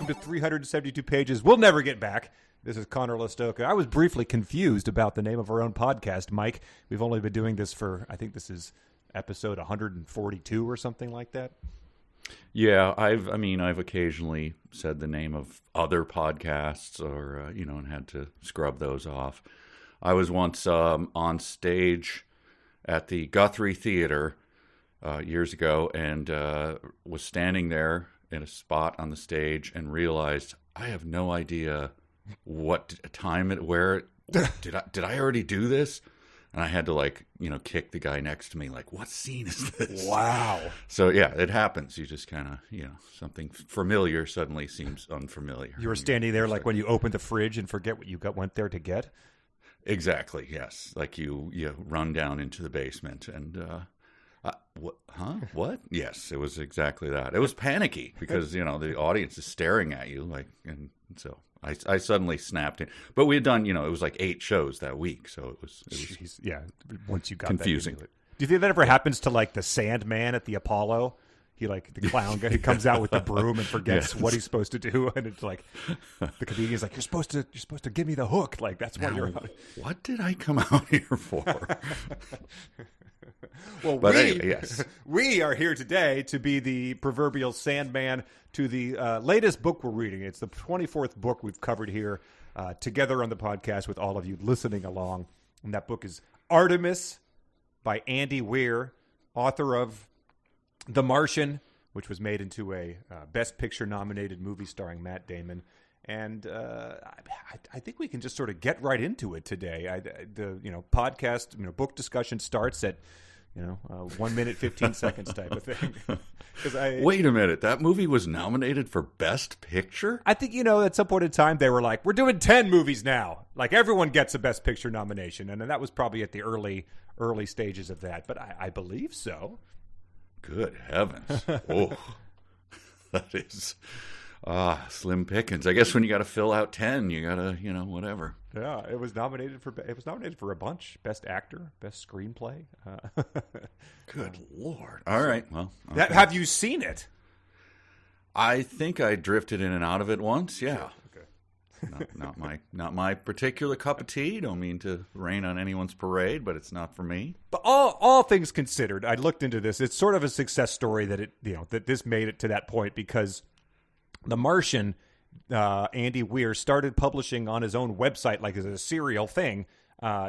welcome to 372 Pages We'll Never Get Back. This is Connor Listoka. I was briefly confused about the name of our own podcast, Mike. We've only been doing this for, I think this is episode 142 or something like that. Yeah, I've occasionally said the name of other podcasts or, and had to scrub those off. I was once on stage at the Guthrie Theater years ago and was standing there in a spot on the stage and realized I have no idea what time it, where, did I already do this? And I had to kick the guy next to me, like, what scene is this? Wow. So yeah, it happens. You just kind of, something familiar suddenly seems unfamiliar. You were standing there like when you opened the fridge and forget what you went there to get? Exactly, yes. Like you run down into the basement and, what? Huh? What? Yes, it was exactly that. It was panicky because, the audience is staring at you and so I suddenly snapped in. But we had done, it was like 8 shows that week. So it was Jeez, yeah. Once you got confusing. Do you think that ever happens to like the Sandman at the Apollo? He the clown guy who comes out with the broom and forgets what he's supposed to do, and it's like the comedian's like, you're supposed to give me the hook, like that's why you're out. What did I come out here for? Well, anyway, yes, we are here today to be the proverbial Sandman to the latest book we're reading. It's the 24th book we've covered here together on the podcast with all of you listening along, and that book is Artemis by Andy Weir, author of The Martian, which was made into a Best Picture nominated movie starring Matt Damon. And I think we can just sort of get right into it today. The podcast book discussion starts at 1 minute 15 seconds type of thing. Wait a minute, that movie was nominated for Best Picture? I think at some point in time they were like, we're doing 10 movies now. Like everyone gets a Best Picture nomination, and that was probably at the early stages of that. But I believe so. Good heavens! Oh, that is. Slim pickings. I guess when you got to fill out 10, you got to, whatever. Yeah, it was nominated for a bunch. Best actor, best screenplay. Good Lord. All right. Well, okay. Have you seen it? I think I drifted in and out of it once. Yeah. Okay. not my particular cup of tea. Don't mean to rain on anyone's parade, but it's not for me. But all things considered, I looked into this. It's sort of a success story that that this made it to that point because The Martian, Andy Weir started publishing on his own website like as a serial thing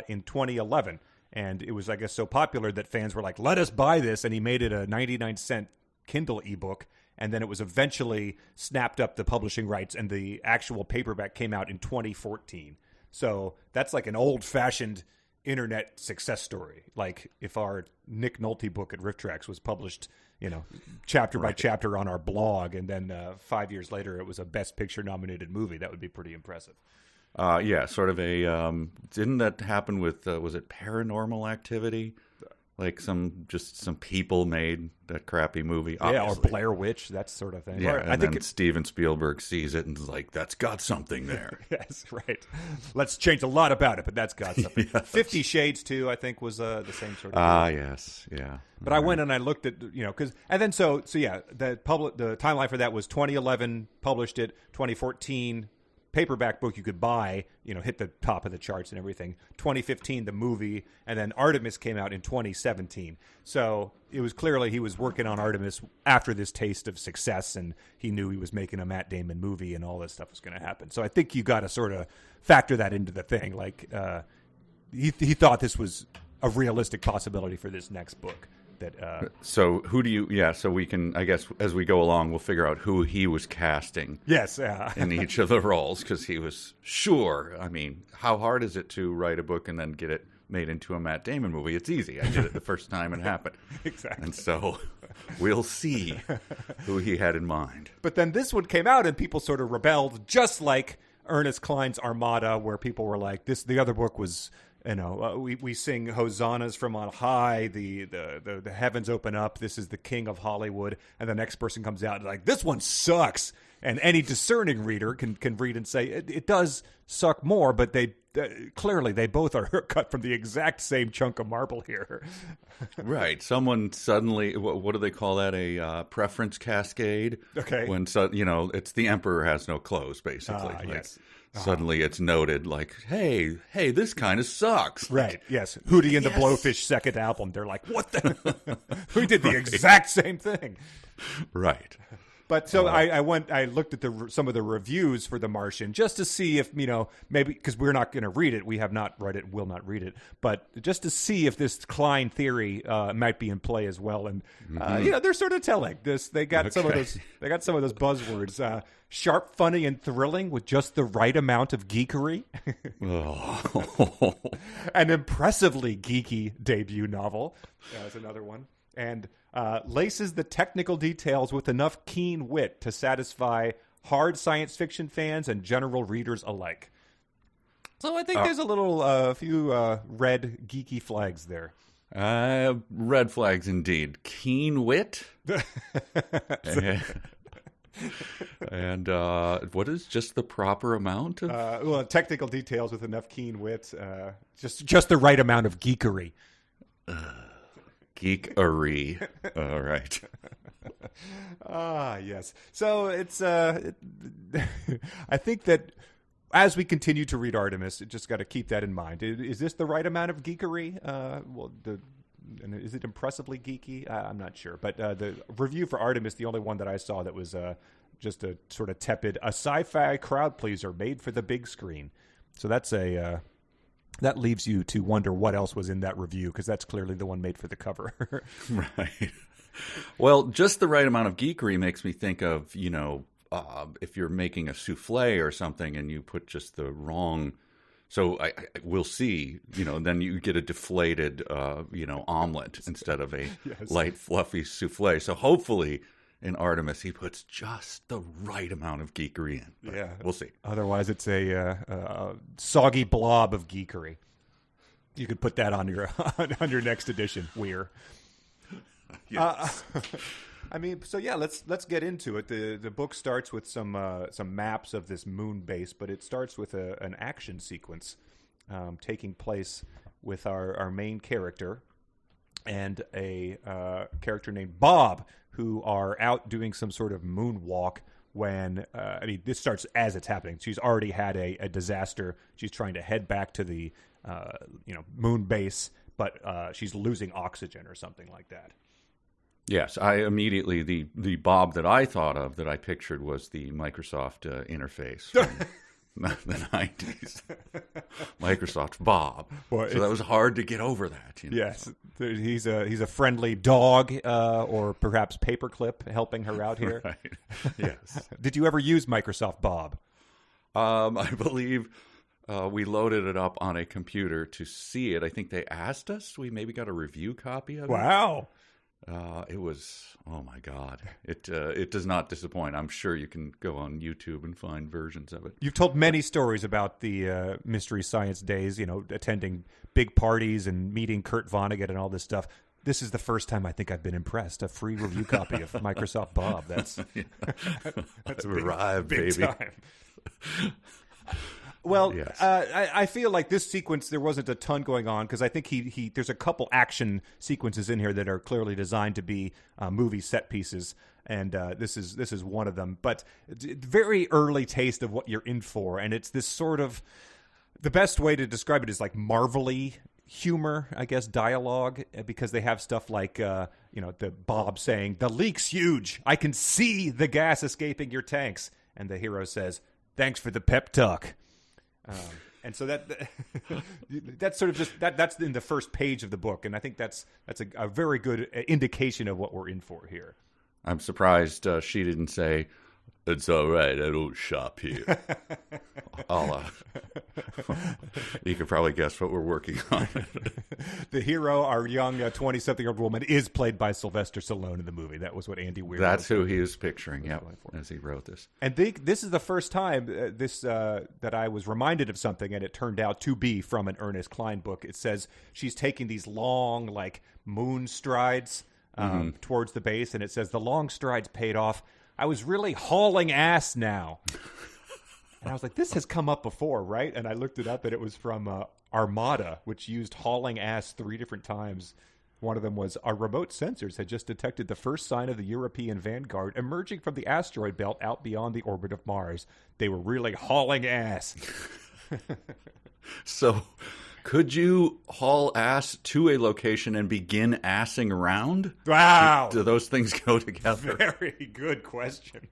in 2011. And it was, I guess, so popular that fans were like, let us buy this. And he made it a 99-cent Kindle ebook. And then it was eventually snapped up the publishing rights. And the actual paperback came out in 2014. So that's like an old-fashioned internet success story. Like if our Nick Nolte book at Riff Tracks was published chapter by chapter on our blog, and then 5 years later it was a Best Picture nominated movie. That would be pretty impressive. Yeah, sort of a. Didn't that happen with? Was it Paranormal Activity? Like some people made that crappy movie. Obviously. Yeah, or Blair Witch, that sort of thing. Yeah, and then Steven Spielberg sees it and is like, "That's got something there." Yes, right. Let's change a lot about it, but that's got something. Yes. 50 Shades too, I think, was the same sort of thing. Yes, yeah. But I went and I looked at the timeline for that was 2011 published it, 2014 paperback book you could buy, hit the top of the charts and everything. 2015, the movie, and then Artemis came out in 2017. So it was clearly he was working on Artemis after this taste of success, and he knew he was making a Matt Damon movie and all this stuff was going to happen. So I think you got to sort of factor that into the thing. Like he thought this was a realistic possibility for this next book. So who do you? Yeah, so we can. I guess as we go along, we'll figure out who he was casting. Yes, in each of the roles, because he was sure. I mean, how hard is it to write a book and then get it made into a Matt Damon movie? It's easy. I did it the first time it happened. Exactly. And so we'll see who he had in mind. But then this one came out, and people sort of rebelled, just like Ernest Cline's Armada, where people were like, "This." The other book was. We sing hosannas from on high. The heavens open up. This is the king of Hollywood. And the next person comes out and like, this one sucks. And any discerning reader can read and say it does suck more, but they clearly they both are cut from the exact same chunk of marble here. Right. Someone suddenly, what do they call that? A preference cascade. Okay. When it's the emperor has no clothes, basically. Yes. Suddenly it's noted, like, hey, this kind of sucks. Right. Yes. Hootie and the Blowfish second album. They're like, what the? We did the exact same thing. Right. But so I looked at some of the reviews for The Martian just to see if, maybe, because we're not going to read it. We have not read it, will not read it. But just to see if this Cline theory might be in play as well. And, they're sort of telling this. They got some of those buzzwords. Sharp, funny, and thrilling with just the right amount of geekery. An impressively geeky debut novel. That's another one. And laces the technical details with enough keen wit to satisfy hard science fiction fans and general readers alike. So I think there's a few red geeky flags there. Red flags indeed. Keen wit. And what is just the proper amount of? Technical details with enough keen wit. Just the right amount of geekery. Geekery. All right. Yes. So it's I think that as we continue to read Artemis, just got to keep that in mind. Is this the right amount of geekery? And is it impressively geeky? I'm not sure. But the review for Artemis, the only one that I saw that was just a sort of tepid, a sci-fi crowd pleaser made for the big screen. So that's that leaves you to wonder what else was in that review, because that's clearly the one made for the cover. Right. Well, just the right amount of geekery makes me think of, if you're making a souffle or something and you put just the wrong... So we'll see, then you get a deflated, omelet instead of a light, fluffy souffle. So hopefully in Artemis, he puts just the right amount of geekery in. But we'll see. Otherwise, it's a soggy blob of geekery. You could put that on your next edition, Weir. Yes. Let's get into it. The book starts with some maps of this moon base, but it starts with an action sequence taking place with our main character and a character named Bob, who are out doing some sort of moonwalk when this starts as it's happening. She's already had a disaster. She's trying to head back to the moon base, but she's losing oxygen or something like that. Yes, I immediately, the Bob that I thought of, that I pictured, was the Microsoft interface from the 90s. Microsoft Bob. So that was hard to get over that. Yes, he's a friendly dog or perhaps paperclip helping her out here. Right, yes. Did you ever use Microsoft Bob? I believe we loaded it up on a computer to see it. I think they asked us. We maybe got a review copy of it. Wow. It was, oh my God. It does not disappoint. I'm sure you can go on YouTube and find versions of it. You've told many stories about the Mystery Science Days, attending big parties and meeting Kurt Vonnegut and all this stuff. This is the first time I think I've been impressed. A free review copy of Microsoft Bob. That's arrived, big baby. Time. Well, yes. I feel like this sequence, there wasn't a ton going on, because I think there's a couple action sequences in here that are clearly designed to be movie set pieces, and this is one of them. But very early taste of what you're in for, and it's this sort of, the best way to describe it is like Marvel-y humor, I guess, dialogue, because they have stuff like, the Bob saying, "The leak's huge. I can see the gas escaping your tanks," and the hero says, "Thanks for the pep talk." And so that's sort of just that's in the first page of the book, and I think that's a very good indication of what we're in for here. I'm surprised she didn't say, "It's all right, I don't shop here." You could probably guess what we're working on. The hero, our young 20-something-year-old woman, is played by Sylvester Stallone in the movie. That was what Andy Weir. That's who he was picturing, as he wrote this. And this is the first time that I was reminded of something, and it turned out to be from an Ernest Cline book. It says she's taking these long, like, moon strides towards the base, and it says the long strides paid off. I was really hauling ass now. And I was like, this has come up before, right? And I looked it up, and it was from Armada, which used hauling ass 3 different times. One of them was, our remote sensors had just detected the first sign of the European vanguard emerging from the asteroid belt out beyond the orbit of Mars. They were really hauling ass. So, could you haul ass to a location and begin assing around? Wow. Do those things go together? Very good question.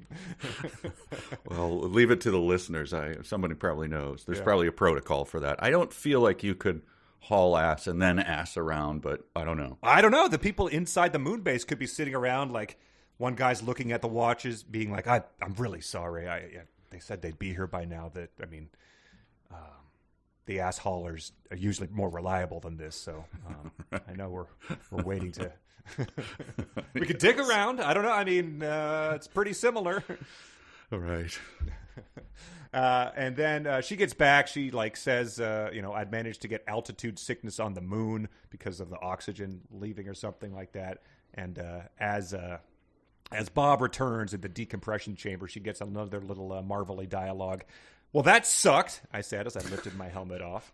Well, leave it to the listeners. Somebody probably knows. There's probably a protocol for that. I don't feel like you could haul ass and then ass around, but I don't know. I don't know. The people inside the moon base could be sitting around, like, one guy's looking at the watches, being like, I'm really sorry. They said they'd be here by now. The ass haulers are usually more reliable than this, so I know we're waiting to. We could dig around. I don't know. I mean, it's pretty similar. All right. And then she gets back. She says, I'd managed to get altitude sickness on the moon because of the oxygen leaving or something like that. And as Bob returns in the decompression chamber, she gets another little marvelly dialogue. Well, that sucked, I said as I lifted my helmet off.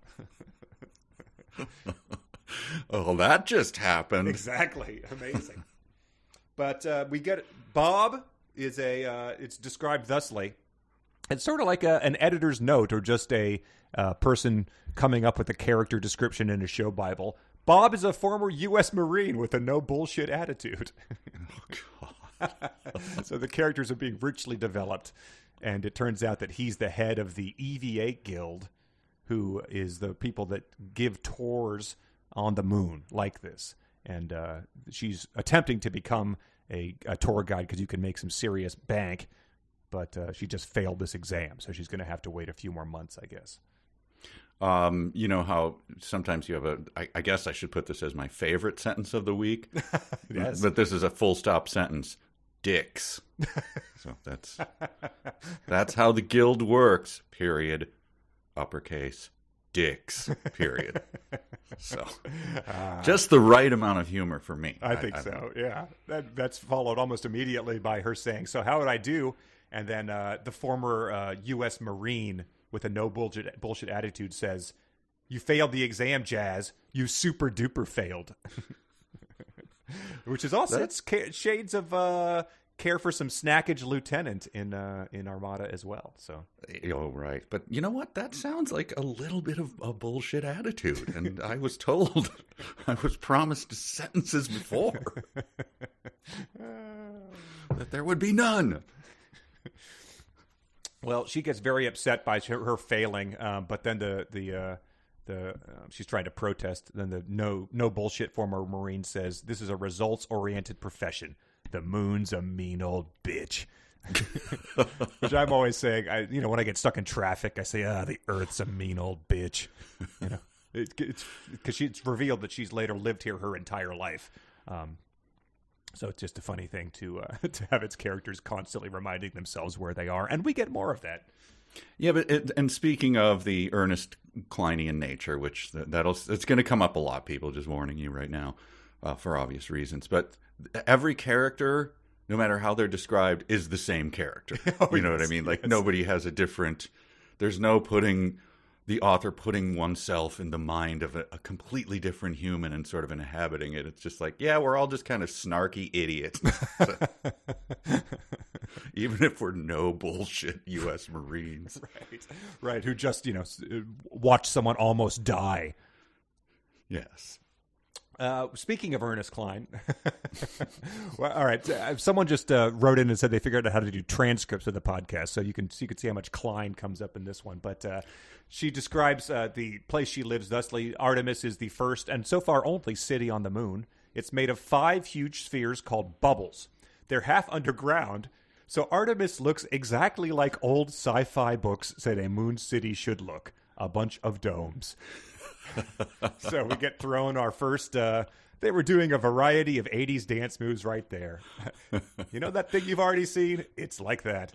Oh, that just happened. Exactly. Amazing. But we get Bob is it's described thusly. It's sort of like an editor's note or just a person coming up with a character description in a show Bible. Bob is a former U.S. Marine with a no bullshit attitude. Oh, God. So the characters are being richly developed. And it turns out that he's the head of the EVA Guild, who is the people that give tours on the moon like this. And she's attempting to become a tour guide because you can make some serious bank. But she just failed this exam, so she's going to have to wait a few more months, I guess. You know how sometimes you have I guess I should put this as my favorite sentence of the week. Yes. But this is a full stop sentence. Dicks. So that's how the guild works, period. Uppercase. Dicks, period. So just the right amount of humor for me. I think so, yeah. That's followed almost immediately by her saying, so how would I do? And then the former U.S. Marine with a no bullshit attitude says, you failed the exam, Jazz. You super duper failed. Which is also it's shades of care for some snackage lieutenant in Armada as well. So, oh right, but you know what? That sounds like a little bit of a bullshit attitude, and I was told, I was promised sentences before that there would be none. Well, she gets very upset by her failing, but then the she's trying to protest. Then the no bullshit former Marine says, this is a results-oriented profession. The moon's a mean old bitch. Which I'm always saying, when I get stuck in traffic, I say, the Earth's a mean old bitch. It's because it's revealed that she's later lived here her entire life. So it's just a funny thing to have its characters constantly reminding themselves where they are, and we get more of that. Yeah, but and speaking of the Ernest Clinian nature, which it's going to come up a lot, people, just warning you right now, for obvious reasons. But every character, no matter how they're described, is the same character. You know what I mean? Like nobody has a different. There's no the author putting oneself in the mind of a completely different human and sort of inhabiting it. It's just like, yeah, we're all just kind of snarky idiots. Even if we're no bullshit U.S. Marines. Right. Who just, watch someone almost die. Yes. Speaking of Ernest Cline, well, all right. Someone just wrote in and said they figured out how to do transcripts of the podcast, so you can see how much Cline comes up in this one. But she describes the place she lives thusly: Artemis is the first and so far only city on the moon. It's made of 5 huge spheres called bubbles. They're half underground, so Artemis looks exactly like old sci-fi books said a moon city should look: a bunch of domes. So we get thrown our first, they were doing a variety of 80s dance moves right there. You know that thing you've already seen? It's like that.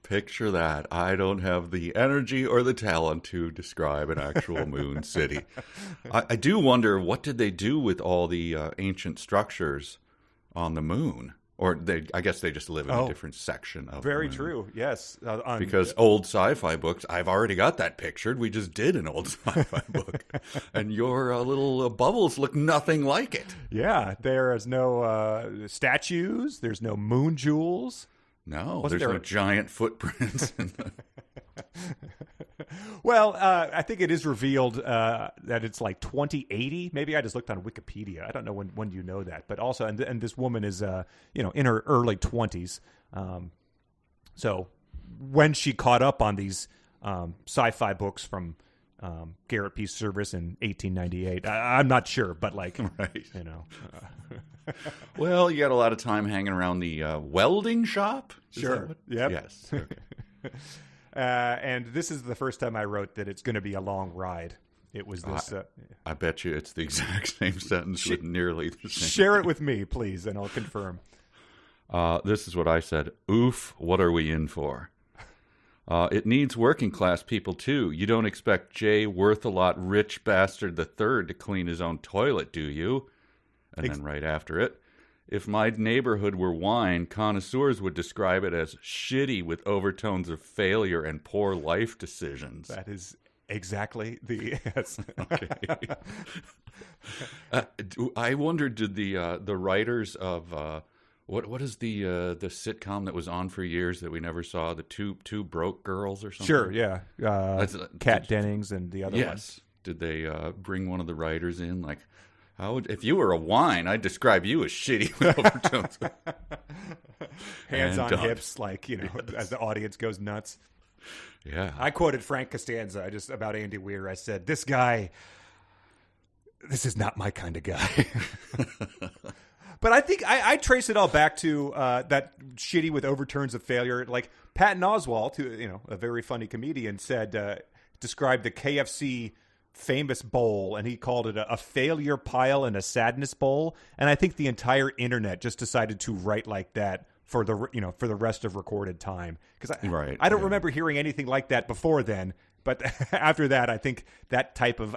Picture that. I don't have the energy or the talent to describe an actual moon city. I do wonder, what did they do with all the ancient structures on the moon? Or I guess they just live in a different section of Very the moon. true, yes. Because old sci-fi books, I've already got that pictured. We just did an old sci-fi book. And your little bubbles look nothing like it. Yeah, there is no statues. There's no moon jewels. No, there's no giant footprints. Well, I think it is revealed that it's like 2080. Maybe I just looked on Wikipedia. I don't know when you know that, but also, and this woman is, in her early 20s. So when she caught up on these sci-fi books from Garrett P. Serviss in 1898, I'm not sure, but like, right. Well, you got a lot of time hanging around the welding shop. Sure. Yep. Yes. Okay. And this is the first time I wrote that it's going to be a long ride. It was this. I bet you it's the exact same sentence with nearly the same. Share it with me, please, and I'll confirm. This is what I said. Oof, what are we in for? It needs working class people, too. You don't expect Jay Worth-a-Lot Rich Bastard III to clean his own toilet, do you? And then right after it, if my neighborhood were wine, connoisseurs would describe it as shitty with overtones of failure and poor life decisions. That is exactly the yes. Okay. I wonder, did the writers of what is the sitcom that was on for years that we never saw, the two broke girls or something? Sure, yeah. Kat Dennings and the other one. Yes. Did they bring one of the writers in like? If you were a wine, I'd describe you as shitty with overtones. Hands on hips, like, as the audience goes nuts. Yeah. I quoted Frank Costanza just about Andy Weir. I said, this is not my kind of guy. But I think I trace it all back to that shitty with overturns of failure. Like Patton Oswalt, who, a very funny comedian, said, described the KFC famous bowl, and he called it a failure pile and a sadness bowl. And I think the entire internet just decided to write like that for the rest of recorded time, because I don't remember hearing anything like that before then. But after that, I think that type of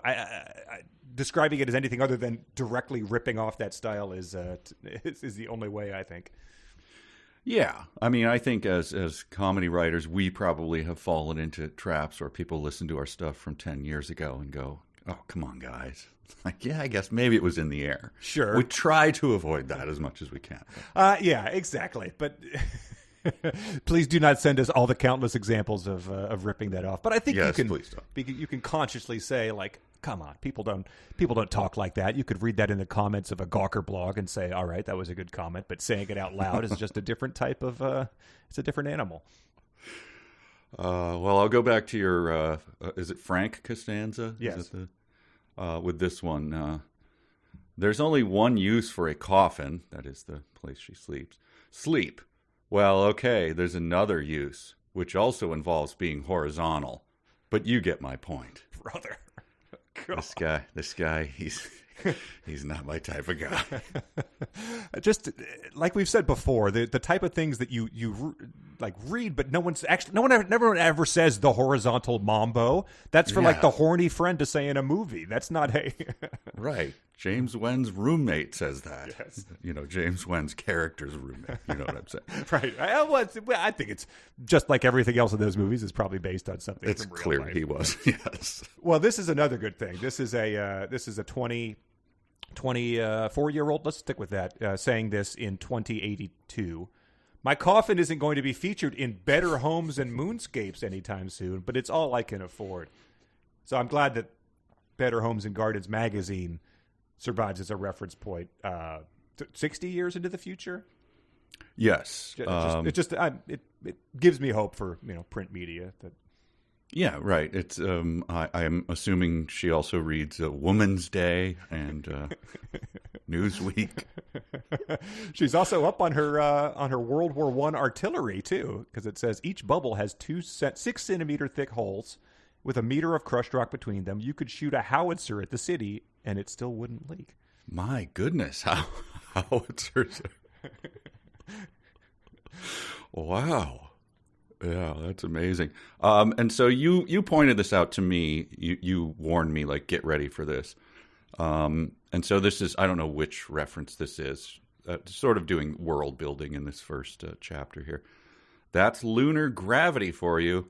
describing it as anything other than directly ripping off that style is the only way, I think. Yeah. I mean, I think as comedy writers, we probably have fallen into traps where people listen to our stuff from 10 years ago and go, oh, come on, guys. It's like, yeah, I guess maybe it was in the air. Sure. We try to avoid that as much as we can. Yeah, exactly. But please do not send us all the countless examples of ripping that off. But I think you can consciously say, like, come on, people don't talk like that. You could read that in the comments of a Gawker blog and say, all right, that was a good comment. But saying it out loud is just a different type of it's a different animal. Well, I'll go back to your is it Frank Costanza? Yes. Is it with this one, there's only one use for a coffin. That is the place she sleeps. Sleep. Well, okay, there's another use, which also involves being horizontal. But you get my point. Brother. God. This guy, he's not my type of guy. Just like we've said before, the type of things that you like read, but no one ever says the horizontal mambo. That's for like the horny friend to say in a movie. That's not right. James Wen's roommate says that. Yes. James Wen's character's roommate. You know what I'm saying? Right. I think it's just like everything else in those movies is probably based on something. It's from real clear life. he was. Yes. Well, this is another good thing. This is a 24-year-old. Let's stick with that. Saying this in 2082. My coffin isn't going to be featured in Better Homes and Moonscapes anytime soon, but it's all I can afford. So I'm glad that Better Homes and Gardens magazine survives as a reference point 60 years into the future. Yes. It gives me hope for print media. Yeah, right. It's I'm assuming she also reads Woman's Day and Newsweek. She's also up on her World War I artillery too, because it says each bubble has 6 centimeter thick holes with a meter of crushed rock between them. You could shoot a howitzer at the city and it still wouldn't leak. My goodness, howitzers! Wow. Yeah, that's amazing. And so you pointed this out to me. You warned me, like, get ready for this. And so this is, I don't know which reference this is. sort of doing world building in this first chapter here. That's lunar gravity for you.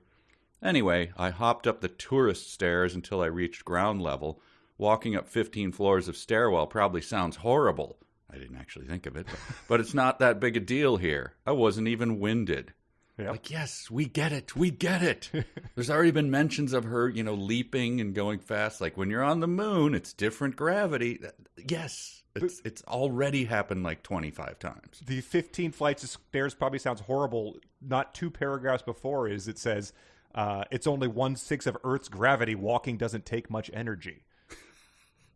Anyway, I hopped up the tourist stairs until I reached ground level. Walking up 15 floors of stairwell probably sounds horrible. I didn't actually think of it, but it's not that big a deal here. I wasn't even winded. Yep. Like, yes, we get it. We get it. There's already been mentions of her, leaping and going fast. Like, when you're on the moon, it's different gravity. Yes, it's already happened like 25 times. The 15 flights of stairs probably sounds horrible. Not 2 paragraphs before it says, it's only 1/6 of Earth's gravity. Walking doesn't take much energy.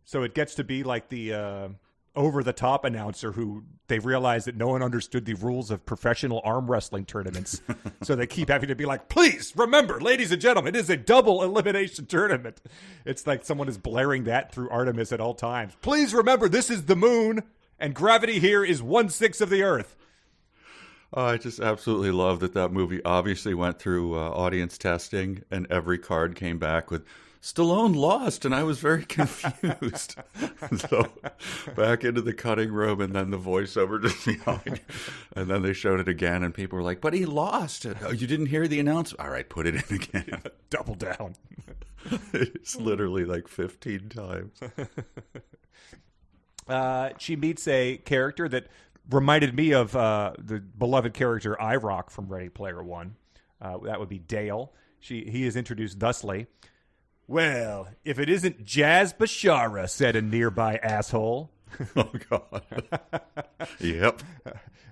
So it gets to be like the over-the-top announcer who they realize that no one understood the rules of professional arm wrestling tournaments. So they keep having to be like, please, remember, ladies and gentlemen, it is a double elimination tournament. It's like someone is blaring that through Artemis at all times. Please remember, this is the moon, and gravity here is 1/6 of the Earth. I just absolutely love that movie obviously went through audience testing, and every card came back with Stallone lost, and I was very confused. So back into the cutting room, and then the voiceover just behind. And then they showed it again, and people were like, but he lost. Oh, you didn't hear the announcement? All right, put it in again. Double down. It's literally like 15 times. She meets a character that reminded me of the beloved character IROC from Ready Player One. That would be Dale. He is introduced thusly. Well, if it isn't Jazz Bashara, said a nearby asshole. Oh, God. Yep.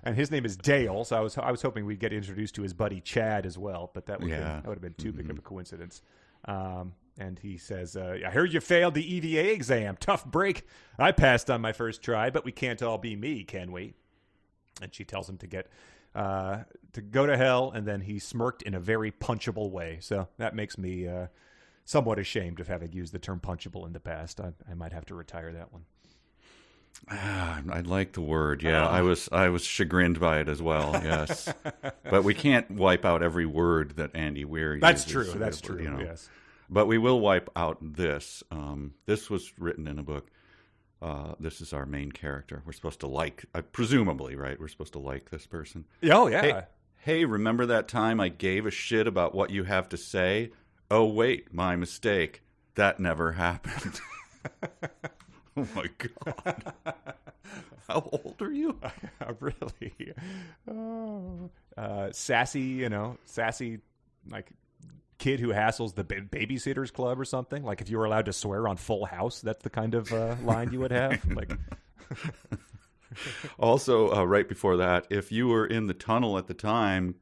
And his name is Dale, so I was hoping we'd get introduced to his buddy Chad as well, but that would have been too big of a coincidence. And he says, I heard you failed the EVA exam. Tough break. I passed on my first try, but we can't all be me, can we? And she tells him to go to hell, and then he smirked in a very punchable way. So that makes me somewhat ashamed of having used the term punchable in the past. I might have to retire that one. I like the word. Yeah, I was chagrined by it as well. Yes, but we can't wipe out every word that Andy Weir uses. That's true. That's true. Yes, but we will wipe out this. This was written in a book. This is our main character. We're supposed to like, presumably, right? We're supposed to like this person. Oh yeah. Hey, remember that time I gave a shit about what you have to say? Oh, wait, my mistake. That never happened. Oh, my God. How old are you? Really? Sassy, like kid who hassles the babysitters club or something. Like if you were allowed to swear on Full House, that's the kind of line you would have. Like. Also, right before that, if you were in the tunnel at the time,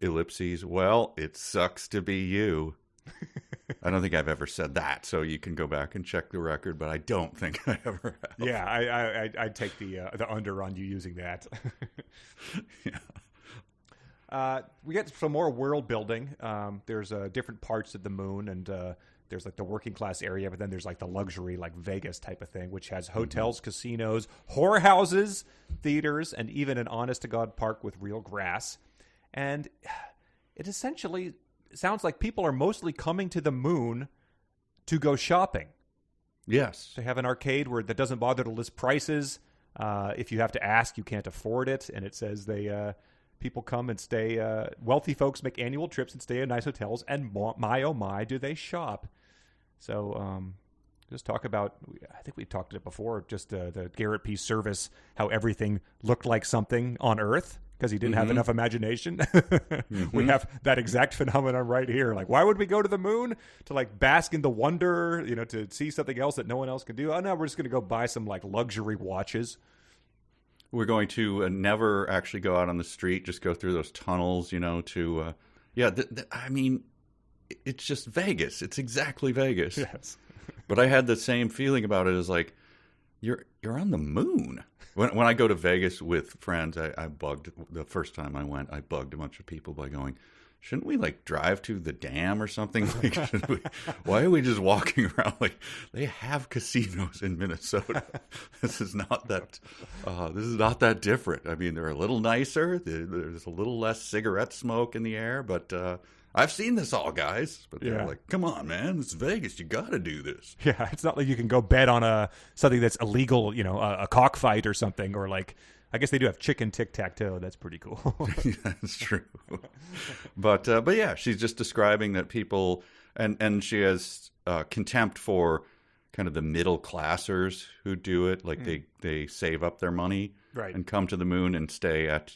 ellipses, well, it sucks to be you. I don't think I've ever said that, so you can go back and check the record, but I don't think I ever have. Yeah, I'd take the under on you using that. Yeah. We get some more world building. There's different parts of the moon, and there's like the working class area, but then there's like the luxury, like Vegas type of thing, which has hotels, casinos, whorehouses, theaters, and even an honest-to-God park with real grass. And it essentially sounds like people are mostly coming to the moon to go shopping. Yes. They have an arcade that doesn't bother to list prices. If you have to ask, you can't afford it. And it says people come and stay. Wealthy folks make annual trips and stay in nice hotels. And my, oh my, do they shop. So just talk about, I think we talked it before, just the Garrett P Serviss, how everything looked like something on Earth. Because he didn't have enough imagination. We have that exact phenomenon right here. Like, why would we go to the moon? To like bask in the wonder, to see something else that no one else can do. Oh no, we're just going to go buy some like luxury watches. We're going to never actually go out on the street, just go through those tunnels, I mean, it's just Vegas. It's exactly Vegas. Yes. But I had the same feeling about it as like, you're on the moon. When I go to Vegas with friends, I bugged, the first time I went, I bugged a bunch of people by going, shouldn't we like drive to the dam or something? Like, why are we just walking around? Like, they have casinos in Minnesota. This is not that different. I mean, they're a little nicer. There's a little less cigarette smoke in the air, but I've seen this all, guys. But they're like, come on, man, it's Vegas. You got to do this. Yeah, it's not like you can go bet on something that's illegal, a cockfight or something, or like I guess they do have chicken tic-tac-toe. That's pretty cool. Yeah, that's true. But yeah, she's just describing that people, and she has contempt for kind of the middle classers who do it. Like they save up their money right. and come to the moon and stay at,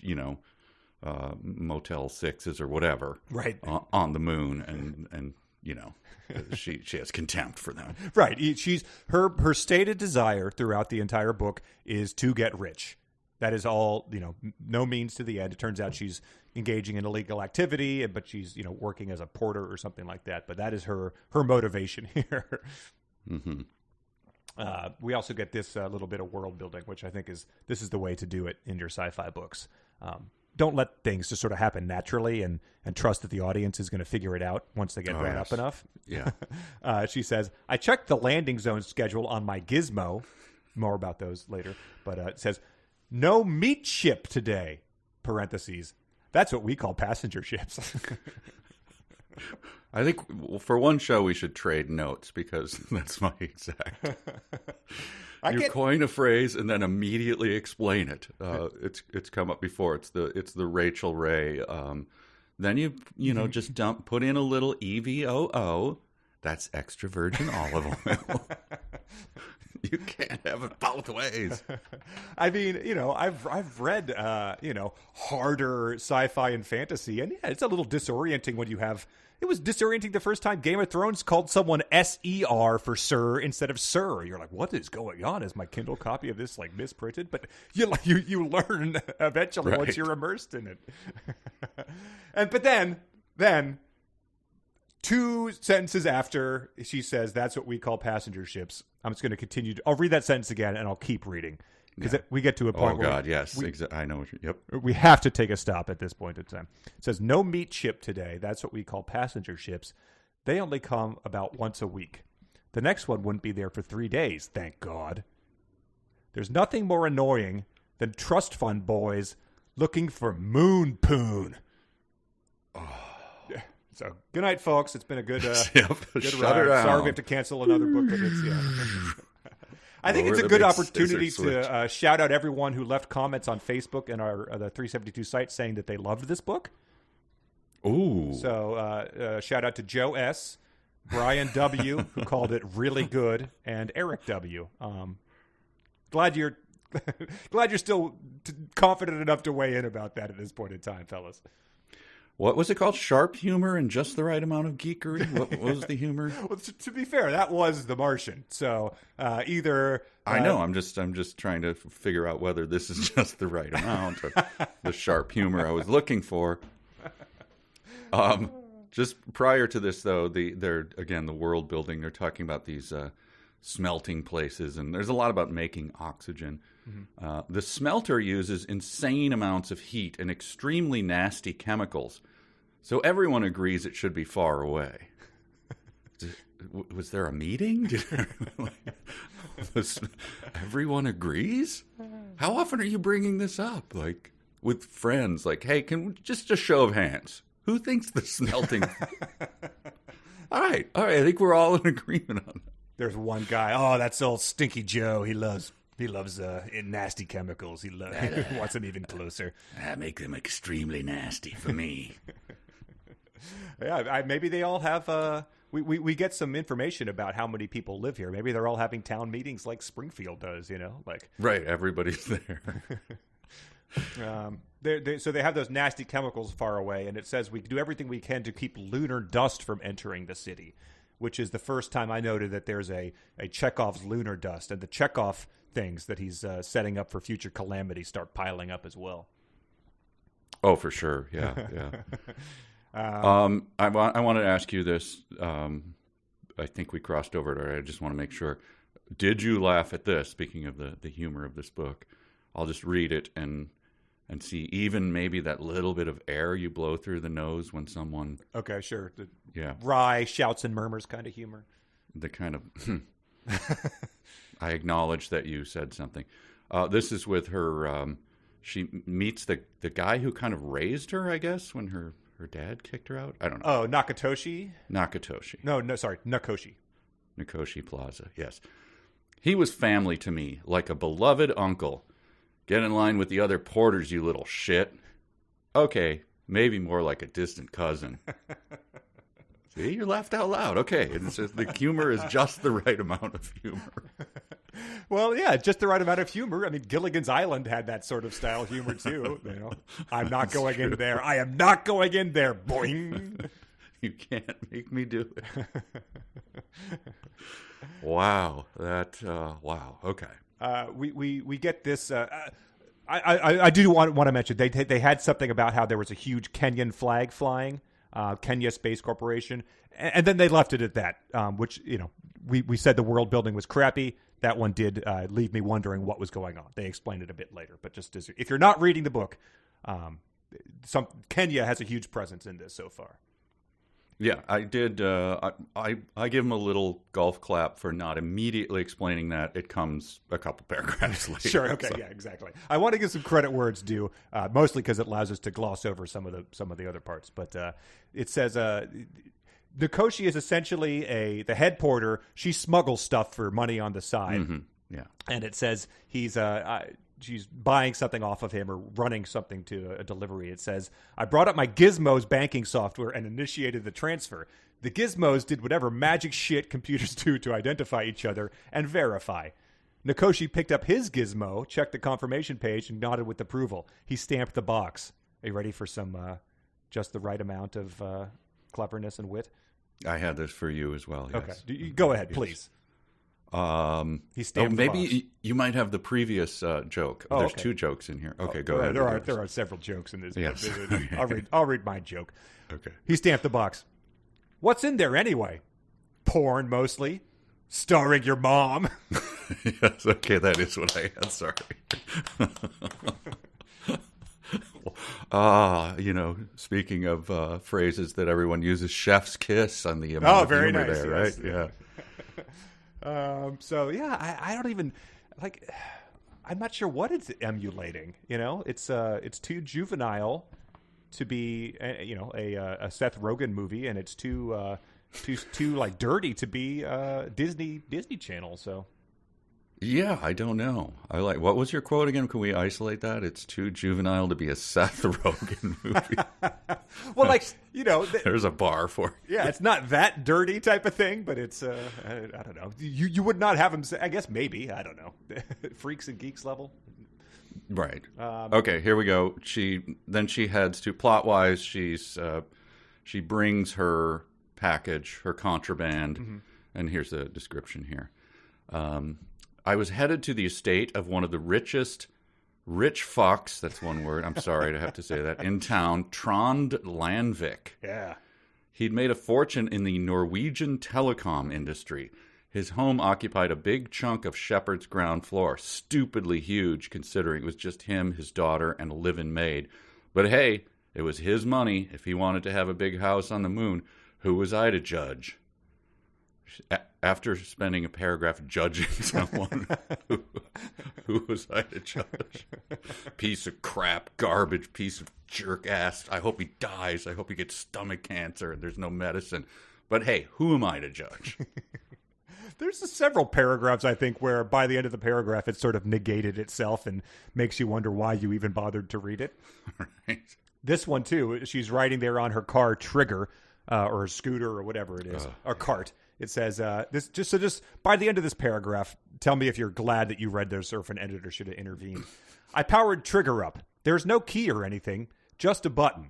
Motel 6s or whatever right. On the moon. And she has contempt for them. Right. She's her stated desire throughout the entire book is to get rich. That is all, no means to the end. It turns out she's engaging in illegal activity, but she's, working as a porter or something like that. But that is her motivation here. Mm-hmm. We also get this little bit of world building, which I think this is the way to do it in your sci-fi books. Don't let things just sort of happen naturally and trust that the audience is going to figure it out once they get grown up enough. Yeah. She says, I checked the landing zone schedule on my gizmo. More about those later. But it says, no meat ship today, parentheses. That's what we call passenger ships. I think for one show we should trade notes because that's my exact. Coin a phrase and then immediately explain it. It's come up before. It's the Rachel Ray. Then you just put in a little EVOO. That's extra virgin olive oil. You can't have it both ways. I mean, I've read harder sci-fi and fantasy, and yeah, it's a little disorienting when you have. It was disorienting the first time Game of Thrones called someone SER for sir instead of sir. You're like, what is going on? Is my Kindle copy of this misprinted? But you learn eventually once you're immersed in it. But then 2 sentences after she says that's what we call passenger ships. I'm just going to continue. I'll read that sentence again and I'll keep reading. Because we get to a point where... Oh, God, yes. I know what you're... Yep. We have to take a stop at this point in time. It says, no meat ship today. That's what we call passenger ships. They only come about once a week. The next one wouldn't be there for 3 days, thank God. There's nothing more annoying than trust fund boys looking for moon poon. Oh. Yeah. So, good night, folks. It's been a good, good ride. Sorry we have to cancel another book. But it's, I think it's a good opportunity to shout out everyone who left comments on Facebook and the 372 site saying that they loved this book. Ooh. So shout out to Joe S., Brian W., who called it really good, and Eric W. Glad you're still confident enough to weigh in about that at this point in time, fellas. What was it called? Sharp humor and just the right amount of geekery? What was the humor? Well, to be fair, that was The Martian. So either... I know. I'm just trying to figure out whether this is just the right amount of the sharp humor I was looking for. Just prior to this, though, the world building, they're talking about these smelting places, and there's a lot about making oxygen. Mm-hmm. The smelter uses insane amounts of heat and extremely nasty chemicals, so everyone agrees it should be far away. Was there a meeting? Everyone agrees? How often are you bringing this up? Like, with friends? Like, hey, can we, just a show of hands. Who thinks the smelting... All right. I think we're all in agreement on that. There's one guy. Oh, that's old Stinky Joe. He loves nasty chemicals. He wants them even closer. I make them extremely nasty for me. Yeah, maybe they all have. We get some information about how many people live here. Maybe they're all having town meetings like Springfield does. Right. Everybody's there. So they have those nasty chemicals far away, and it says we do everything we can to keep lunar dust from entering the city, which is the first time I noted that there's a Chekhov's lunar dust, and the Chekhov things that he's setting up for future calamity start piling up as well. Oh, for sure. Yeah. I want to ask you this. I think we crossed over it already. I just want to make sure. Did you laugh at this? Speaking of the humor of this book, I'll just read it and see even maybe that little bit of air you blow through the nose when someone... Okay, sure. Wry shouts and murmurs kind of humor. The kind of... I acknowledge that you said something. This is with her... she meets the guy who kind of raised her, I guess, when her dad kicked her out. I don't know. Oh, Nakatoshi? No, sorry, Nakoshi. Nakoshi Plaza, yes. He was family to me, like a beloved uncle. Get in line with the other porters, you little shit. Okay, maybe more like a distant cousin. See, you laughed out loud. Okay, it's just, the humor is just the right amount of humor. Well, yeah, just the right amount of humor. I mean, Gilligan's Island had that sort of style humor too. I'm not going in there. I am not going in there. Boing. You can't make me do it. Wow, wow. Okay. We get this. I do want to mention they had something about how there was a huge Kenyan flag flying, Kenya Space Corporation, and then they left it at that. Which we said the world building was crappy. That one did leave me wondering what was going on. They explained it a bit later, but just if you're not reading the book, Kenya has a huge presence in this so far. Yeah, I did. I give him a little golf clap for not immediately explaining that. It comes a couple paragraphs later. Sure. Okay. So. Yeah. Exactly. I want to give some credit where it's due, mostly because it allows us to gloss over some of the other parts. But it says Nakoshi is essentially the head porter. She smuggles stuff for money on the side. Mm-hmm. Yeah. And it says she's buying something off of him or running something to a delivery. It says, I brought up my Gizmos banking software and initiated the transfer. The Gizmos did whatever magic shit computers do to identify each other and verify. Nakoshi picked up his Gizmo, checked the confirmation page, and nodded with approval. He stamped the box. Are you ready for some just the right amount of cleverness and wit? I had this for you as well. Yes. Okay. Go ahead, please. He stamped maybe you might have the previous joke. There's two jokes in here. Okay, go ahead. There are several jokes in this. Yes. I'll read my joke. Okay. He stamped the box. What's in there anyway? Porn, mostly. Starring your mom. Yes, okay, that is what I had. Sorry. Speaking of phrases that everyone uses, chef's kiss on the amount of humor nice, there, yes. right? Yeah. I don't even I'm not sure what it's emulating. It's too juvenile to be a Seth Rogen movie, and it's too like dirty to be Disney Channel. So yeah, I don't know. What was your quote again? Can we isolate that? It's too juvenile to be a Seth Rogen movie. Well, there's a bar for it. Yeah, it's not that dirty type of thing, but it's I don't know. You would not have him say, I guess maybe, I don't know. Freaks and geeks level. Right. Okay, here we go. She heads to, plot-wise, she brings her package, her contraband, and here's the description here. I was headed to the estate of one of the rich fucks, that's one word, I'm sorry to have to say that, in town, Trond Landvik. Yeah. He'd made a fortune in the Norwegian telecom industry. His home occupied a big chunk of Shepard's ground floor, stupidly huge considering it was just him, his daughter, and a live-in maid. But hey, it was his money. If he wanted to have a big house on the moon, who was I to judge? After spending a paragraph judging someone, who was I to judge? Piece of crap, garbage, piece of jerk ass. I hope he dies. I hope he gets stomach cancer and there's no medicine. But hey, who am I to judge? There's several paragraphs, I think, where by the end of the paragraph it sort of negated itself and makes you wonder why you even bothered to read it. Right. This one, too, she's riding there on her car Trigger, or a scooter or whatever it is, or cart. It says, just by the end of this paragraph, tell me if you're glad that you read this or if an editor should have intervened. I powered Trigger up. There's no key or anything, just a button.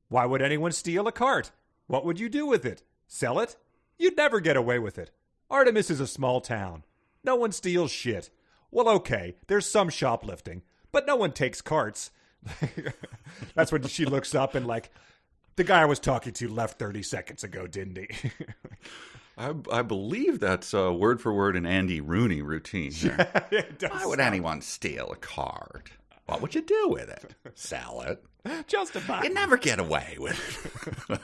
Why would anyone steal a cart? What would you do with it? Sell it? You'd never get away with it. Artemis is a small town. No one steals shit. Well, okay, there's some shoplifting, but no one takes carts. That's when she looks up and the guy I was talking to left 30 seconds ago, didn't he? I believe that's word for word an Andy Rooney routine. Yeah, it does. Why would anyone steal a card? What would you do with it? Sell it. Just a button. You never get away with it.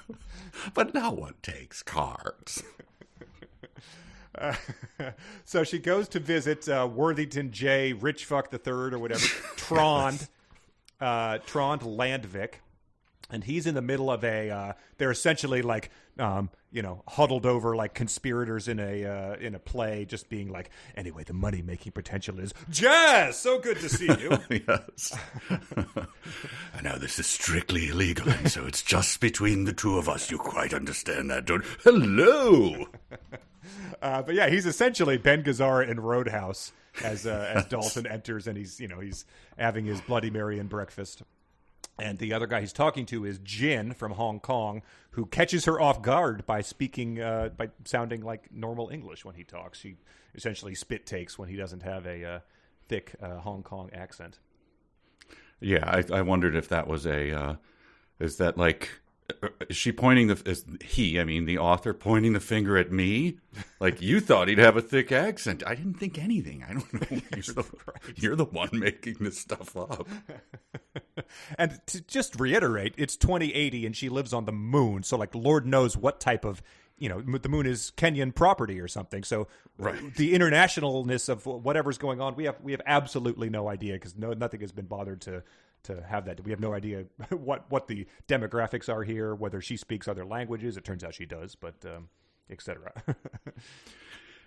But no one takes cards. So she goes to visit Worthington J. Richfuck III or whatever, Trond Landvik. And he's in the middle of they're essentially huddled over like conspirators in a play, just being like, anyway, the money making potential is jazz. So good to see you. Yes. I know this is strictly illegal, and so it's just between the two of us. You quite understand that, don't? Hello. But yeah, he's essentially Ben Gazzara in Roadhouse as Dalton enters, and he's having his Bloody Mary and breakfast. And the other guy he's talking to is Jin from Hong Kong, who catches her off guard by by sounding like normal English when he talks. She essentially spit takes when he doesn't have a thick Hong Kong accent. Yeah, I wondered if that was is that like, is she pointing the author pointing the finger at me? Like, you thought he'd have a thick accent. I didn't think anything. I don't know. You're the one making this stuff up. And to just reiterate, it's 2080 and she lives on the moon. So like, Lord knows what type of, the moon is Kenyan property or something. So right. The internationalness of whatever's going on, we have absolutely no idea, because nothing has been bothered to have that. We have no idea what the demographics are here, whether she speaks other languages. It turns out she does, but etc.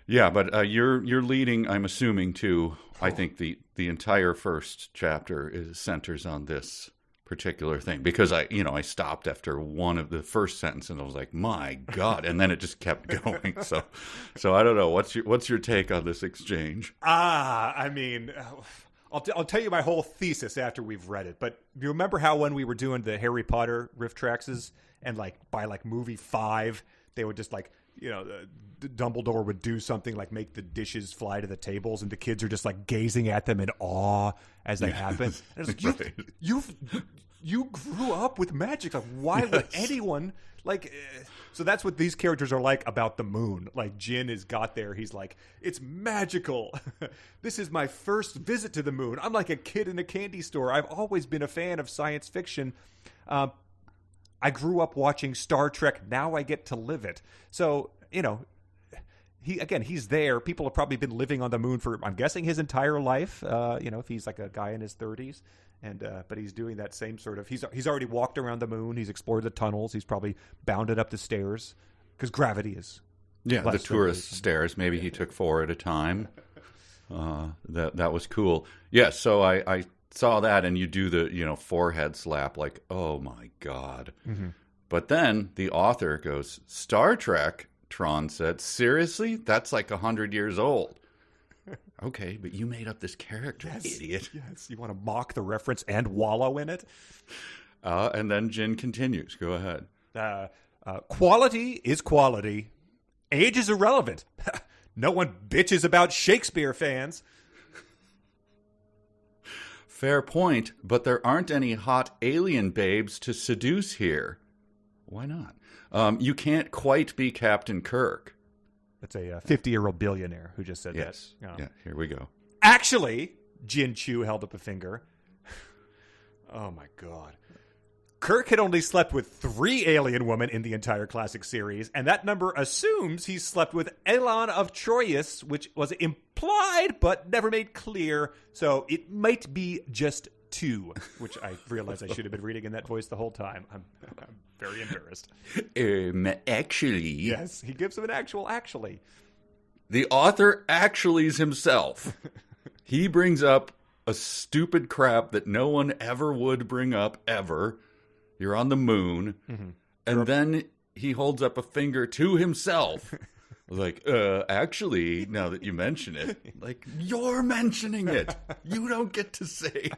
Yeah, but you're leading, I'm assuming, to, I think the entire first chapter centers on this particular thing, because I stopped after one of the first sentence and I was like, my God, and then it just kept going. So I don't know. What's your take on this exchange? I mean, I'll tell you my whole thesis after we've read it. But you remember how when we were doing the Harry Potter riff tracks, and like by like movie 5, they would just like, Dumbledore would do something like make the dishes fly to the tables, and the kids are just like gazing at them in awe as they happen. And it's like, you grew up with magic. Like, why would anyone like? So that's what these characters are like about the moon. Like, Jin has got there. He's like, it's magical. This is my first visit to the moon. I'm like a kid in a candy store. I've always been a fan of science fiction. I grew up watching Star Trek. Now I get to live it. So, he's there. People have probably been living on the moon for, I'm guessing, his entire life. If he's like a guy in his 30s, but he's doing that same sort of. He's already walked around the moon. He's explored the tunnels. He's probably bounded up the stairs because gravity is. Yeah, the tourist stairs. Maybe he took 4 at a time. That was cool. Yeah. So I saw that, and you do the forehead slap, like, oh my God. Mm-hmm. But then the author goes, Star Trek, Tron said, seriously? That's like 100 years old. Okay, but you made up this character, idiot. Yes, you want to mock the reference and wallow in it? And then Jin continues. Go ahead. Quality is quality. Age is irrelevant. No one bitches about Shakespeare, fans. Fair point, but there aren't any hot alien babes to seduce here. Why not? You can't quite be Captain Kirk. That's a 50-year-old billionaire who just said that. Yeah, here we go. Actually, Jin Chu held up a finger. Oh, my God. Kirk had only slept with 3 alien women in the entire classic series, and that number assumes he slept with Elon of Troyes, which was implied but never made clear, so it might be just 2, which I realize I should have been reading in that voice the whole time. I'm very embarrassed. Actually. Yes, he gives him an actually. The author actuallys himself. He brings up a stupid crap that no one ever would bring up, ever. You're on the moon. Mm-hmm. And then he holds up a finger to himself. Like, actually, now that you mention it, like, you're mentioning it. You don't get to say.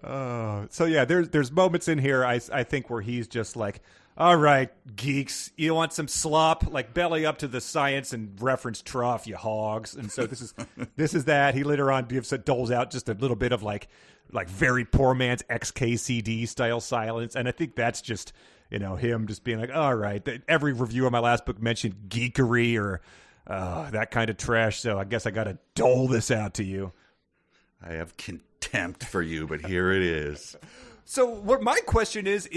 So yeah, there's moments in here I think where he's just like, all right, geeks, you want some slop? Like, belly up to the science and reference trough, you hogs. And so this is that. He later on doles out just a little bit of like very poor man's XKCD style silence, and I think that's just him just being like, all right. Every review of my last book mentioned geekery or that kind of trash, so I guess I got to dole this out to you. I have contempt for you, but here it is. So what my question is,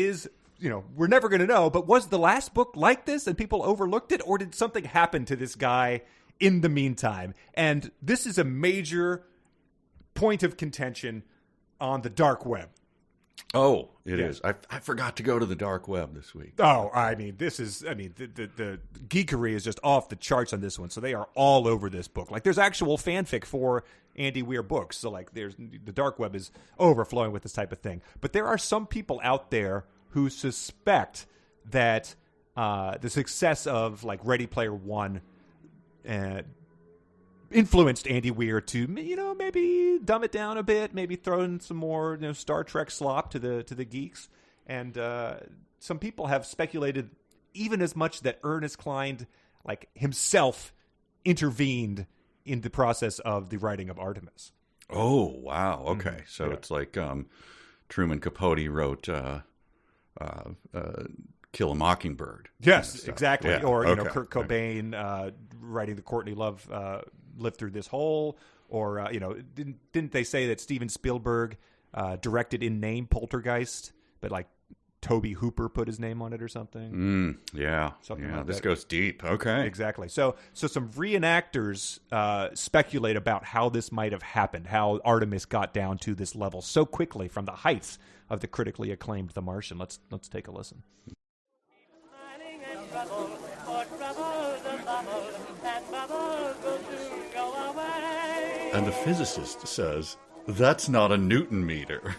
we're never going to know, but was the last book like this and people overlooked it, or did something happen to this guy in the meantime? And this is a major point of contention on the dark web. Oh, It is. I forgot to go to the dark web this week. Oh, the geekery is just off the charts on this one. So they are all over this book. Like, there's actual fanfic for Andy Weir books. So, like, the dark web is overflowing with this type of thing. But there are some people out there who suspect that the success of, like, Ready Player One influenced Andy Weir to, maybe dumb it down a bit, maybe throw in some more, Star Trek slop to the geeks. And some people have speculated even as much that Ernest Cline, like, himself intervened in the process of the writing of Artemis. Oh, wow. Okay. So it's like Truman Capote wrote Kill a Mockingbird. Yes, exactly. Yeah. Or, Kurt Cobain writing the Courtney Love Live Through This Hole. Or, didn't they say that Steven Spielberg directed in name Poltergeist, but, like, Toby Hooper put his name on it or something? Yeah. Something like this that. goes deep. Okay. Exactly. So some reenactors speculate about how this might have happened, how Artemis got down to this level so quickly from the heights of the critically acclaimed The Martian. Let's take a listen. And the physicist says, that's not a Newton meter.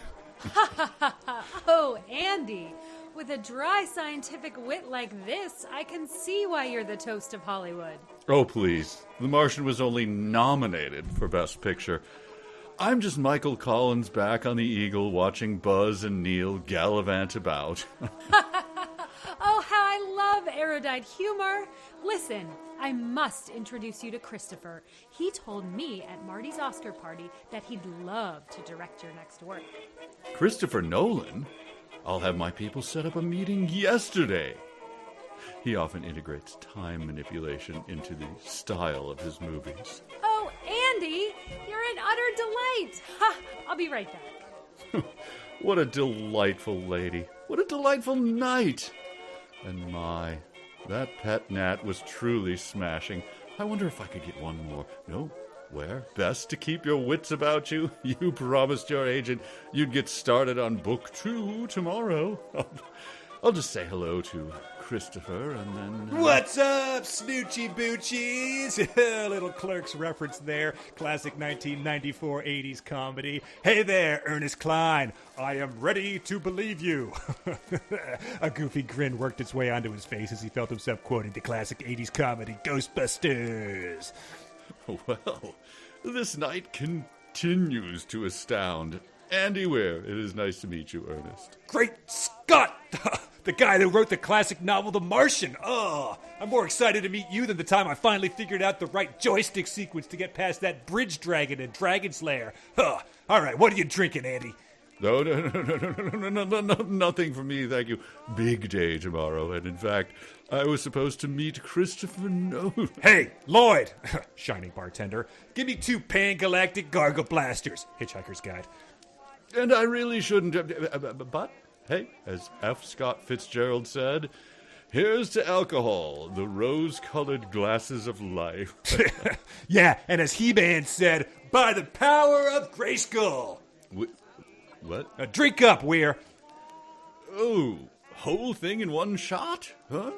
Oh, Andy, with a dry scientific wit like this, I can see why you're the toast of Hollywood. Oh, please. The Martian was only nominated for Best Picture. I'm just Michael Collins back on the Eagle watching Buzz and Neil gallivant about. Oh, how I love erudite humor. Listen, I must introduce you to Christopher. He told me at Marty's Oscar party that he'd love to direct your next work. Christopher Nolan? I'll have my people set up a meeting yesterday. He often integrates time manipulation into the style of his movies. Oh, Andy, you're an utter delight. Ha! I'll be right back. What a delightful lady. What a delightful night. And my, that pet gnat was truly smashing. I wonder if I could get one more. No, where? Best to keep your wits about you. You promised your agent you'd get started on book 2 tomorrow. I'll just say hello to Christopher and then... What's up, Snoochie Boochies? A little Clerks reference there. Classic 1994 80s comedy. Hey there, Ernest Cline. I am ready to believe you. A goofy grin worked its way onto his face as he felt himself quoting the classic 80s comedy Ghostbusters. Well, this night continues to astound. Andy Weir, it is nice to meet you, Ernest. Great Scott! The guy that wrote the classic novel The Martian. Oh, I'm more excited to meet you than the time I finally figured out the right joystick sequence to get past that bridge dragon in Dragon's Lair. All right, what are you drinking, Andy? No, nothing for me, thank you. Big day tomorrow, and in fact, I was supposed to meet Christopher Nolan. Hey, Lloyd! Shining bartender. Give me 2 pan-galactic gargle blasters. Hitchhiker's Guide. And I really shouldn't have, but, hey, as F. Scott Fitzgerald said, here's to alcohol, the rose-colored glasses of life. Yeah, and as He-Man said, by the power of Grayskull. What? Drink up, Weir. Oh, whole thing in one shot? Huh?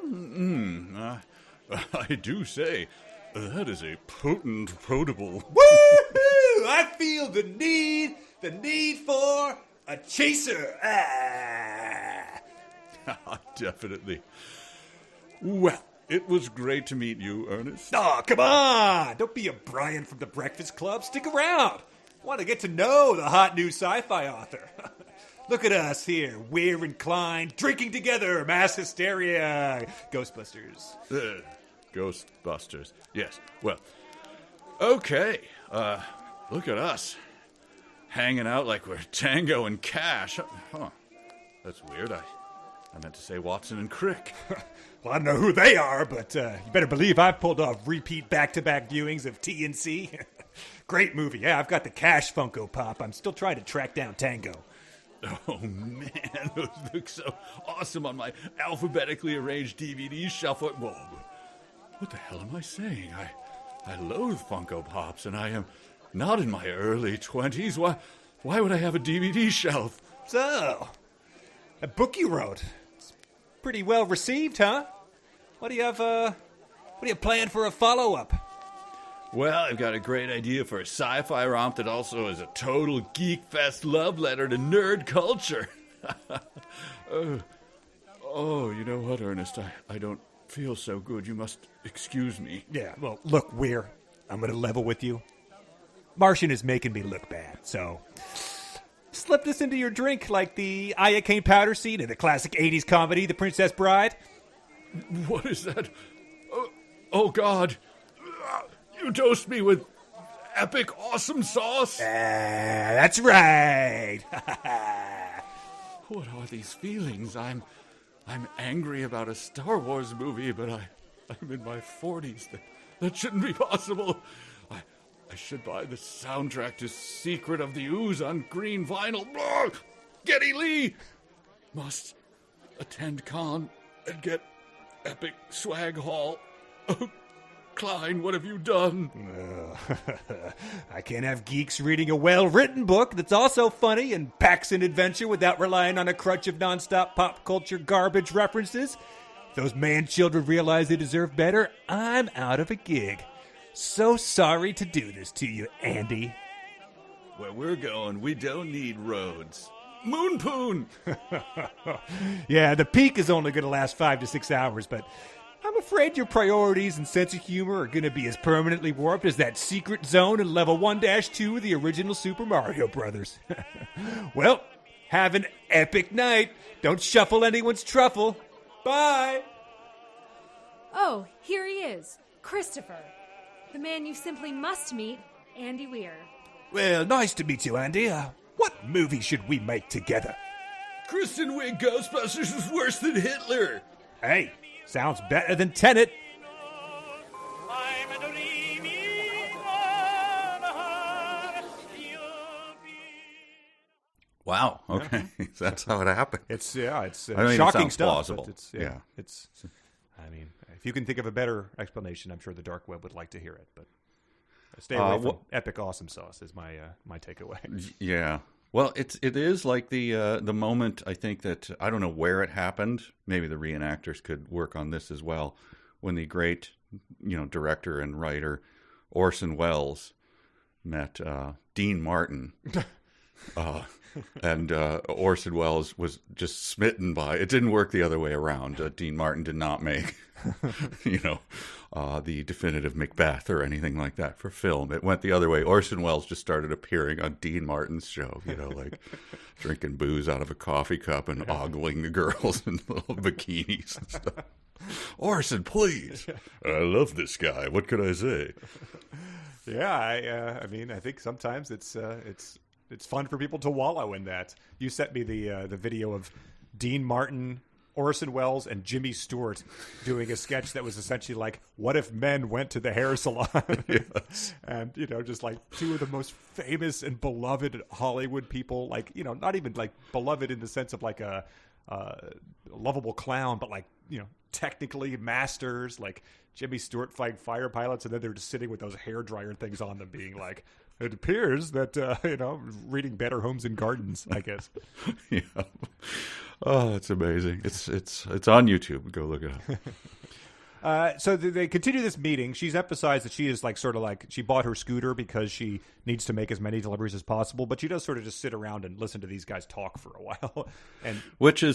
I do say, that is a potent potable. Woo-hoo! I feel the need for a chaser. Definitely. Well, it was great to meet you, Ernest. Oh, come on! Don't be a Brian from the Breakfast Club. Stick around. I want to get to know the hot new sci-fi author. Look at us here, Weir and Cline, drinking together, mass hysteria. Ghostbusters. Ghostbusters. Yes. Well, okay. Look at us. Hanging out like we're Tango and Cash. Huh. That's weird. I meant to say Watson and Crick. Well, I don't know who they are, but you better believe I've pulled off repeat back-to-back viewings of TNC. Great movie. Yeah, I've got the Cash Funko Pop. I'm still trying to track down Tango. Oh, man, those look so awesome on my alphabetically arranged DVD shelf. Whoa, what the hell am I saying? I loathe Funko Pops, and I am not in my early 20s. Why would I have a DVD shelf? So, A book you wrote. It's pretty well received, huh? What do you have planned for a follow-up? Well, I've got a great idea for a sci-fi romp that also is a total geek fest love letter to nerd culture. Oh, you know what, Ernest? I don't feel so good. You must excuse me. Yeah, well, look, Weir, I'm going to level with you. Martian is making me look bad, so slip this into your drink like the iocane powder scene in the classic 80s comedy, The Princess Bride. What is that? Oh God. You dosed me with epic awesome sauce? That's right. What are these feelings? I'm angry about a Star Wars movie, but I'm in my 40s. That shouldn't be possible. I should buy the soundtrack to Secret of the Ooze on green vinyl. Geddy Lee must attend con and get epic swag haul. Oh, Cline, what have you done? I can't have geeks reading a well-written book that's also funny and packs an adventure without relying on a crutch of nonstop pop culture garbage references. If those man-children realize they deserve better, I'm out of a gig. So sorry to do this to you, Andy. Where we're going, we don't need roads. Moonpoon! Yeah, the peak is only going to last 5 to 6 hours, but I'm afraid your priorities and sense of humor are going to be as permanently warped as that secret zone in level 1-2 of the original Super Mario Brothers. Well, have an epic night. Don't shuffle anyone's truffle. Bye! Oh, here he is. Christopher. The man you simply must meet, Andy Weir. Well, nice to meet you, Andy. What movie should we make together? Kristen Wiig Ghostbusters was worse than Hitler. Hey, sounds better than Tenet. Wow. Okay, that's how it happened. It's I mean, shocking it sounds stuff. plausible. It's. I mean, if you can think of a better explanation, I'm sure the dark web would like to hear it. But stay away from epic awesome sauce is my takeaway. Yeah. Well, it is like the moment, I think, that I don't know where it happened. Maybe the reenactors could work on this as well. When the great, director and writer Orson Welles met Dean Martin, and Orson Welles was just smitten by it. Didn't work the other way around. Dean Martin did not make, the definitive Macbeth or anything like that for film. It went the other way. Orson Welles just started appearing on Dean Martin's show, like drinking booze out of a coffee cup and ogling the girls in little bikinis and stuff. Orson, please. I love this guy. What could I say? Yeah, I mean, I think sometimes it's fun for people to wallow in that. You sent me the video of Dean Martin, Orson Welles, and Jimmy Stewart doing a sketch that was essentially like, what if men went to the hair salon? Yes. And, just like two of the most famous and beloved Hollywood people, like, not even like beloved in the sense of like a lovable clown, but like, technically masters, like Jimmy Stewart fighting fire pilots, and then they're just sitting with those hair dryer things on them being like, it appears that, reading Better Homes and Gardens, I guess. Yeah. Oh, it's amazing. It's on YouTube. Go look it up. So they continue this meeting. She's emphasized that she is she bought her scooter because she needs to make as many deliveries as possible, but she does sort of just sit around and listen to these guys talk for a while. And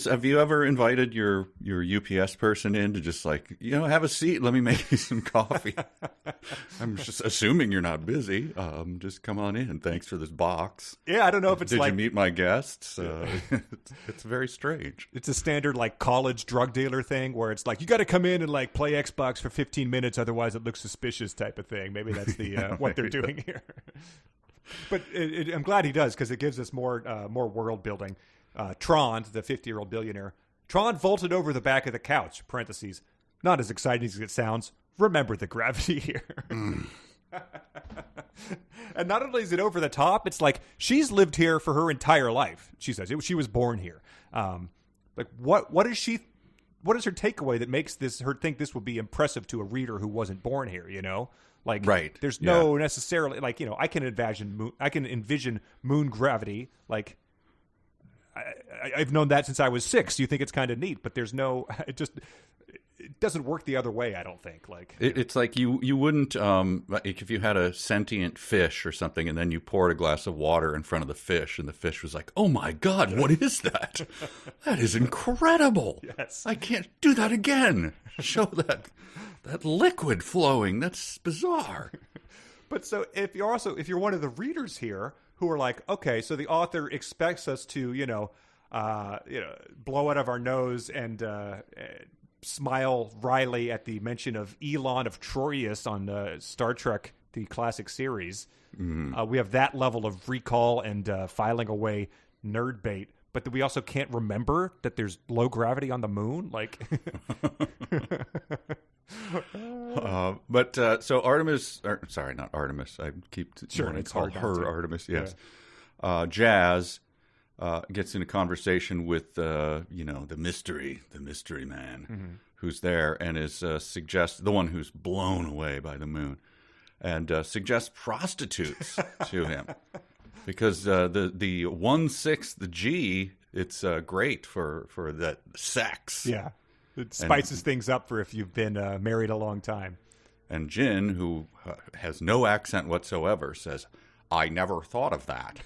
have you ever invited your UPS person in to just have a seat, let me make you some coffee? I'm just assuming you're not busy. Just come on in. Thanks for this box. Yeah, I don't know if it's Did you meet my guests? It's very strange. It's a standard college drug dealer thing where it's like, you got to come in and play Xbox for 15 minutes, otherwise it looks suspicious type of thing. Maybe that's the what they're doing here. But I'm glad he does, because it gives us more world building. Tron, the 50-year-old billionaire, Tron vaulted over the back of the couch, parentheses, not as exciting as it sounds. Remember the gravity here. And not only is it over the top, it's like she's lived here for her entire life. She says she was born here. What is her takeaway that makes her think this would be impressive to a reader who wasn't born here? Right. There's no necessarily I can envision moon gravity. I've known that since I was 6. You think it's kind of neat, but there's no. It doesn't work the other way. I don't think. Like it's like you wouldn't like if you had a sentient fish or something, and then you poured a glass of water in front of the fish, and the fish was like, "Oh my God, what is that? That is incredible! Yes, I can't do that again. Show that liquid flowing. That's bizarre." But so if you're one of the readers here who are like, okay, so the author expects us to blow out of our nose and smile wryly at the mention of Elon of Troyes on Star Trek, the classic series. We have that level of recall and filing away nerd bait, but we also can't remember that there's low gravity on the moon. Like, so Artemis, sorry, not Artemis. I keep wanting to call her Artemis. Yes, yeah. Jazz gets in a conversation with the mystery man who's there, and is the one who's blown away by the moon, and suggests prostitutes to him because the 1/6 G, it's great for that sex. Yeah. It spices things up for if you've been married a long time. And Jin, who has no accent whatsoever, says, "I never thought of that."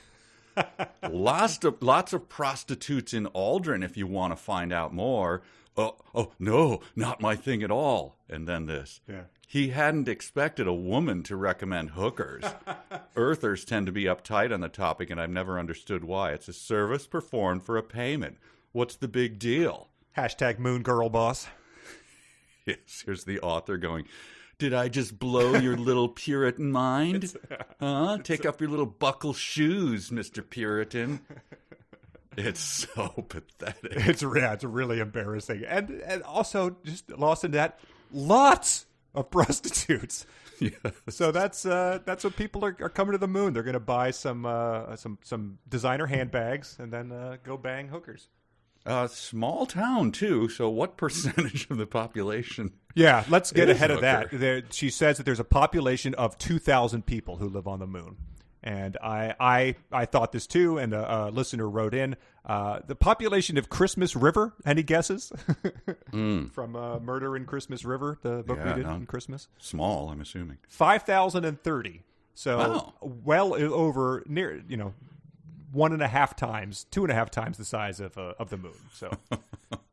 Lots of prostitutes in Aldrin if you want to find out more. Oh, no, not my thing at all. And then this. Yeah. He hadn't expected a woman to recommend hookers. Earthers tend to be uptight on the topic, and I've never understood why. It's a service performed for a payment. What's the big deal? Hashtag moon girl boss. Yes, here's the author going, "Did I just blow your little Puritan mind? Take off your little buckle shoes, Mr. Puritan." It's so pathetic. It's really embarrassing. And also, just lost in that, lots of prostitutes. Yes. So that's what people are coming to the moon. They're going to buy some designer handbags and then go bang hookers. Small town, too, so what percentage of the population? Yeah, let's get ahead of that. She says that there's a population of 2,000 people who live on the moon. And I thought this, too, and a listener wrote in. The population of Christmas River, any guesses? From Murder in Christmas River, the book we did in Christmas? Small, I'm assuming. 5,030. So well over, near, 1.5 times, 2.5 times the size of the moon. So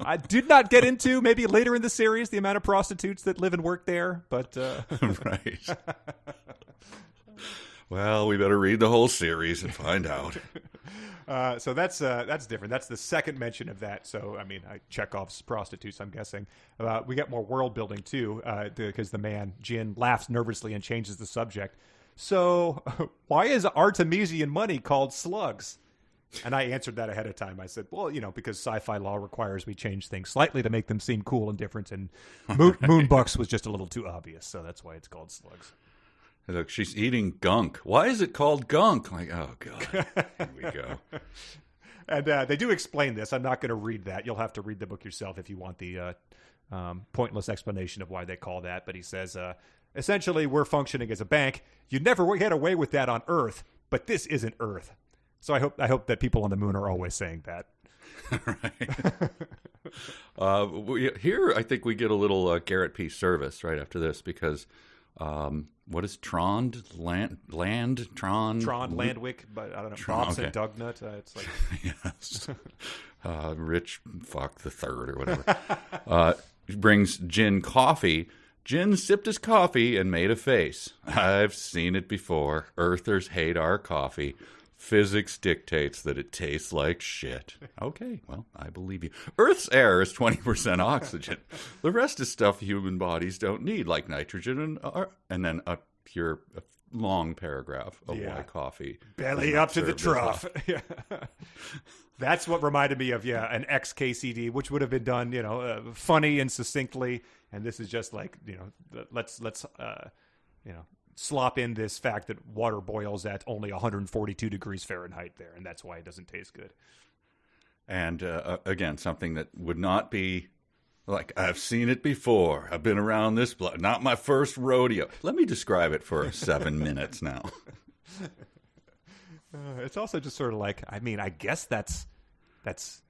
I did not get into, maybe later in the series, the amount of prostitutes that live and work there, but right. Well, we better read the whole series and find out. So that's different. That's the second mention of that. So I mean, Chekhov's prostitutes, I'm guessing. We get more world building too, because the man Jin laughs nervously and changes the subject. So, why is Artemisian money called slugs? And I answered that ahead of time. I said, well, because sci-fi law requires we change things slightly to make them seem cool and different, and moonbucks was just a little too obvious, so that's why it's called slugs. Look, she's eating gunk. Why is it called gunk? Like, oh, God, here we go. And they do explain this. I'm not going to read that. You'll have to read the book yourself if you want the pointless explanation of why they call that. But he says... essentially, we're functioning as a bank. You'd never get away with that on Earth, but this isn't Earth. So I hope that people on the moon are always saying that. Right. Here, I think we get a little Garrett P. Serviss right after this because what is Tron? Tron, Landwick, but I don't know. Bobson, okay. Dugnut. It's like yes. Rich fuck the third or whatever. Brings Jin coffee. Jin sipped his coffee and made a face. I've seen it before. Earthers hate our coffee. Physics dictates that it tastes like shit. Okay, well, I believe you. Earth's air is 20% oxygen. The rest is stuff human bodies don't need, like nitrogen and then a long paragraph of why coffee. Belly up to the trough. That's what reminded me of, an XKCD, which would have been done, funny and succinctly. And this is just like, let's slop in this fact that water boils at only 142 degrees Fahrenheit there, and that's why it doesn't taste good. And again, something that would not be like, I've seen it before. I've been around this block. Not my first rodeo. Let me describe it for 7 minutes now. It's also just sort of like, I mean, I guess that's that's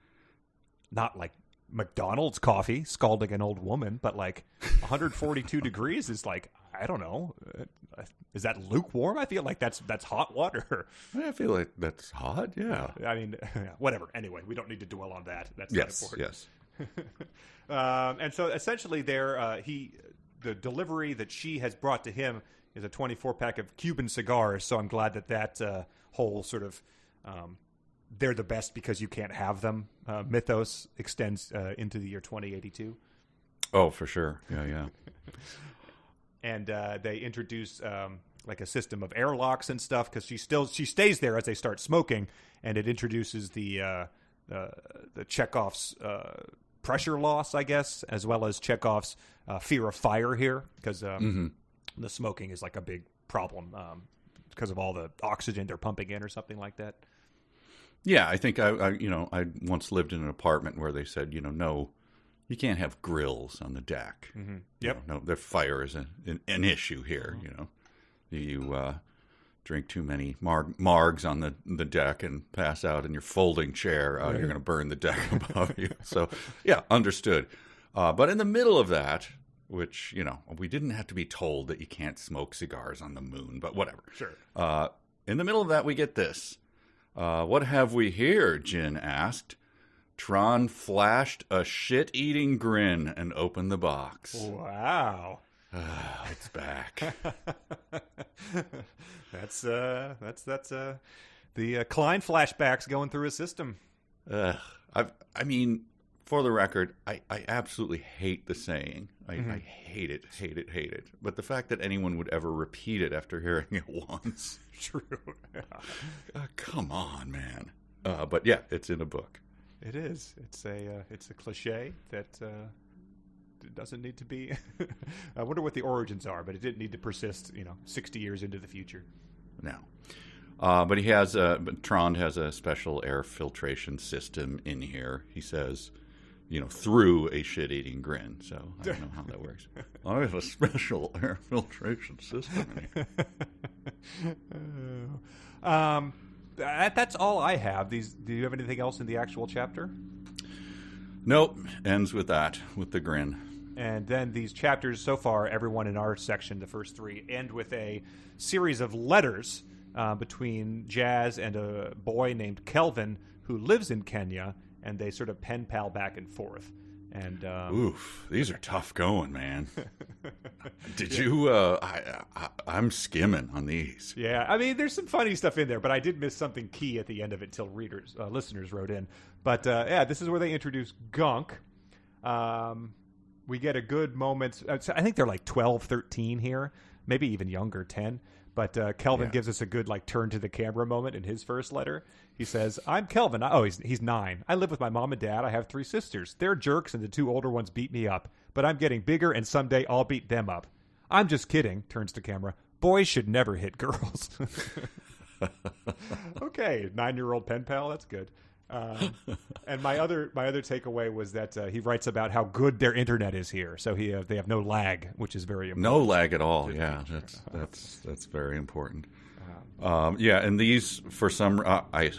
not like McDonald's coffee scalding an old woman, but like 142 degrees is like, I don't know. Is that lukewarm? I feel like that's hot water. I feel like that's hot. Yeah. I mean, whatever. Anyway, we don't need to dwell on that. That's not important. Yes. And so essentially, the delivery that she has brought to him is a 24-pack of Cuban cigars. So I'm glad that whole sort of they're the best because you can't have them mythos extends into the year 2082. Oh, for sure. Yeah. And they introduce like a system of airlocks and stuff because she stays there as they start smoking, and it introduces the Chekhov's pressure loss, I guess, as well as Chekhov's fear of fire here because the smoking is like a big problem because of all the oxygen they're pumping in or something like that. Yeah, I think I once lived in an apartment where they said, no, you can't have grills on the deck. Mm-hmm. Yep. No, the fire is an issue here. You drink too many margs on the deck and pass out in your folding chair, you're going to burn the deck above you. So, yeah, understood. But in the middle of that, which, we didn't have to be told that you can't smoke cigars on the moon, but whatever. Sure. In the middle of that, we get this. What have we here? Jin asked. Tron flashed a shit-eating grin and opened the box. Wow. It's back. That's the Cline flashbacks going through his system. I mean, for the record, I absolutely hate the saying. I hate it. But the fact that anyone would ever repeat it after hearing it once. True. Come on, man. But yeah, it's in a book. It is. It's a cliche that doesn't need to be. I wonder what the origins are, but it didn't need to persist, 60 years into the future. No. But he has Tron has a special air filtration system in here. He says, through a shit-eating grin. So I don't know how that works. I have a special air filtration system in here. That's all I have. Do you have anything else in the actual chapter? Nope. Ends with that, with the grin. And then these chapters, so far, everyone in our section, the first three, end with a series of letters between Jazz and a boy named Kelvin who lives in Kenya, and they sort of pen pal back and forth. And oof, these are tough going, man. Did you? I'm skimming on these. Yeah, I mean, there's some funny stuff in there, but I did miss something key at the end of it till listeners wrote in. But yeah, this is where they introduce Gunk. We get a good moment. I think they're like 12, 13 here, maybe even younger, 10. But Kelvin gives us a good turn to the camera moment in his first letter. He says, "I'm Kelvin." He's 9. "I live with my mom and dad. I have 3 sisters. They're jerks, and the 2 older ones beat me up. But I'm getting bigger, and someday I'll beat them up. I'm just kidding." Turns to camera. "Boys should never hit girls." Okay, 9-year-old pen pal. That's good. And my other takeaway was that he writes about how good their internet is here. So they have no lag, which is very important. No lag at all. Yeah, that's very important. Yeah, and these for some I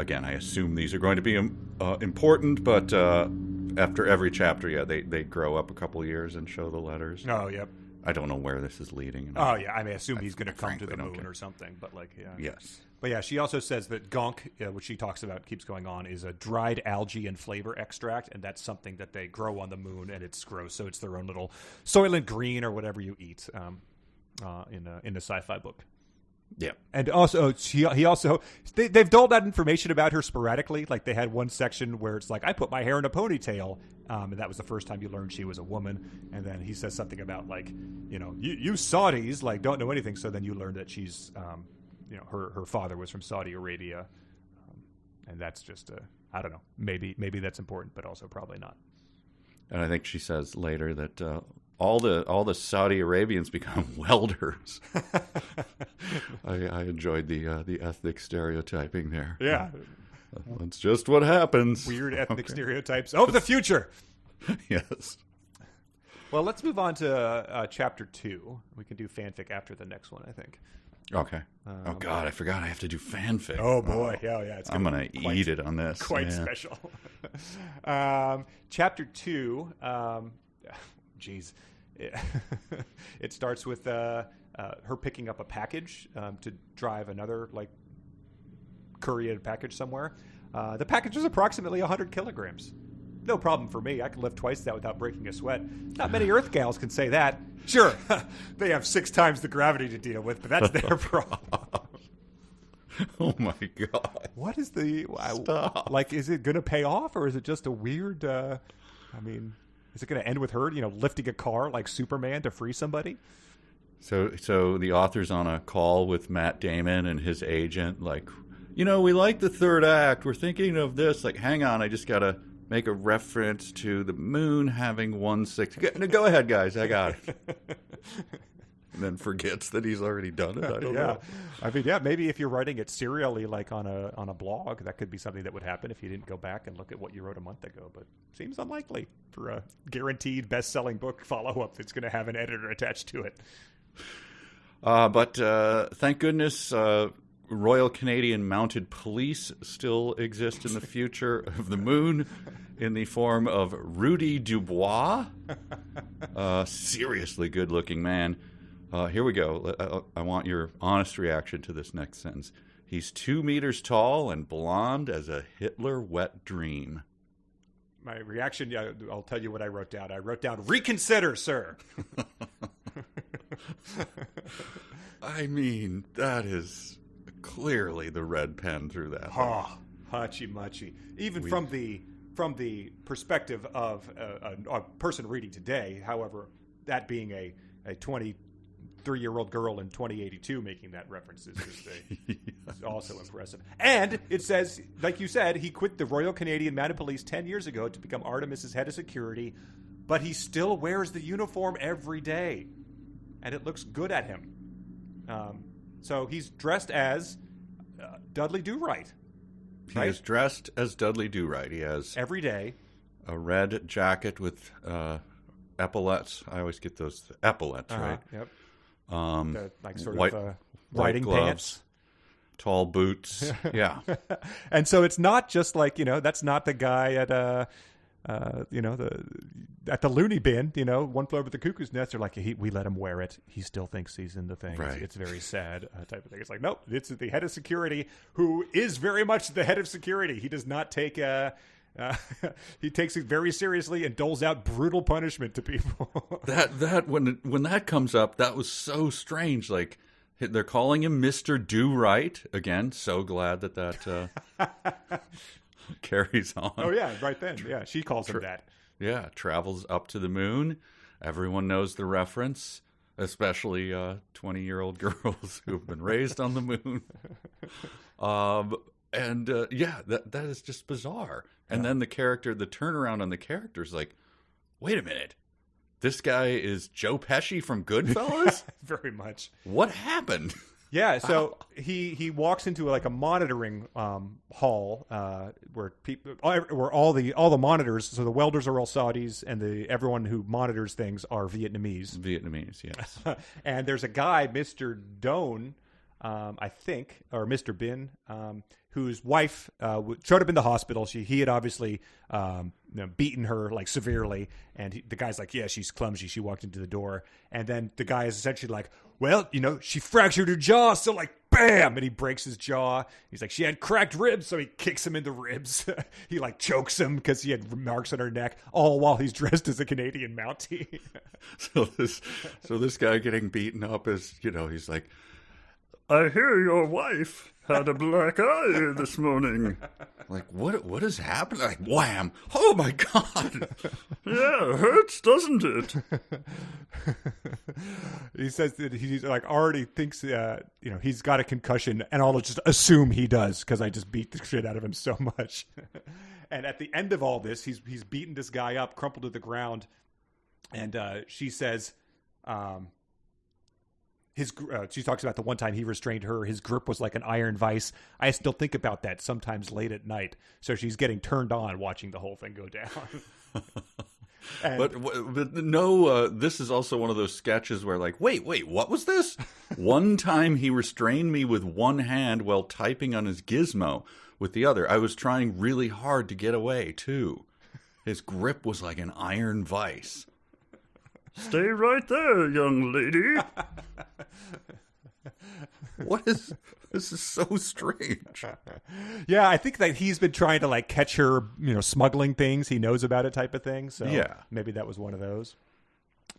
assume these are going to be important, but after every chapter, they grow up a couple years and show the letters. Oh, yep. I don't know where this is leading. Oh, yeah. I assume he's going to come to the moon or something. But yeah. Yes. But yeah, she also says that gunk, which she talks about, keeps going on, is a dried algae and flavor extract, and that's something that they grow on the moon, and it's gross. So it's their own little Soylent Green or whatever you eat in the sci-fi book. Yeah, and also they've doled out information about her sporadically. Like they had one section where it's like, "I put my hair in a ponytail," and that was the first time you learned she was a woman. And then he says something about you Saudis don't know anything. So then you learn that she's her father was from Saudi Arabia, and that's just I don't know. Maybe that's important, but also probably not. And I think she says later that all the Saudi Arabians become welders. I enjoyed the ethnic stereotyping there. Yeah, that's just what happens. Weird ethnic stereotypes of the future. Yes. Well, let's move on to chapter 2. We can do fanfic after the next one, I think. Okay. Oh God, I forgot I have to do fanfic. Oh boy, yeah, it's I'm gonna eat it on this. Quite special. Chapter 2. Geez, it starts with her picking up a package to drive another couriered package somewhere. The package was approximately 100 kilograms. No problem for me. I can lift twice that without breaking a sweat. Not many Earth gals can say that. Sure, they have 6 times the gravity to deal with, but that's their problem. Oh my God! What is the Stop. Is it going to pay off, or is it just a weird? Is it going to end with her, lifting a car like Superman to free somebody? So the author's on a call with Matt Damon and his agent. We like the third act. We're thinking of this. Hang on, I just gotta make a reference to the moon having 1/6. Go ahead, guys. I got it. And then forgets that he's already done it. I don't know. Maybe if you're writing it serially, on a blog, that could be something that would happen if you didn't go back and look at what you wrote a month ago. But seems unlikely for a guaranteed best-selling book follow-up that's going to have an editor attached to it. But thank goodness Royal Canadian Mounted Police still exist in the future of the moon in the form of Rudy Dubois. Seriously good-looking man. Here we go. I want your honest reaction to this next sentence. He's 2 meters tall and blonde as a Hitler wet dream. My reaction, I'll tell you what I wrote down. I wrote down, reconsider, sir. That is clearly the red pen through that. Hachi-machi. Even from the perspective of a person reading today, however, that being a 23-year-old girl in 2082 making that reference is also impressive. And it says, like you said, he quit the Royal Canadian Mounted Police 10 years ago to become Artemis's head of security, but he still wears the uniform every day, and it looks good at him. So he's dressed as Dudley Do-Right. He is dressed as Dudley Do-Right. He has every day a red jacket with epaulettes. I always get those epaulettes, right? Yep. White riding gloves, pants, tall boots. Yeah. And so it's not just that's not the guy at at the loony bin, One Flew Over the Cuckoo's Nest. They're we let him wear it. He still thinks he's in the thing. Right. It's very sad type of thing. It's nope, it's the head of security who is very much the head of security. He does not take he takes it very seriously and doles out brutal punishment to people. that when that comes up, that was so strange. They're calling him Mr. Do-Right again. So glad that carries on. Oh yeah, right then. Yeah, she calls him that. Yeah, travels up to the moon. Everyone knows the reference, especially 20-year-old girls who've been raised on the moon. That is just bizarre. And then the turnaround on the character is wait a minute. This guy is Joe Pesci from Goodfellas? Very much. What happened? Yeah, so he walks into a monitoring hall where all the monitors. So the welders are all Saudis, and everyone who monitors things are Vietnamese. Vietnamese, yes. And there's a guy, Mr. Doan, I think, or Mr. Bin, whose wife showed up in the hospital. He had obviously beaten her severely, and the guy's yeah, she's clumsy. She walked into the door, and then the guy is essentially well, she fractured her jaw, so bam, and he breaks his jaw. He's she had cracked ribs, so he kicks him in the ribs. He chokes him because he had marks on her neck, all while he's dressed as a Canadian Mountie. So this guy getting beaten up is, he's I hear your wife had a black eye this morning. What is happening? Wham! Oh my God! Yeah, it hurts, doesn't it? He says that he's already thinks he's got a concussion, and I'll just assume he does because I just beat the shit out of him so much. And at the end of all this, he's beaten this guy up, crumpled to the ground, and she says, she talks about the one time he restrained her. His grip was like an iron vice. I still think about that sometimes late at night. So she's getting turned on watching the whole thing go down. But no, this is also one of those sketches where like, wait, what was this? One time he restrained me with one hand while typing on his gizmo with the other. I was trying really hard to get away, too. His grip was like an iron vice. Stay right there, young lady. This is so strange. Yeah, I think that he's been trying to like catch her, smuggling things. He knows about it type of thing. So yeah, maybe that was one of those.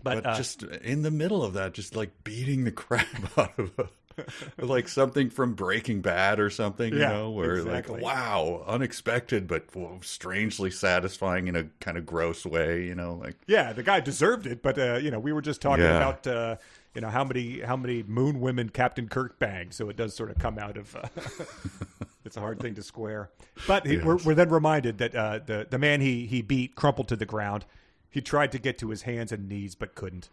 But just in the middle of that, just like beating the crap out of her. Like something from Breaking Bad or something, where exactly. like, wow, unexpected, but strangely satisfying in a kind of gross way, like. Yeah, the guy deserved it, but, we were just talking about, how many moon women Captain Kirk banged, so it does sort of come out of, it's a hard thing to square. But we're then reminded that the man he beat crumpled to the ground. He tried to get to his hands and knees, but couldn't.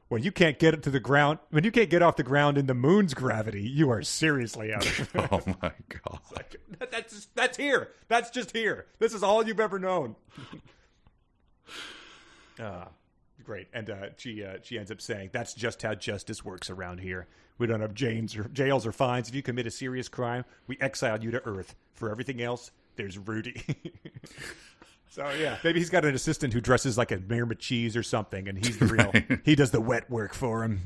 When you can't get it to the ground, when you can't get off the ground in the moon's gravity, you are seriously out of it. Oh my God. Like, that's here. That's just here. This is all you've ever known. Great. And she ends up saying, that's just how justice works around here. We don't have jails or fines. If you commit a serious crime, we exile you to Earth. For everything else, there's Rudy. So, yeah, maybe he's got an assistant who dresses like a Mayor McCheese or something, and he's the real, he does the wet work for him,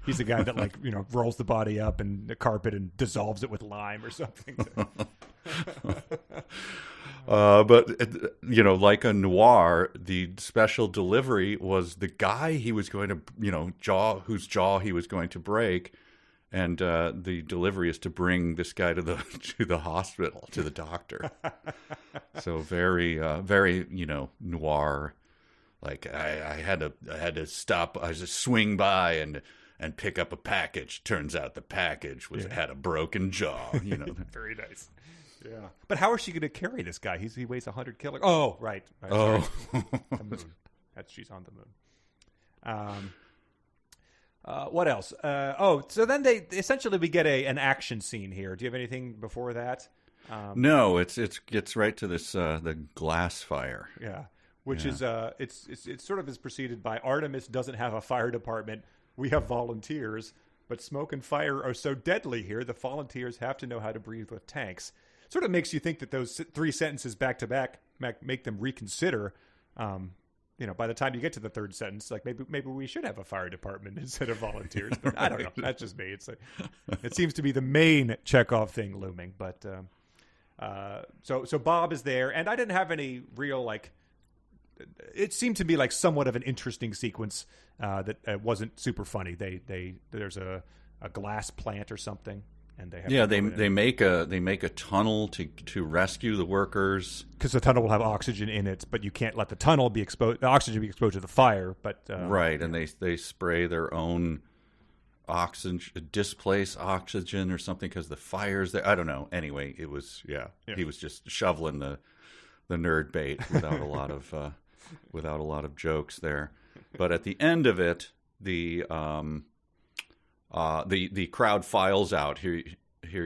He's the guy that, rolls the body up in the carpet and dissolves it with lime or something. But, like a noir, the special delivery was the guy he was going to, whose jaw he was going to break. And the delivery is to bring this guy to the hospital, to the doctor. So very, very, noir. Like I had to stop. I just swing by and pick up a package. Turns out the package had a broken jaw. Very nice. Yeah. But how is she going to carry this guy? He weighs 100 kilograms. Oh, right. Oh, the moon. She's on the moon. What else? So then we get an action scene here. Do you have anything before that? No, it gets right to this the glass fire. Yeah, which is it's sort of is preceded by Artemis doesn't have a fire department. We have volunteers, but smoke and fire are so deadly here. The volunteers have to know how to breathe with tanks. Sort of makes you think that those three sentences back to back make them reconsider. By the time you get to the third sentence, like maybe we should have a fire department instead of volunteers. But I don't know. That's just me. It seems to be the main Chekhov thing looming. But so Bob is there, and I didn't have any real it seemed to be like somewhat of an interesting sequence that wasn't super funny. There's a glass plant or something. And they make a tunnel to rescue the workers because the tunnel will have oxygen in it, but you can't let the tunnel be exposed. The oxygen be exposed to the fire, but right, and they spray their own oxygen, displace oxygen or something because the fire's there. I don't know. Anyway, it was he was just shoveling the nerd bait without a lot of jokes there. But at the end of it, the crowd files out. Here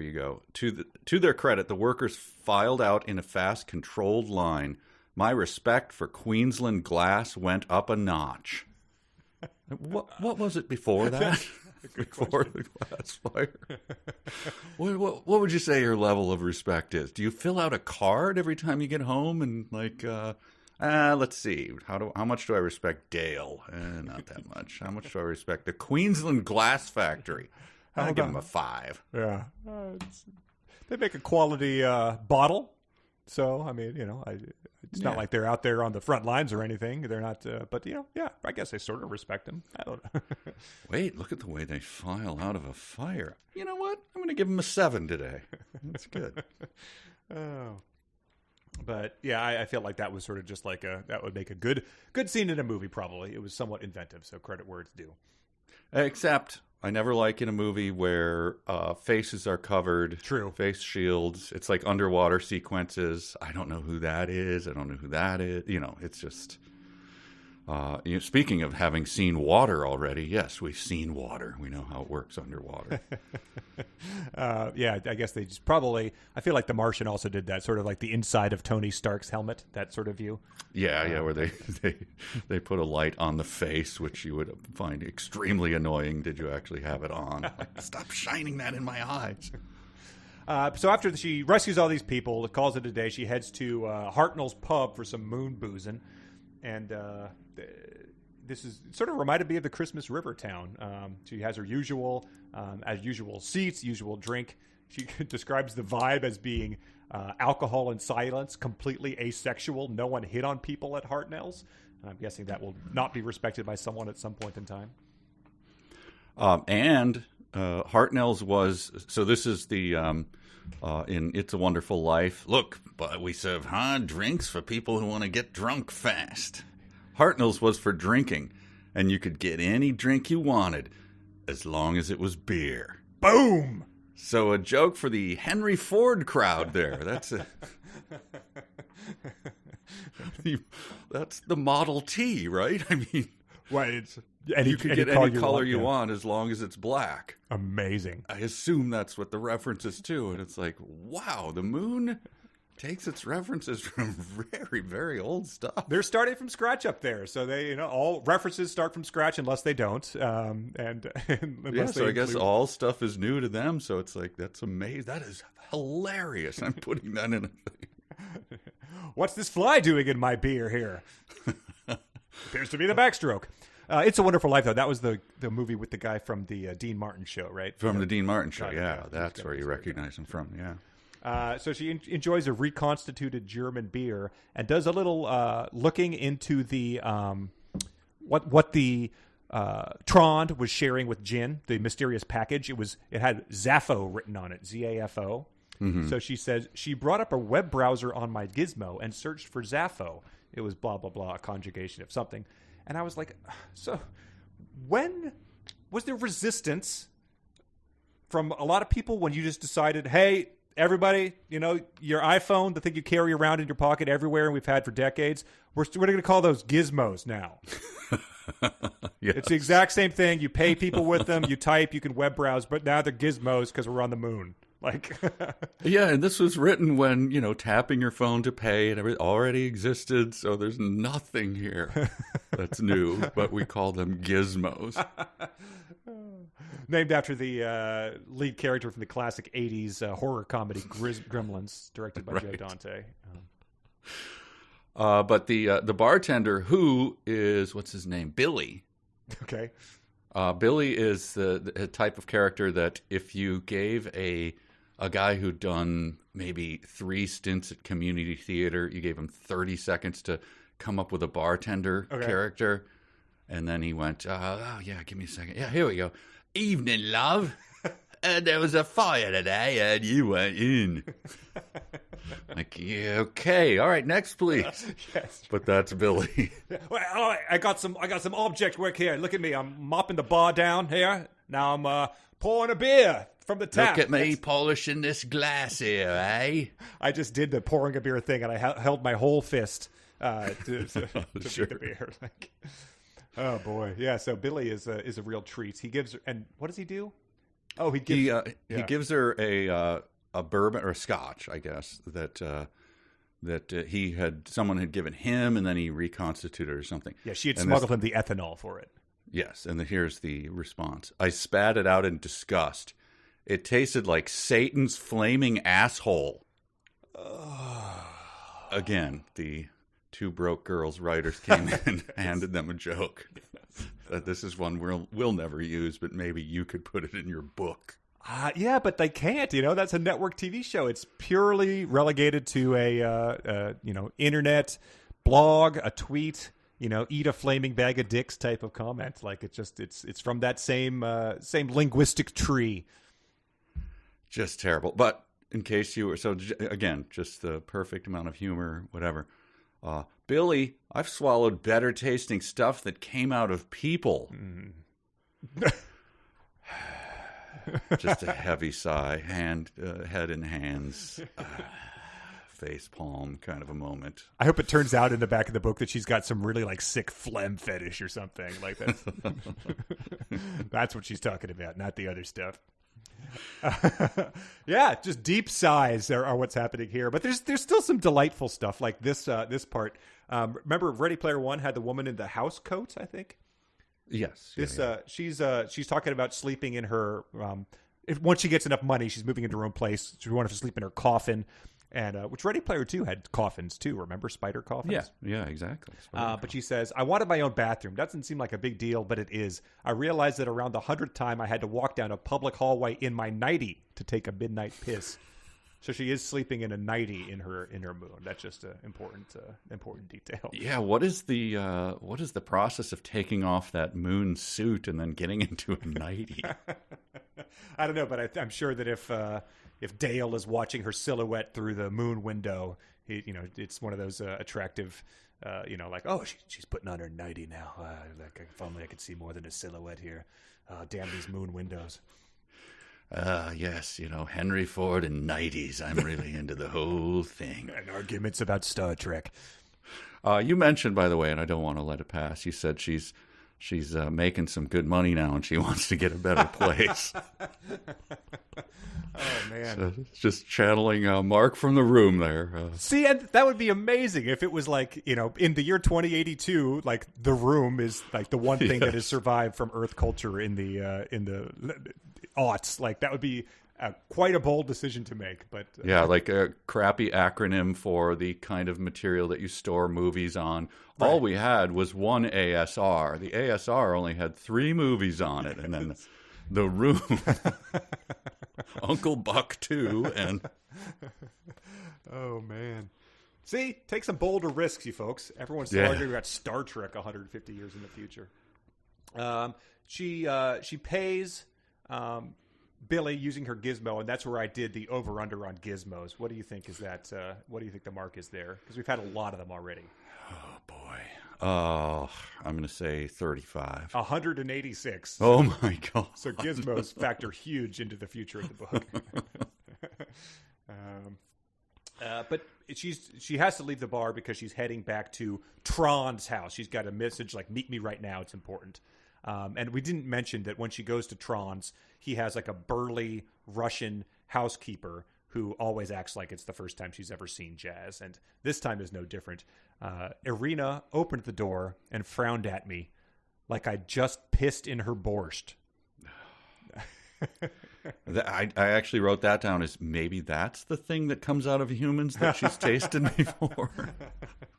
you go. To their credit, the workers filed out in a fast, controlled line. My respect for Queensland glass went up a notch. What was it before that? Before the glass fire? What would you say your level of respect is? Do you fill out a card every time you get home and let's see. How much do I respect Dale? Not that much. How much do I respect the Queensland Glass Factory? I'll give them a 5. Yeah. They make a quality bottle. So, I mean, it's not like they're out there on the front lines or anything. They're not, but, I guess I sort of respect them. I don't know. Wait, look at the way they file out of a fire. You know what? I'm going to give them a 7 today. That's good. Oh. But yeah, I feel like that was sort of just that would make a good scene in a movie. Probably it was somewhat inventive, so credit where it's due. Except I never like in a movie where faces are covered, true face shields. It's like underwater sequences. I don't know who that is. I don't know who that is. It's just. Speaking of having seen water already, yes, we've seen water. We know how it works underwater. Yeah, I guess they just probably. I feel like The Martian also did that, sort of like the inside of Tony Stark's helmet, that sort of view. Yeah, where they put a light on the face, which you would find extremely annoying. Did you actually have it on? Like, stop shining that in my eyes. So after she rescues all these people, calls it a day, she heads to Hartnell's pub for some moon boozing, and this is sort of reminded me of the Christmas River town. She has her usual, as usual, seats, usual drink. She describes the vibe as being alcohol and silence, completely asexual. No one hit on people at Hartnell's. I'm guessing that will not be respected by someone at some point in time. And Hartnell's was, so this is the, in It's a Wonderful Life. Look, but we serve hard drinks for people who want to get drunk fast. Hartnell's was for drinking, and you could get any drink you wanted as long as it was beer. Boom! So a joke for the Henry Ford crowd there. That's the Model T, right? I mean, you could get any color you want as long as it's black. Amazing. I assume that's what the reference is to, and it's like, wow, the moon takes its references from very, very old stuff. They're starting from scratch up there, so they, all references start from scratch unless they don't. So I guess all stuff is new to them. So it's like, that's amazing. That is hilarious. I'm putting that in a thing. What's this fly doing in my beer here? Appears to be the backstroke. It's a Wonderful Life, though. That was the movie with the guy from the Dean Martin show, right? From the Dean Martin show, yeah. That's where you recognize him from, yeah. So she enjoys a reconstituted German beer and does a little looking into the what the Trond was sharing with Jin, the mysterious package. It had Zaffo written on it, Zafo. Mm-hmm. So she says she brought up a web browser on my Gizmo and searched for Zaffo. It was blah blah blah, a conjugation of something. And I was like, so when was there resistance from a lot of people when you just decided, hey, everybody, your iPhone, the thing you carry around in your pocket everywhere and we've had for decades, we're going to call those gizmos now. Yes. It's the exact same thing. You pay people with them, you type, you can web browse, but now they're gizmos because we're on the moon. Yeah, and this was written when, tapping your phone to pay and everything already existed, so there's nothing here that's new, but we call them gizmos. Named after the lead character from the classic 80s horror comedy Gremlins, directed by Joe Dante. But the bartender, who is, what's his name? Billy. Okay. Billy is the type of character that if you gave a guy who'd done maybe 3 stints at community theater, you gave him 30 seconds to come up with a bartender character, and then he went, oh, yeah, give me a second. Yeah, here we go. Evening, love. There was a fire today, and you went in. Like, yeah, okay, all right, next, please. Yes, but that's Billy. Well, I got some object work here. Look at me. I'm mopping the bar down here. Now I'm pouring a beer from the tap. Look at me polishing this glass here, eh? I just did the pouring a beer thing, and I held my whole fist to sure. beat the beer. Oh boy, yeah. So Billy is a real treat. He gives her, and what does he do? Oh, he gives her a bourbon or a scotch, I guess, that someone had given him, and then he reconstituted or something. Yeah, she had smuggled him the ethanol for it. Yes, and here's the response. I spat it out in disgust. It tasted like Satan's flaming asshole. Again, the Two Broke Girls writers came in and handed them a joke. This is one we'll never use, but maybe you could put it in your book. Yeah, but they can't. That's a network TV show. It's purely relegated to a internet blog, a tweet. Eat a flaming bag of dicks type of comment. Like it's from that same linguistic tree. Just terrible. But in case you were again, just the perfect amount of humor, whatever. Billy, I've swallowed better tasting stuff that came out of people. Just a heavy sigh, head in hands, face palm kind of a moment. I hope it turns out in the back of the book that she's got some really sick phlegm fetish or something like that. That's what she's talking about, not the other stuff. Yeah, just deep sighs are what's happening here. But there's still some delightful stuff like this part. Remember, Ready Player One had the woman in the house coat, I think. Yes. She's talking about sleeping in her. Once she gets enough money, she's moving into her own place. She wanted to sleep in her coffin, and which Ready Player 2 had coffins too. Remember spider coffins? Yeah, exactly. But she says, "I wanted my own bathroom. Doesn't seem like a big deal, but it is. I realized that around the 100th time, I had to walk down a public hallway in my nightie to take a midnight piss." So she is sleeping in a nightie in her moon. That's just an important detail. Yeah, what is the process of taking off that moon suit and then getting into a nightie? I don't know, but I'm sure that if Dale is watching her silhouette through the moon window, it's one of those attractive, like, oh, she's putting on her nightie now. If only I could see more than a silhouette here. Damn these moon windows. Yes, Henry Ford and nighties. I'm really into the whole thing. And arguments about Star Trek. You mentioned, by the way, and I don't want to let it pass, you said she's making some good money now and she wants to get a better place. Oh, man. So just channeling Mark from the room there. See, and that would be amazing if it was like, in the year 2082, like The Room is like the one thing that has survived from Earth culture in the aughts. Like, that would be quite a bold decision to make. But yeah, like a crappy acronym for the kind of material that you store movies on. Right. All we had was one ASR. The ASR only had 3 movies on it, and then The Room, Uncle Buck 2, and oh man. See, take some bolder risks, you folks. Everyone's still arguing about Star Trek 150 years in the future. She pays Billy using her gizmo, and that's where I did the over-under on gizmos. What do you think is that? What do you think the mark is there? Because we've had a lot of them already. Oh, boy. Oh, I'm going to say 35. 186. Oh, my God. So gizmos factor huge into the future of the book. But she has to leave the bar because she's heading back to Tron's house. She's got a message like, meet me right now. It's important. And we didn't mention that when she goes to Tron's, he has like a burly Russian housekeeper who always acts like it's the first time she's ever seen Jazz. And this time is no different. Irina opened the door and frowned at me like I just pissed in her borscht. I actually wrote that down as maybe that's the thing that comes out of humans that she's tasted before.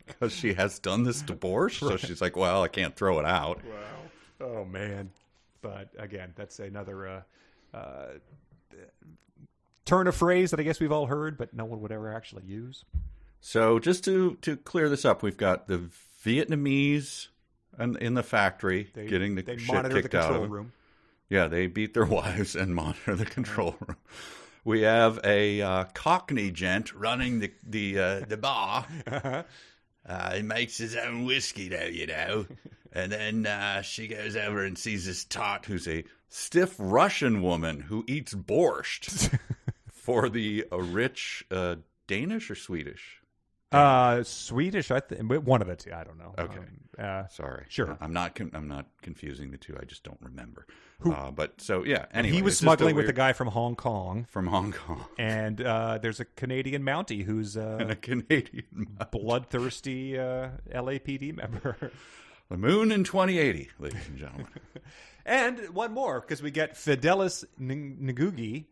Because she has done this to borscht. Right. So she's like, well, I can't throw it out. Wow. Oh, man. But again, that's another turn of phrase that I guess we've all heard, but no one would ever actually use. So just to clear this up, we've got the Vietnamese in the factory getting the shit kicked out of them. Room. Yeah, they beat their wives and monitor the control room. We have a Cockney gent running the bar. Uh-huh. He makes his own whiskey, though, And then she goes over and sees this tot who's a stiff Russian woman who eats borscht for the rich Danish or Swedish? Swedish, one of the two. I don't know. Okay, sorry. Sure, I'm not confusing the two. I just don't remember. But so yeah. Anyway, he was smuggling with a guy from Hong Kong. And there's a Canadian Mountie who's and a Canadian bloodthirsty LAPD member. The moon in 2080, ladies and gentlemen. And one more, because we get Fidelis Ngugi,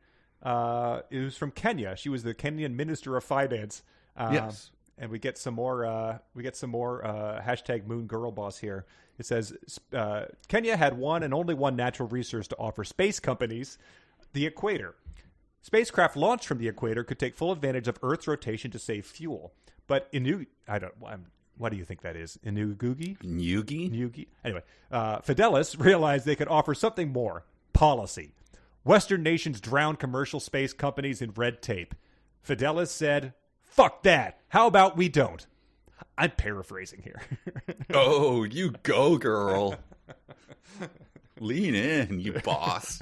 who's from Kenya. She was the Kenyan Minister of Finance. Yes. And we get some more. Hashtag Moon Girl Boss here. It says Kenya had one and only one natural resource to offer space companies: the equator. Spacecraft launched from the equator could take full advantage of Earth's rotation to save fuel. But what do you think that is? Ngugi? Ngugi. Anyway, Fidelis realized they could offer something more: policy. Western nations drown commercial space companies in red tape. Fidelis said, "Fuck that. How about we don't?" I'm paraphrasing here. Oh, you go, girl. Lean in, you boss.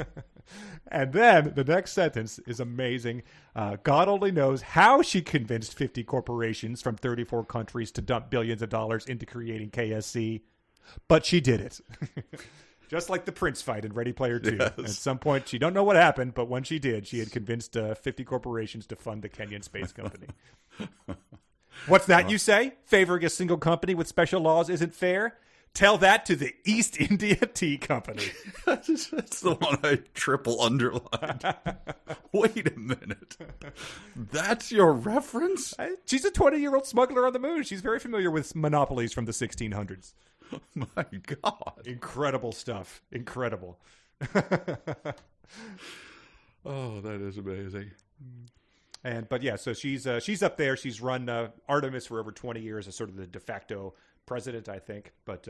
And then the next sentence is amazing. God only knows how she convinced 50 corporations from 34 countries to dump billions of dollars into creating KSC, but she did it. Just like the Prince fight in Ready Player 2. Yes. At some point, she don't know what happened, but when she did, she had convinced 50 corporations to fund the Kenyan Space Company. What's that you say? Favoring a single company with special laws isn't fair? Tell that to the East India Tea Company. That's the one I triple underlined. Wait a minute. That's your reference? She's a 20-year-old smuggler on the moon. She's very familiar with monopolies from the 1600s. My God. Incredible stuff. Incredible. Oh, that is amazing. But yeah, so she's up there. She's run Artemis for over 20 years as sort of the de facto president, I think. But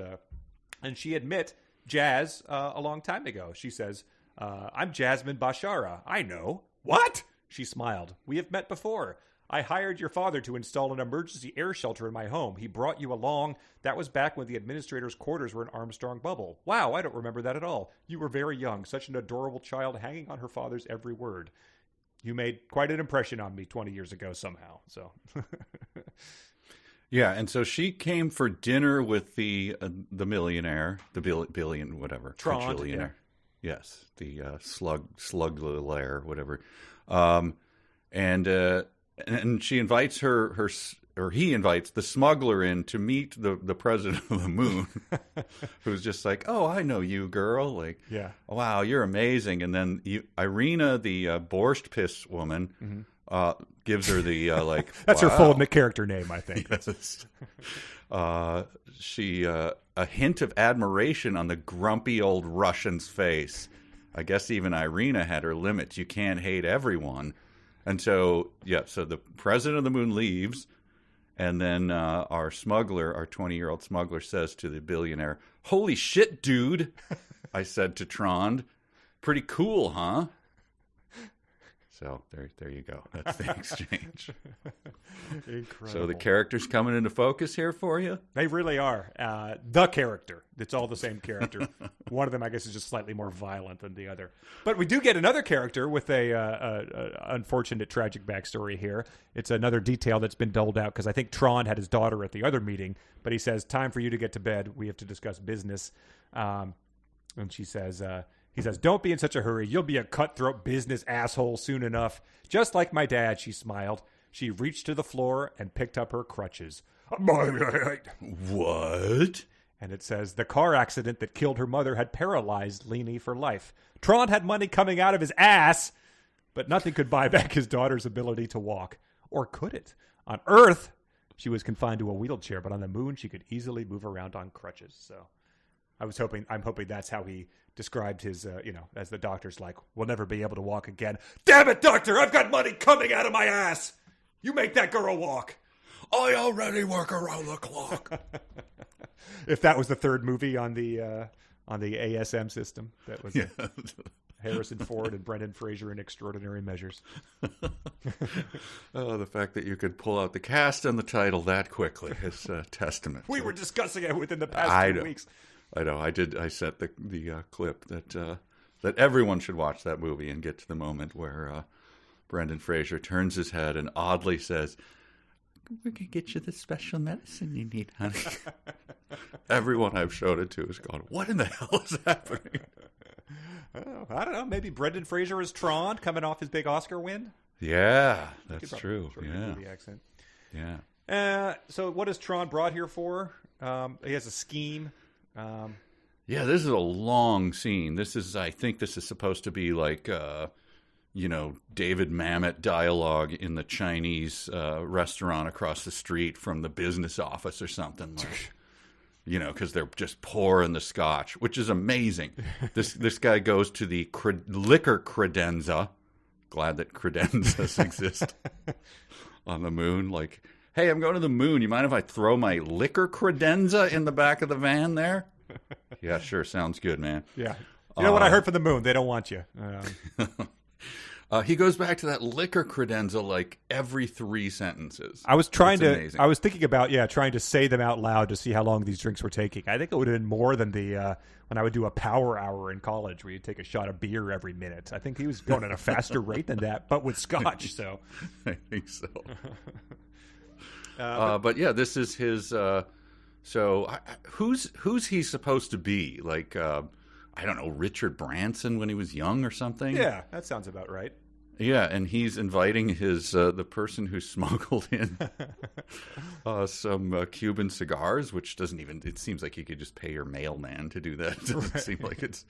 and she admit Jazz a long time ago. She says, "I'm Jasmine Bashara. I know." What? She smiled. "We have met before. I hired your father to install an emergency air shelter in my home. He brought you along. That was back when the administrator's quarters were in Armstrong Bubble. Wow, I don't remember that at all. You were very young, such an adorable child hanging on her father's every word. You made quite an impression on me 20 years ago somehow." So, yeah, and so she came for dinner with the millionaire, the billion, whatever, Tron, trillionaire. Yeah. Yes, the sluglaire, whatever. And she invites he invites the smuggler in to meet the president of the moon, who's just like, "Oh, I know you, girl. Like, yeah, wow, you're amazing." And then Irina, the borscht piss woman, gives her the like. That's wow. her full character name, I think. Yes. She a hint of admiration on the grumpy old Russian's face. I guess even Irina had her limits. You can't hate everyone. And so, so the president of the moon leaves, and then our 20-year-old smuggler says to the billionaire, "Holy shit, dude," I said to Trond. "Pretty cool, huh?" So there you go. That's the exchange. Incredible. So the characters coming into focus here for you? They really are. The character. It's all the same character. One of them, I guess, is just slightly more violent than the other. But we do get another character with a unfortunate, tragic backstory here. It's another detail that's been doled out because I think Tron had his daughter at the other meeting, but he says, "Time for you to get to bed. We have to discuss business." And she says... He says, "Don't be in such a hurry. You'll be a cutthroat business asshole soon enough. Just like my dad," she smiled. She reached to the floor and picked up her crutches. What? And it says, "The car accident that killed her mother had paralyzed Leanie for life. Tron had money coming out of his ass, but nothing could buy back his daughter's ability to walk. Or could it? On Earth, she was confined to a wheelchair, but on the moon, she could easily move around on crutches." So I'm hoping that's how he described his, as the doctor's like, "We'll never be able to walk again." "Damn it, doctor, I've got money coming out of my ass. You make that girl walk." "I already work around the clock." If that was the third movie on the ASM system, that was Harrison Ford and Brendan Fraser in Extraordinary Measures. Oh, the fact that you could pull out the cast and the title that quickly is a testament. We were discussing it within the past 2 weeks. I know. I sent the clip that everyone should watch that movie and get to the moment where Brendan Fraser turns his head and oddly says, "We're going to get you the special medicine you need, honey." Everyone I've showed it to has gone, "What in the hell is happening?" Oh, I don't know. Maybe Brendan Fraser is Tron coming off his big Oscar win. Yeah, that's true. Yeah. The accent. Yeah. So what is Tron brought here for? He has a scheme. Yeah, this is a long scene. I think this is supposed to be like, David Mamet dialogue in the Chinese restaurant across the street from the business office or something. Like, because they're just pouring the scotch, which is amazing. This guy goes to the liquor credenza. Glad that credenzas exist on the moon. Like, "Hey, I'm going to the moon. You mind if I throw my liquor credenza in the back of the van there?" "Yeah, sure. Sounds good, man." Yeah. You know what I heard from the moon? They don't want you. He goes back to that liquor credenza like every 3 sentences. I was thinking about, trying to say them out loud to see how long these drinks were taking. I think it would have been more than when I would do a power hour in college where you'd take a shot of beer every minute. I think he was going at a faster rate than that, but with scotch. So I think so. But yeah, this is his. So who's he supposed to be? Like, I don't know, Richard Branson when he was young or something. Yeah, that sounds about right. Yeah, and he's inviting his the person who smuggled in some Cuban cigars, which doesn't even. It seems like you could just pay your mailman to do that. It doesn't seem like it's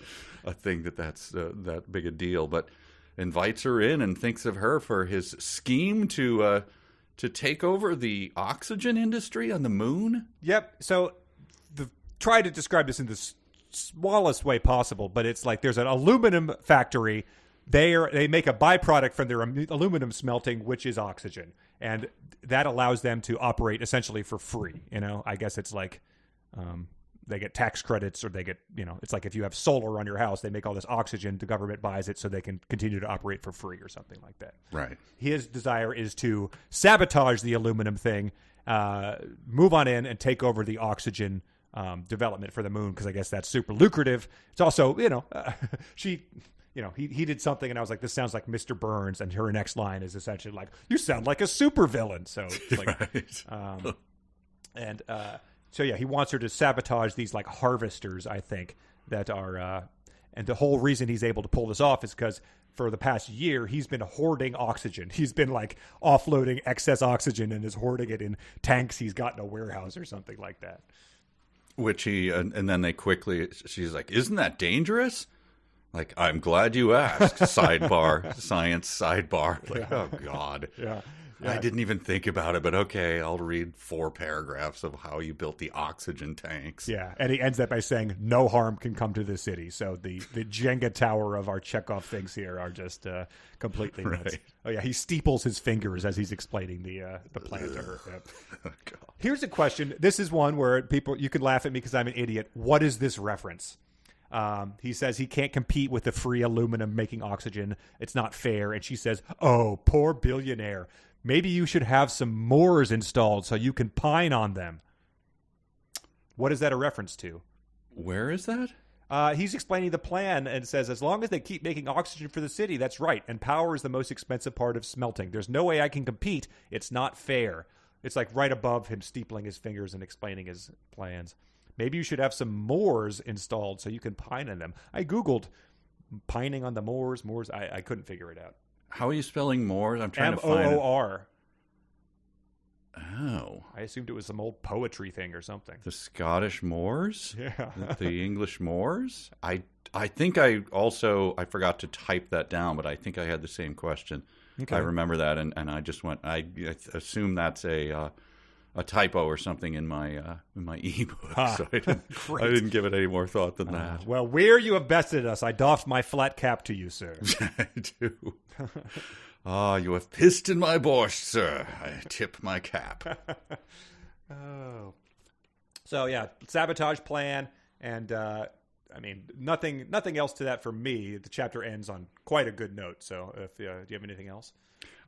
a thing that's that big a deal. But invites her in and thinks of her for his scheme to take over the oxygen industry on the moon. Yep. So try to describe this in the smallest way possible, but it's like there's an aluminum factory. They make a byproduct from their aluminum smelting, which is oxygen, and that allows them to operate essentially for free. I guess it's like they get tax credits, or they get it's like if you have solar on your house, they make all this oxygen. The government buys it so they can continue to operate for free or something like that. Right. His desire is to sabotage the aluminum thing, move on in, and take over the oxygen development for the moon, because I guess that's super lucrative. It's also he did something, and I was like, this sounds like Mr. Burns, and her next line is essentially like, you sound like a supervillain. So it's like, right. So he wants her to sabotage these like harvesters, I think, that are, and the whole reason he's able to pull this off is because for the past year, he's been hoarding oxygen. He's been like offloading excess oxygen and is hoarding it in tanks he's got in a warehouse or something like that. Which and then she's like, isn't that dangerous? Like, I'm glad you asked. Sidebar, science sidebar. Like, oh, God. Yeah. I didn't even think about it, but okay, I'll read 4 paragraphs of how you built the oxygen tanks. Yeah, and he ends up by saying, no harm can come to the city. So the Jenga tower of our Chekhov things here are just completely nuts. Right. Oh, yeah, he steeples his fingers as he's explaining the plan to her. Yep. Oh, God. Here's a question. This is one where you can laugh at me because I'm an idiot. What is this reference? He says he can't compete with the free aluminum making oxygen. It's not fair. And she says, oh, poor billionaire. Maybe you should have some moors installed so you can pine on them. What is that a reference to? Where is that? He's explaining the plan and says, as long as they keep making oxygen for the city, that's right. And power is the most expensive part of smelting. There's no way I can compete. It's not fair. It's like right above him steepling his fingers and explaining his plans. Maybe you should have some moors installed so you can pine on them. I Googled pining on the moors. I couldn't figure it out. How are you spelling moors? I'm trying to find it. Moor. Oh. I assumed it was some old poetry thing or something. The Scottish Moors? Yeah. The English Moors? I think I forgot to type that down, but I think I had the same question. Okay. I remember that, and I just went, I assume that's a typo or something in my ebook, so I didn't give it any more thought than that. Well, Weir, you have bested us. I doffed my flat cap to you, sir. I do. You have pissed in my borscht, sir. I tip my cap. Oh. So, yeah, sabotage plan, and, nothing else to that for me. The chapter ends on quite a good note, so do you have anything else?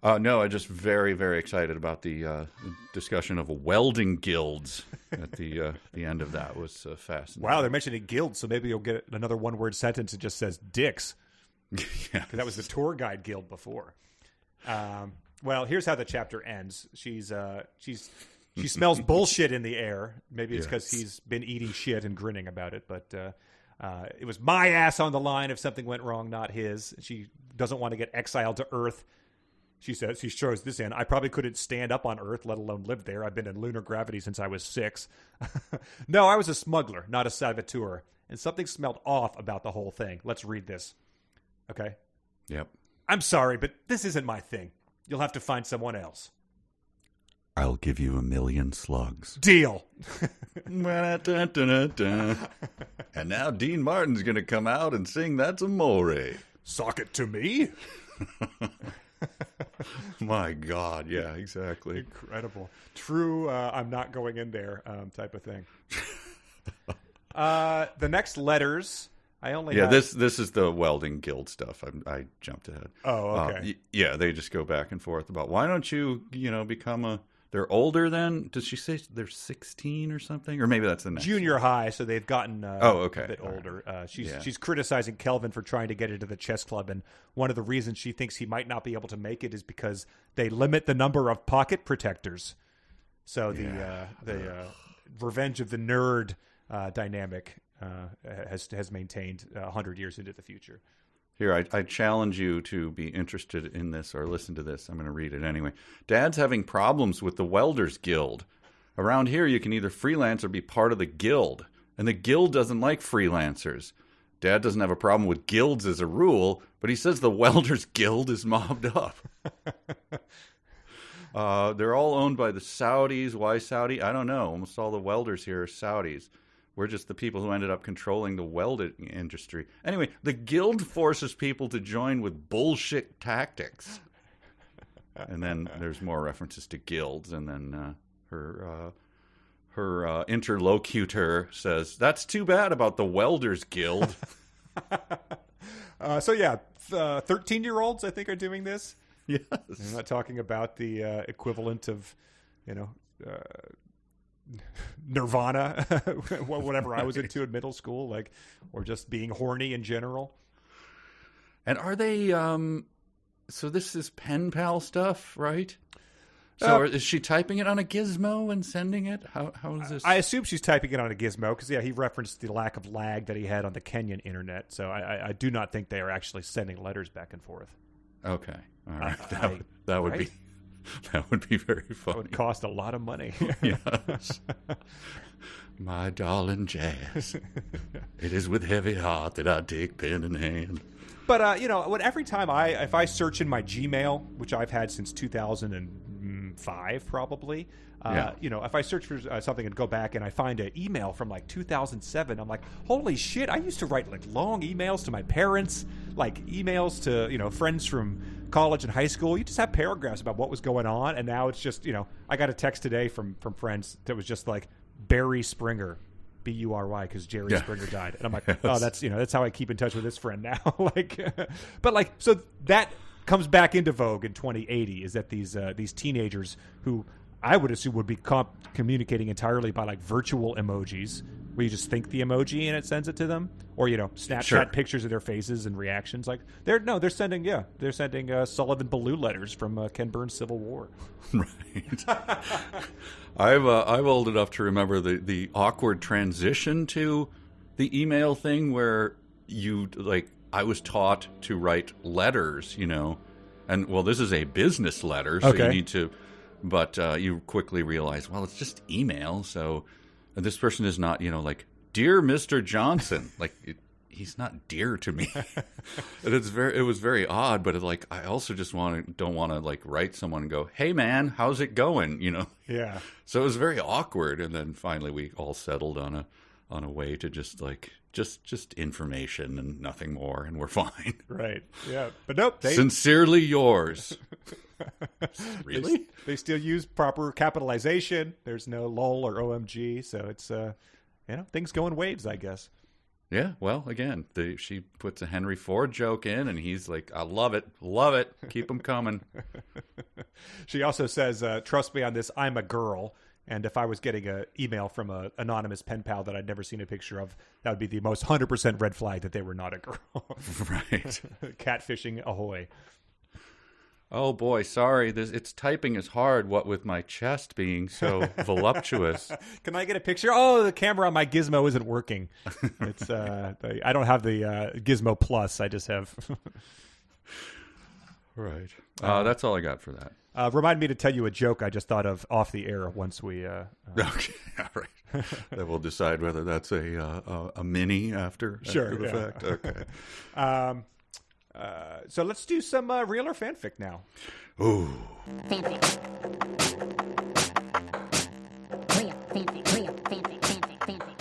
No, I'm just very, very excited about the discussion of welding guilds at the end of that. Was fascinating. Wow, they're mentioning guilds, so maybe you'll get another one-word sentence that just says dicks. Yeah, because that was the tour guide guild before. Well, here's how the chapter ends. She smells bullshit in the air. Maybe it's because he's been eating shit and grinning about it, but it was my ass on the line if something went wrong, not his. She doesn't want to get exiled to Earth. She says, she throws this in. I probably couldn't stand up on Earth, let alone live there. I've been in lunar gravity since I was 6. No, I was a smuggler, not a saboteur. And something smelled off about the whole thing. Let's read this. Okay? Yep. I'm sorry, but this isn't my thing. You'll have to find someone else. I'll give you 1,000,000 slugs. Deal. And now Dean Martin's going to come out and sing That's Amore. Sock it to me? My God, yeah, exactly. Incredible. True, I'm not going in there type of thing. The next letters, I only have... this is the welding guild stuff. I jumped ahead. Oh, okay. Yeah, they just go back and forth about why don't you, become a... They're older then? Does she say they're 16 or something? Or maybe that's the next junior high, so they've gotten a bit older. Right. She's criticizing Kelvin for trying to get into the chess club, and one of the reasons she thinks he might not be able to make it is because they limit the number of pocket protectors. So the Revenge of the Nerd dynamic has maintained 100 years into the future. Here, I challenge you to be interested in this or listen to this. I'm going to read it anyway. Dad's having problems with the Welders Guild. Around here, you can either freelance or be part of the guild. And the guild doesn't like freelancers. Dad doesn't have a problem with guilds as a rule, but he says the Welders Guild is mobbed up. They're all owned by the Saudis. Why Saudi? I don't know. Almost all the welders here are Saudis. We're just the people who ended up controlling the welding industry. Anyway, the guild forces people to join with bullshit tactics. And then there's more references to guilds. And then her interlocutor says, "That's too bad about the Welders Guild." 13-year-olds, I think, are doing this. Yes. I'm not talking about the equivalent of, Nirvana, whatever I was into in middle school, or just being horny in general. And are they, so this is pen pal stuff, right? So is she typing it on a gizmo and sending it? How is this? I assume she's typing it on a gizmo because, he referenced the lack of lag that he had on the Kenyan internet. So I do not think they are actually sending letters back and forth. Okay. All right. That would be... That would be very funny. It would cost a lot of money. Yes. My darling Jazz, it is with heavy heart that I take pen in hand. But, every time if I search in my Gmail, which I've had since 2005 probably, if I search for something and go back and I find an email from 2007, I'm like, holy shit, I used to write long emails to my parents, emails to, friends from college and high school. You just have paragraphs about what was going on, and now it's just, I got a text today from friends that was just Barry Springer, Bury, because Jerry Springer died, and I'm like, oh, that's how I keep in touch with this friend now. So that comes back into vogue in 2080, is that these teenagers who I would assume would be communicating entirely by virtual emojis, where you just think the emoji and it sends it to them, or Snapchat pictures of their faces and reactions. They're sending Sullivan Ballou letters from Ken Burns' Civil War. Right. I'm old enough to remember the awkward transition to the email thing where I was taught to write letters, and this is a business letter, so you need to. But you quickly realize, well, it's just email. So this person is not, dear Mr. Johnson. He's not dear to me. And it was very odd. But I also just don't want to write someone and go, hey man, how's it going? Yeah. So it was very awkward. And then finally we all settled on a way to just just information and nothing more, and we're fine. Right. Yeah. But nope. Sincerely yours. Really? They still use proper capitalization. There's no lol or OMG, so it's things go in waves, I guess. Yeah, well, again, she puts a Henry Ford joke in, and he's like, I love it, keep them coming. She also says, trust me on this, I'm a girl, and if I was getting an email from an anonymous pen pal that I'd never seen a picture of, that would be the most 100% red flag that they were not a girl. Right. Catfishing ahoy. Oh boy, sorry. It's typing is hard. What with my chest being so voluptuous. Can I get a picture? Oh, the camera on my Gizmo isn't working. It's I don't have the Gizmo Plus. I just have. Right. That's all I got for that. Remind me to tell you a joke I just thought of off the air once we. Okay. All right. Then we'll decide whether that's a mini after the fact. Okay. So let's do some real or fanfic now. Ooh. Fanfic.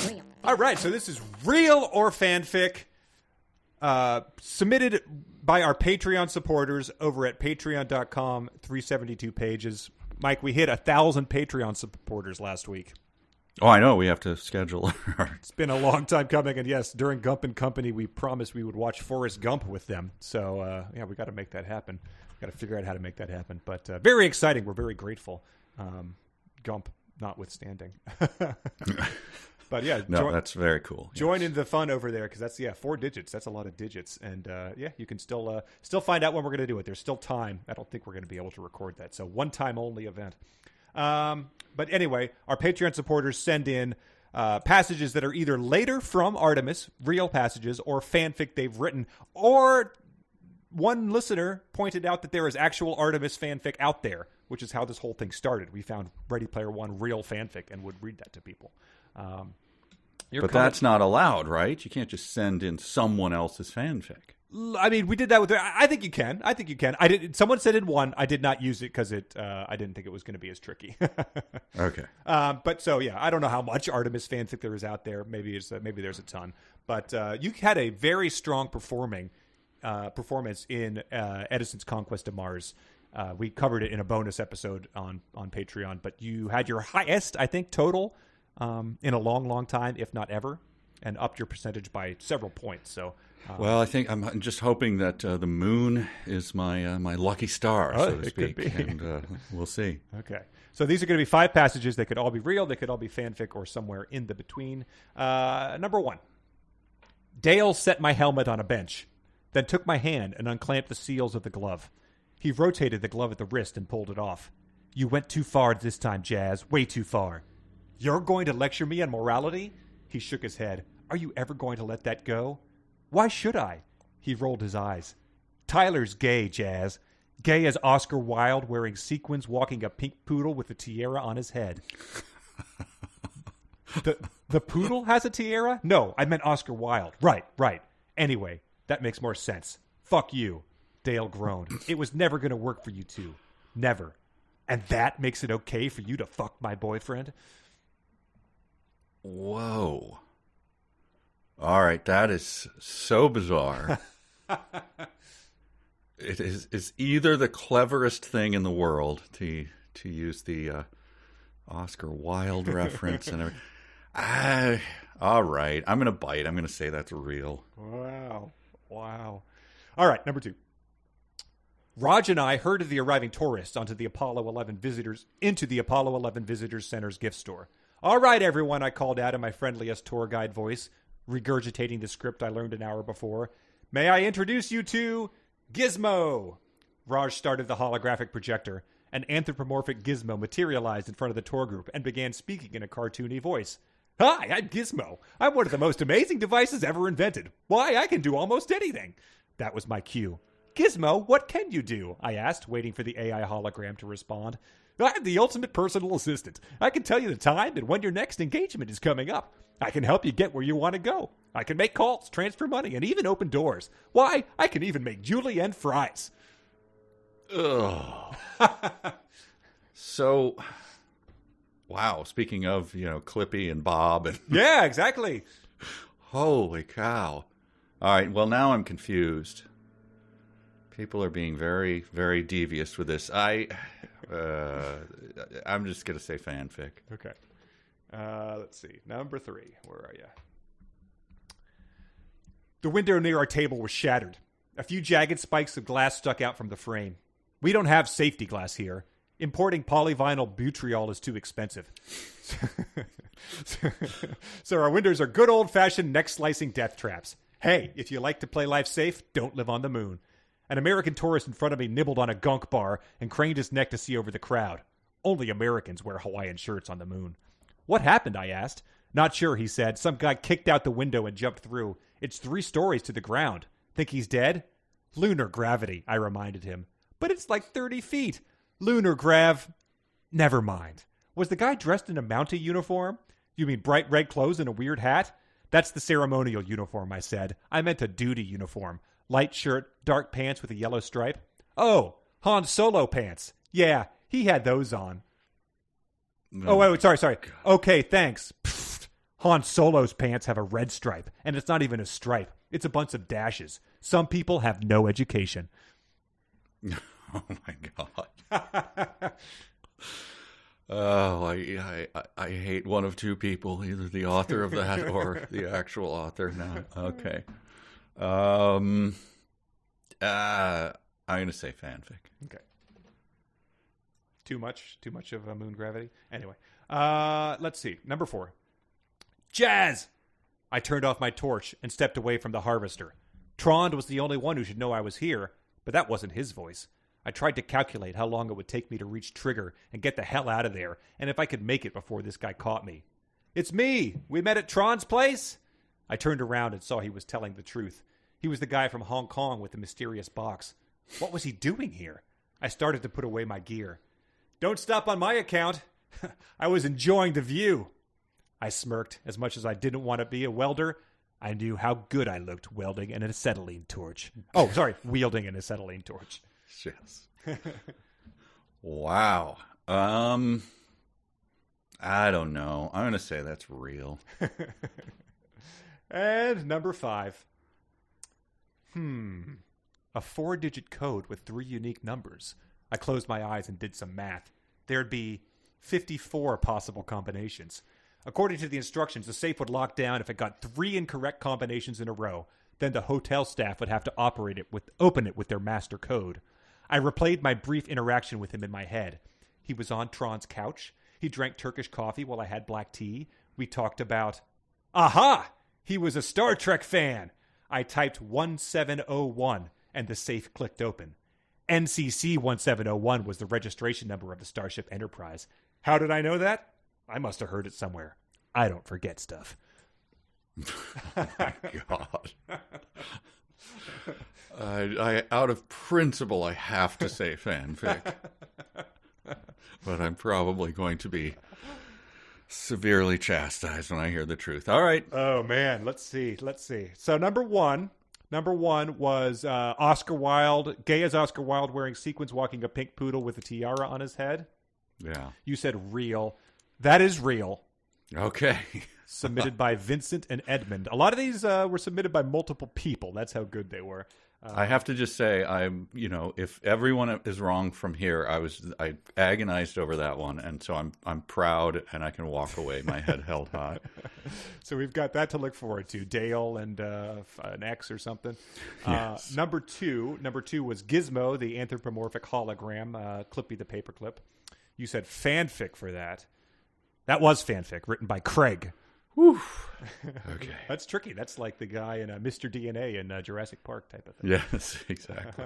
Real. All right, so this is real or fanfic, submitted by our Patreon supporters over at patreon.com, 372 pages. Mike, we hit 1,000 Patreon supporters last week. Oh, I know. We have to schedule. It's been a long time coming, and yes, during Gump and Company, we promised we would watch Forrest Gump with them. So, we got to make that happen. Got to figure out how to make that happen. But very exciting. We're very grateful. Gump notwithstanding. But yeah, that's very cool. Join in the fun over there because that's 4 digits. That's a lot of digits, and you can still find out when we're going to do it. There's still time. I don't think we're going to be able to record that. So one time only event. But anyway, our Patreon supporters send in passages that are either later from Artemis, real passages, or fanfic they've written, or one listener pointed out that there is actual Artemis fanfic out there, which is how this whole thing started. We found Ready Player One real fanfic and would read that to people. But that's not allowed, right? You can't just send in someone else's fanfic. I mean, we did that with. I think you can. I did. Someone sent in one. I did not use it because I didn't think it was going to be as tricky. Okay. But so yeah, I don't know how much Artemis fanfic there is out there. Maybe there's a ton. But you had a very strong performance in Edison's Conquest of Mars. We covered it in a bonus episode on Patreon. But you had your highest, I think, total in a long, long time, if not ever, and upped your percentage by several points. So. Well, I think I'm just hoping that the moon is my lucky star, so to speak, and we'll see. Okay. So these are going to be 5 passages. They could all be real. They could all be fanfic or somewhere in the between. Number 1. Dale set my helmet on a bench, then took my hand and unclamped the seals of the glove. He rotated the glove at the wrist and pulled it off. You went too far this time, Jazz. Way too far. You're going to lecture me on morality? He shook his head. Are you ever going to let that go? Why should I? He rolled his eyes. Tyler's gay, Jazz. Gay as Oscar Wilde wearing sequins walking a pink poodle with a tiara on his head. The poodle has a tiara? No, I meant Oscar Wilde. Right. Anyway, that makes more sense. Fuck you. Dale groaned. It was never going to work for you two. Never. And that makes it okay for you to fuck my boyfriend? Whoa. All right, that is so bizarre. It is either the cleverest thing in the world to use the Oscar Wilde reference and everything. All right, I'm going to bite. I'm going to say that's real. Wow. All right, number 2. Raj and I herded the arriving tourists into the Apollo 11 Visitors Center's gift store. All right, everyone, I called out in my friendliest tour guide voice, regurgitating the script I learned an hour before. May I introduce you to Gizmo? Raj started the holographic projector. An anthropomorphic Gizmo materialized in front of the tour group and began speaking in a cartoony voice. Hi, I'm Gizmo. I'm one of the most amazing devices ever invented. Why, I can do almost anything. That was my cue. Gizmo, what can you do? I asked, waiting for the AI hologram to respond. I'm the ultimate personal assistant. I can tell you the time and when your next engagement is coming up. I can help you get where you want to go. I can make calls, transfer money, and even open doors. Why, I can even make julienne fries. Ugh. So, wow, speaking of, Clippy and Bob. And yeah, exactly. Holy cow. All right, well, now I'm confused. People are being very, very devious with this. I'm just going to say fanfic. Okay. Let's see. Number 3. Where are you? The window near our table was shattered. A few jagged spikes of glass stuck out from the frame. We don't have safety glass here. Importing polyvinyl butyriol is too expensive. So our windows are good old-fashioned neck-slicing death traps. Hey, if you like to play life safe, don't live on the moon. An American tourist in front of me nibbled on a gunk bar and craned his neck to see over the crowd. Only Americans wear Hawaiian shirts on the moon. What happened, I asked. Not sure, he said. Some guy kicked out the window and jumped through. It's 3 stories to the ground. Think he's dead? Lunar gravity, I reminded him. But it's like 30 feet. Lunar grav... Never mind. Was the guy dressed in a Mountie uniform? You mean bright red clothes and a weird hat? That's the ceremonial uniform, I said. I meant a duty uniform. Light shirt, dark pants with a yellow stripe. Oh, Han Solo pants. Yeah, he had those on. Oh, wait, sorry. God. Okay, thanks. Pfft. Han Solo's pants have a red stripe, and it's not even a stripe. It's a bunch of dashes. Some people have no education. Oh, my God. Oh, I hate one of two people, either the author of that or the actual author. No, okay. I'm going to say fanfic. Okay. Too much of a moon gravity. Anyway, let's see. Number 4. Jazz! I turned off my torch and stepped away from the harvester. Trond was the only one who should know I was here, but that wasn't his voice. I tried to calculate how long it would take me to reach Trigger and get the hell out of there, and if I could make it before this guy caught me. It's me. We met at Tron's place. I turned around and saw he was telling the truth. He was the guy from Hong Kong with the mysterious box. What was he doing here? I started to put away my gear. Don't stop on my account. I was enjoying the view. I smirked. As much as I didn't want to be a welder, I knew how good I looked welding an acetylene torch. Oh, sorry, wielding an acetylene torch. Yes. Wow. I don't know. I'm going to say that's real. And number 5. A 4-digit code with 3 unique numbers. I closed my eyes and did some math. There'd be 54 possible combinations. According to the instructions, the safe would lock down if it got 3 incorrect combinations in a row. Then the hotel staff would have to open it with their master code. I replayed my brief interaction with him in my head. He was on Tron's couch. He drank Turkish coffee while I had black tea. We talked about... Aha! He was a Star Trek fan. I typed 1701, and the safe clicked open. NCC 1701 was the registration number of the Starship Enterprise. How did I know that? I must have heard it somewhere. I don't forget stuff. Oh my God. I out of principle, I have to say fanfic. But I'm probably going to be severely chastised when I hear the truth. All right. Oh, man. Let's see. So number one was Oscar Wilde, gay as Oscar Wilde, wearing sequins, walking a pink poodle with a tiara on his head. Yeah. You said real. That is real. Okay. Submitted by Vincent and Edmund. A lot of these were submitted by multiple people. That's how good they were. I have to just say, if everyone is wrong from here, I agonized over that one, and so I'm proud, and I can walk away, my head held high. So we've got that to look forward to. Dale and an X or something. Yes. Number two was Gizmo, the anthropomorphic hologram, Clippy the paperclip. You said fanfic for that. That was fanfic, written by Craig. Whew. Okay. That's tricky. That's like the guy in Mr. DNA in Jurassic Park type of thing. Yes, exactly.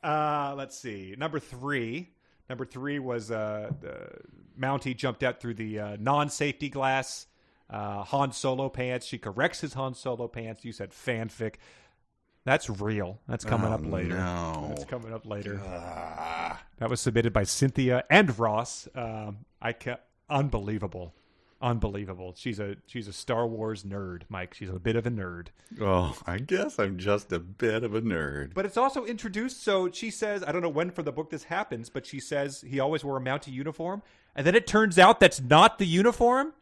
Let's see. Number three was the Mountie jumped out through the non-safety glass. Han Solo pants. She corrects his Han Solo pants. You said fanfic. That's real. That's coming up later. No. That's coming up later. That was submitted by Cynthia and Ross. Unbelievable. She's a Star Wars nerd, Mike. She's a bit of a nerd. Oh, I guess I'm just a bit of a nerd. But it's also introduced, so she says, I don't know when for the book this happens, but she says he always wore a Mountie uniform, and then it turns out that's not the uniform?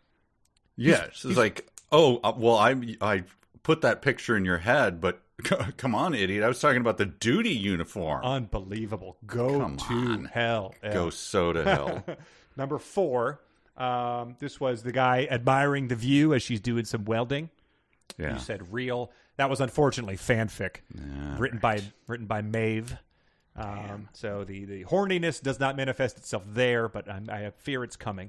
Yes. It's like, I put that picture in your head, but come on, idiot. I was talking about the duty uniform. Unbelievable. Go to hell. Go so to hell. Number 4. This was the guy admiring the view as she's doing some welding. Yeah. You said real. That was unfortunately fanfic, written by Maeve. So the horniness does not manifest itself there, but I fear it's coming.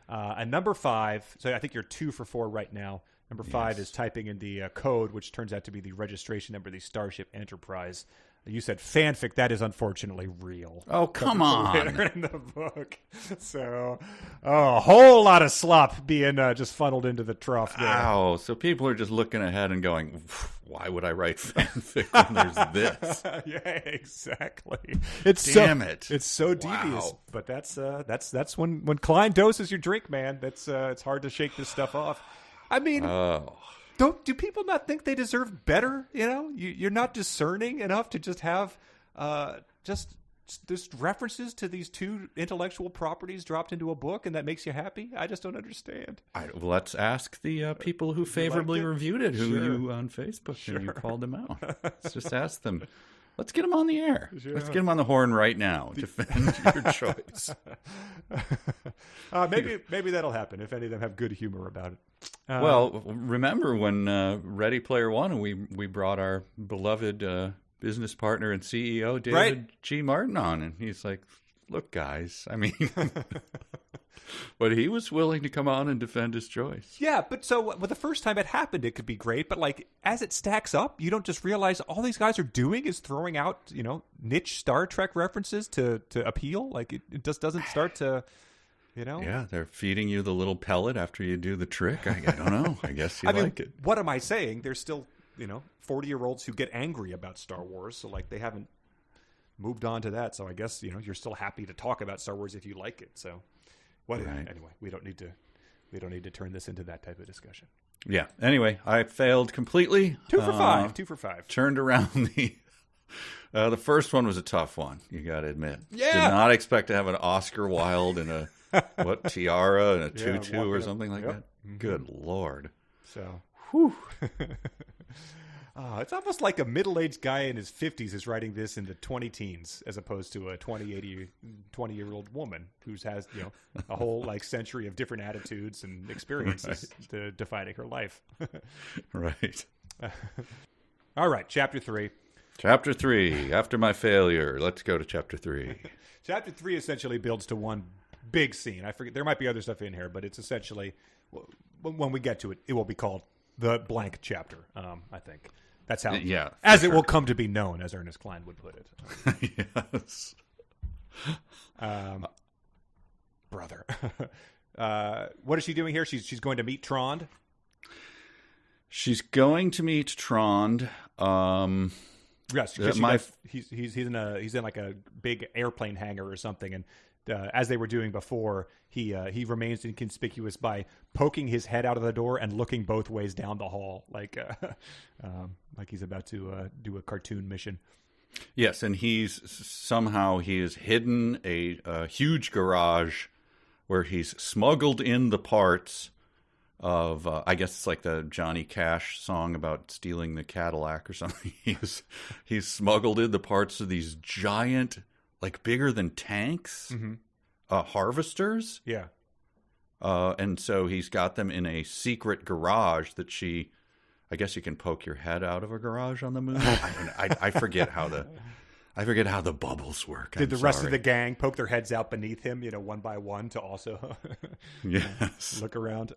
And number 5. So I think you're 2 for 4 right now. Number 5 is typing in the code, which turns out to be the registration number of the Starship Enterprise. You said fanfic. That is unfortunately real. Oh, come on. In the book. So, a whole lot of slop being just funneled into the trough there. Ow. So people are just looking ahead and going, why would I write fanfic when there's this? Yeah, exactly. It's so devious. But that's when Cline doses your drink, man. It's hard to shake this stuff off. I mean, do people not think they deserve better? You know, you're not discerning enough to just have just references to these 2 intellectual properties dropped into a book, and that makes you happy? I just don't understand. Let's ask the people who favorably reviewed it, you on Facebook, and you called them out. Let's just ask them. Let's get them on the air. Sure. Let's get them on the horn right now. Defend your choice. Maybe that'll happen if any of them have good humor about it. Well, remember when Ready Player One, we brought our beloved business partner and CEO, David G. Martin, on, and he's like, look, guys, I mean... But he was willing to come on and defend his choice. Yeah, but so the first time it happened, it could be great. But like as it stacks up, you don't just realize all these guys are doing is throwing out, niche Star Trek references to appeal. Like it just doesn't start to You know? Yeah, they're feeding you the little pellet after you do the trick. I don't know. I guess you like it. What am I saying? There's still, 40-year-olds who get angry about Star Wars. So, like, they haven't moved on to that. So I guess, you're still happy to talk about Star Wars if you like it. So, anyway, we don't need to turn this into that type of discussion. Yeah. Anyway, I failed completely. 2 for 5. 2 for 5. Turned around the first one was a tough one, you got to admit. Yeah. Did not expect to have an Oscar Wilde and a tiara and a tutu or something like that. Mm-hmm. Good Lord. So, whew. It's almost like a middle-aged guy in his 50s is writing this in the 20-teens as opposed to a 20-year-old woman who has, a whole century of different attitudes and experiences defining her life. Right. All right, Chapter 3. Chapter 3, after my failure. Let's go to Chapter 3. Chapter 3 essentially builds to one big scene. I forget, there might be other stuff in here, but it's essentially, when we get to it, it will be called the blank chapter, I think. That's how, as it will come to be known, as Ernest Cline would put it. Yes. Brother. What is she doing here? She's going to meet Trond. She's going to meet Trond. Yes, he's in like a big airplane hangar or something, and as they were doing before, he remains inconspicuous by poking his head out of the door and looking both ways down the hall, like he's about to do a cartoon mission. Yes, and he has hidden a huge garage where he's smuggled in the parts of I guess it's like the Johnny Cash song about stealing the Cadillac or something. He's smuggled in the parts of these giant, like bigger than tanks, harvesters. Yeah. And so he's got them in a secret garage that I guess you can poke your head out of a garage on the moon. I forget how the bubbles work. Did the rest of the gang poke their heads out beneath him, one by one, to also look around?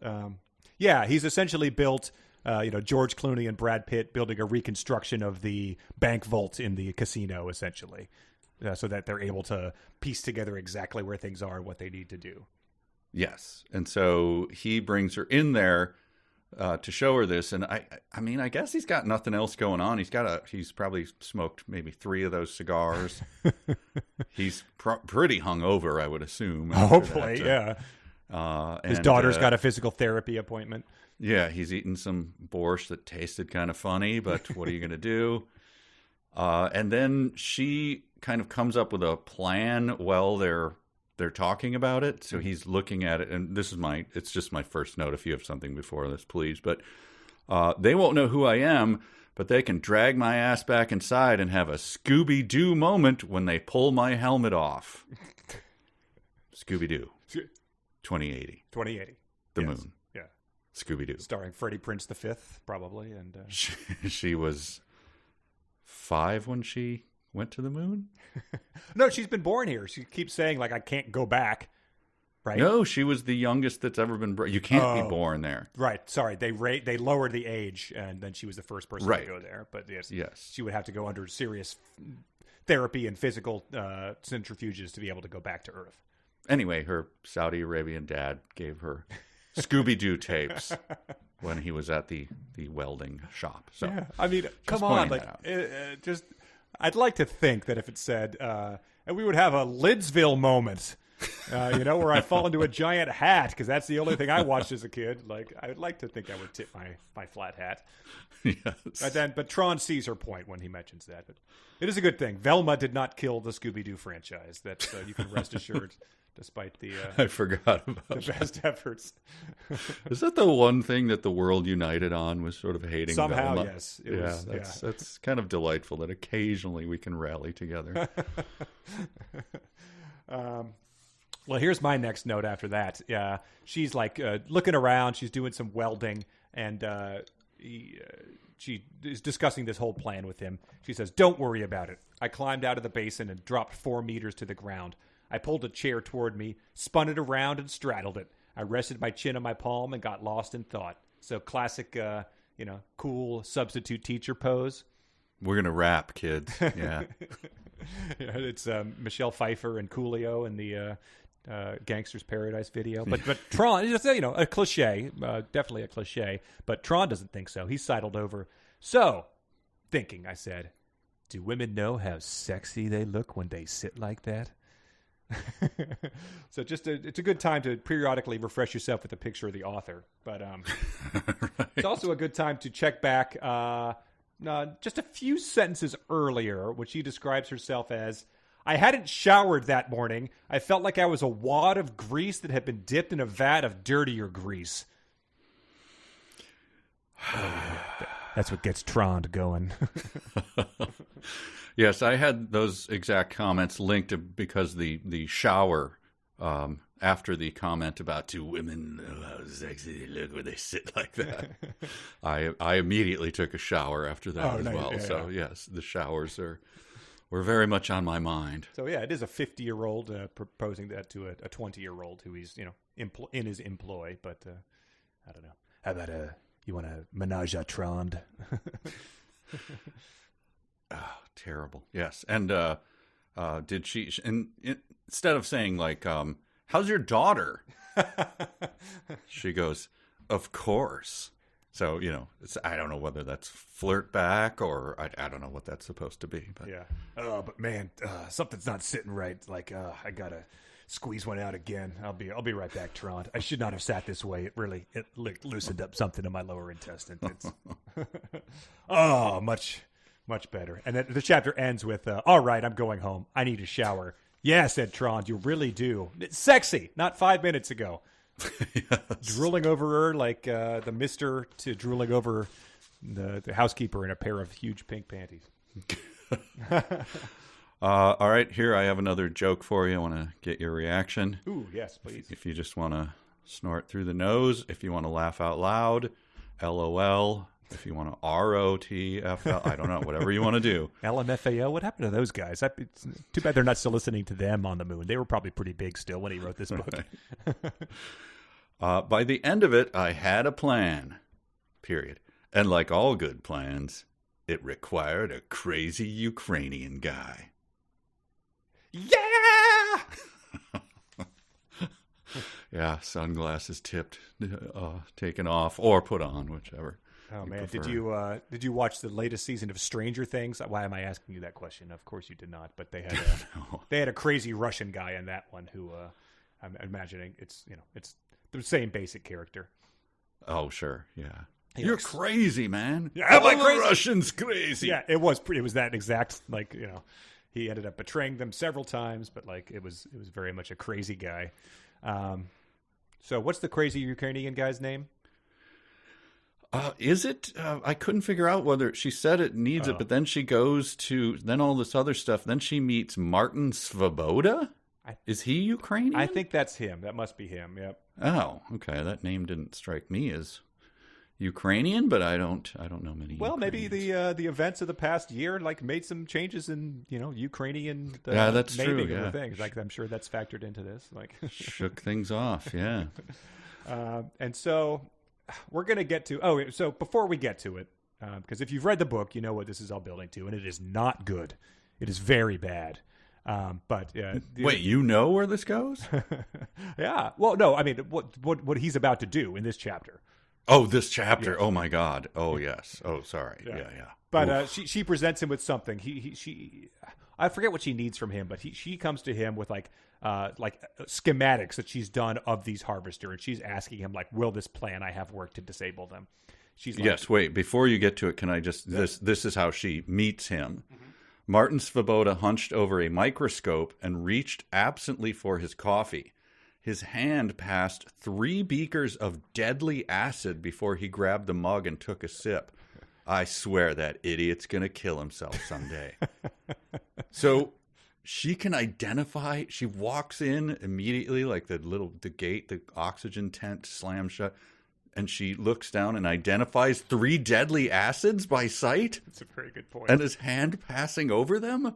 Yeah, he's essentially built, George Clooney and Brad Pitt building a reconstruction of the bank vault in the casino, essentially, so that they're able to piece together exactly where things are and what they need to do. Yes, and so he brings her in there to show her this, and I guess he's got nothing else going on. He's probably smoked maybe 3 of those cigars. He's pretty hungover, I would assume. Hopefully, yeah. His daughter's got a physical therapy appointment. Yeah, he's eaten some borscht that tasted kind of funny, but what are you going to do? And then she kind of comes up with a plan while they're talking about it. So he's looking at it, and it's just my first note. If you have something before this, please. But they won't know who I am, but they can drag my ass back inside and have a Scooby-Doo moment when they pull my helmet off. Scooby-Doo. 2080. 2080. The moon. Yeah. Scooby-Doo. Starring Freddie Prinze V, probably. And she was 5 when she went to the moon? No, she's been born here. She keeps saying, I can't go back. Right? No, she was the youngest that's ever been born. You can't be born there. Right. Sorry. They lowered the age, and then she was the first person to go there. But yes, she would have to go under serious therapy and physical centrifuges to be able to go back to Earth. Anyway, her Saudi Arabian dad gave her Scooby-Doo tapes when he was at the welding shop. So, yeah. I mean, come on. I'd like to think that if it said, and we would have a Lidsville moment, where I fall into a giant hat, because that's the only thing I watched as a kid. I would like to think I would tip my flat hat. Yes. But Tron sees her point when he mentions that. But it is a good thing. Velma did not kill the Scooby-Doo franchise. That you can rest assured. Despite the I forgot about the best efforts. Is that the one thing that the world united on, was sort of hating somehow? Velma? Yes. That's kind of delightful that occasionally we can rally together. Well, here's my next note after that. She's looking around. She's doing some welding, and she is discussing this whole plan with him. She says, "Don't worry about it. I climbed out of the basin and dropped 4 meters to the ground. I pulled a chair toward me, spun it around, and straddled it. I rested my chin on my palm and got lost in thought." So classic, cool substitute teacher pose. We're going to rap, kids. Yeah. It's Michelle Pfeiffer and Coolio in the Gangster's Paradise video. But Tron is, a cliche, definitely a cliche. But Tron doesn't think so. He sidled over. So, thinking, I said, do women know how sexy they look when they sit like that? So it's a good time to periodically refresh yourself with a picture of the author. But Right. it's also a good time to check back just a few sentences earlier, which she describes herself as, I hadn't showered that morning. I felt like I was a wad of grease that had been dipped in a vat of dirtier grease. That's what gets Tron going. Yes, I had those exact comments linked to, because the shower after the comment about do women know how sexy they look when they sit like that. I immediately took a shower after that as well. So yes, the showers were very much on my mind. So yeah, it is a 50-year-old proposing that to a 20-year-old who he's in his employ. But I don't know. How about you want to menage a Tron? Oh, terrible. Yes. And did she, and instead of saying like, how's your daughter? She goes, of course. So, I don't know whether that's flirt back or I don't know what that's supposed to be. But yeah. Oh, but man, something's not sitting right. Like, I gotta squeeze one out again. I'll be right back, Tron. I should not have sat this way. It loosened up something in my lower intestine. It's much better. And then the chapter ends with, all right, I'm going home. I need a shower. Yeah, said Tron, you really do. It's sexy, not 5 minutes ago. Yes. Drooling over her like the mister to drooling over the housekeeper in a pair of huge pink panties. All right, here I have another joke for you. I want to get your reaction. Ooh, yes, please. If you just want to snort through the nose, if you want to laugh out loud, LOL. If you want to ROTFL, I don't know, whatever you want to do. LMFAO, what happened to those guys? It's too bad they're not still listening to them on the moon. They were probably pretty big still when he wrote this book. Right. By the end of it, I had a plan, period. And like all good plans, it required a crazy Ukrainian guy. Yeah! Yeah, sunglasses tipped, taken off, or put on, whichever. Oh man, did you watch the latest season of Stranger Things? Why am I asking you that question? Of course you did not, but they had No. they had a crazy Russian guy in that one who I'm imagining it's the same basic character. Oh sure, yeah. You're crazy, man. Yeah, all am I the crazy? Russians crazy. Yeah, it was that exact he ended up betraying them several times, but it was very much a crazy guy. So what's the crazy Ukrainian guy's name? Is it? I couldn't figure out whether she said it needs it, but then she goes to all this other stuff. Then she meets Martin Svoboda. Is he Ukrainian? I think that's him. That must be him. Yep. Oh, okay. That name didn't strike me as Ukrainian, but I don't know many. Well, maybe the events of the past year made some changes in Ukrainian that's naming true. of Yeah. the things. I'm sure that's factored into this. Shook things off. Yeah. And so we're going to get to. So before we get to it, because if you've read the book, you know what this is all building to, and it is not good. It is very bad. Wait, you know where this goes? Yeah. Well, no. I mean, what he's about to do in this chapter. Oh, this chapter. Yes. Oh my God. Oh yes. Oh, sorry. Yeah. But she presents him with something. She I forget what she needs from him, but she comes to him with schematics that she's done of these harvester, and she's asking him will this plan I have work to disable them? She's like, yes. Wait, before you get to it, can I just this is how she meets him. Mm-hmm. Martin Svoboda hunched over a microscope and reached absently for his coffee. His hand passed 3 beakers of deadly acid before he grabbed the mug and took a sip. I swear that idiot's going to kill himself someday. So she can identify. She walks in immediately, the gate, the oxygen tent slams shut, and she looks down and identifies 3 deadly acids by sight. That's a very good point. And his hand passing over them?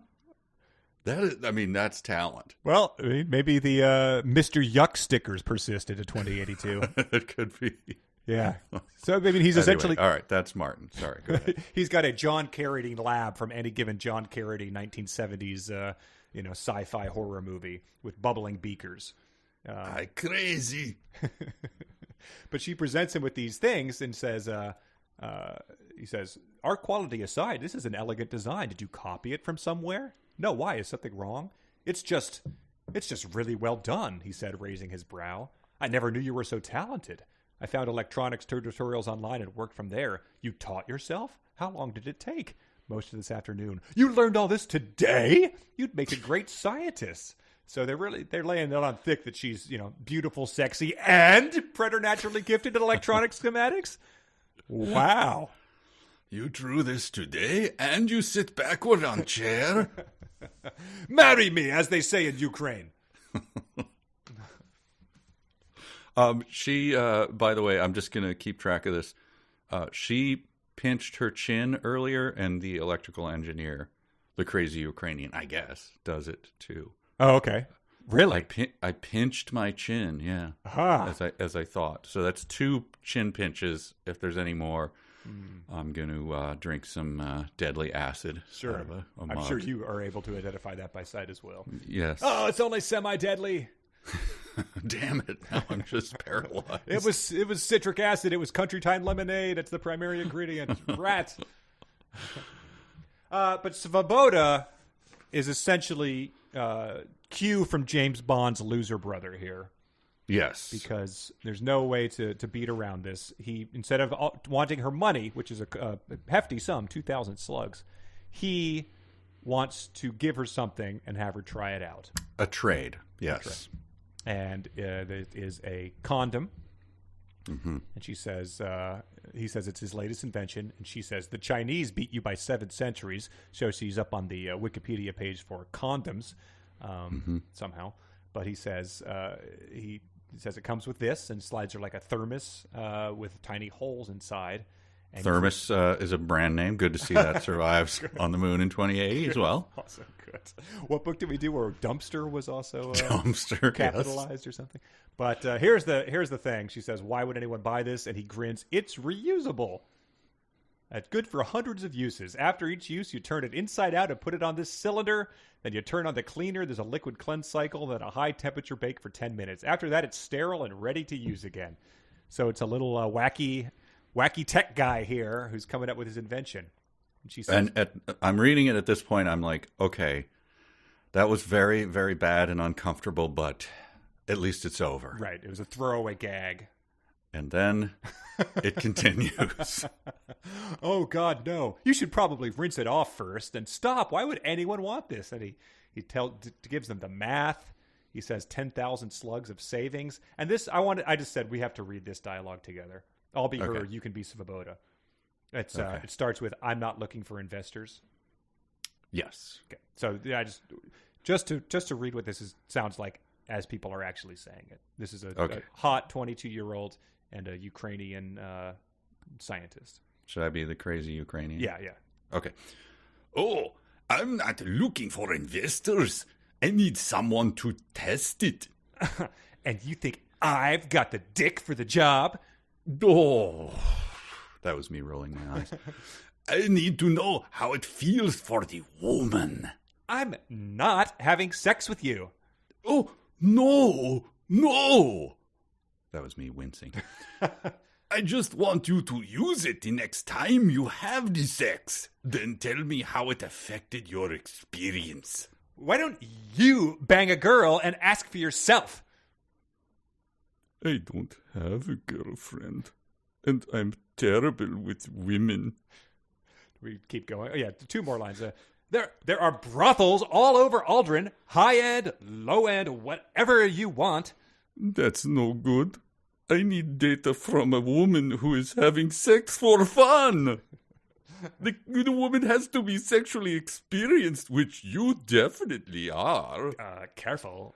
That's talent. Well, maybe the Mr. Yuck stickers persist into 2082. It could be. Yeah. So he's essentially... All right, that's Martin. Sorry, go ahead. He's got a John Carradine lab from any given John Carradine 1970s, sci-fi horror movie with bubbling beakers. I crazy. But she presents him with these things and says, he says, art quality aside, this is an elegant design. Did you copy it from somewhere? No, why? Is something wrong? It's just really well done, he said, raising his brow. I never knew you were so talented. I found electronics tutorials online and worked from there. You taught yourself? How long did it take? Most of this afternoon. You learned all this today? You'd make a great scientist. So they're laying it on thick that she's, beautiful, sexy, and preternaturally gifted in electronic schematics. Wow. You drew this today, and you sit backward on chair? Marry me, as they say in Ukraine. She, by the way, I'm just going to keep track of this. She pinched her chin earlier, and the electrical engineer, the crazy Ukrainian, I guess, does it too. Oh, okay. Really? I pinched my chin, yeah, as I thought. So that's 2 chin pinches. If there's any more, I'm going to drink some deadly acid. Sure. Out of a I'm mug. sure you are able to identify that by sight as well. Yes. Oh, it's only semi-deadly. Damn it! Now I'm just paralyzed. It was citric acid. It was country time lemonade. It's the primary ingredient. Rats. But Svoboda is essentially Q from James Bond's loser brother here. Yes. Because there's no way to beat around this. He, instead of wanting her money, which is a hefty sum, 2,000 slugs, he wants to give her something and have her try it out. A trade. Yes. And it is a condom. Mm-hmm. And she says, he says it's his latest invention. And she says, the Chinese beat you by 7 centuries. So she's up on the Wikipedia page for condoms somehow. But he says he says it comes with this and slides her like a thermos with tiny holes inside. And Thermos is a brand name. Good to see that survives on the moon in 2080 as well. Also good. What book did we do where dumpster was also dumpster capitalized or something? But here's the thing. She says, "Why would anyone buy this?" And he grins. It's reusable. That's good for hundreds of uses. After each use, you turn it inside out and put it on this cylinder. Then you turn on the cleaner. There's a liquid cleanse cycle, then a high temperature bake for 10 minutes. After that, it's sterile and ready to use again. So it's a little wacky tech guy here who's coming up with his invention. And she says, I'm reading it at this point. I'm like, okay, that was very, very bad and uncomfortable, but at least it's over. Right. It was a throwaway gag. And then it continues. Oh, God, no. You should probably rinse it off first and stop. Why would anyone want this? And he gives them the math. He says 10,000 slugs of savings. And this, I just said we have to read this dialogue together. I'll be her, you can be Svoboda. It starts with, I'm not looking for investors. Yes. Okay. So yeah, just to read what this sounds like as people are actually saying it. This is a hot 22-year-old and a Ukrainian scientist. Should I be the crazy Ukrainian? Yeah. Okay. Oh, I'm not looking for investors. I need someone to test it. And you think I've got the dick for the job? Oh, that was me rolling my eyes. I need to know how it feels for the woman. I'm not having sex with you. Oh, no. That was me wincing. I just want you to use it the next time you have the sex. Then tell me how it affected your experience. Why don't you bang a girl and ask for yourself? I don't have a girlfriend, and I'm terrible with women. We keep going. Oh, yeah, 2 more lines. There are brothels all over Aldrin, high-end, low-end, whatever you want. That's no good. I need data from a woman who is having sex for fun. The woman has to be sexually experienced, which you definitely are. Careful.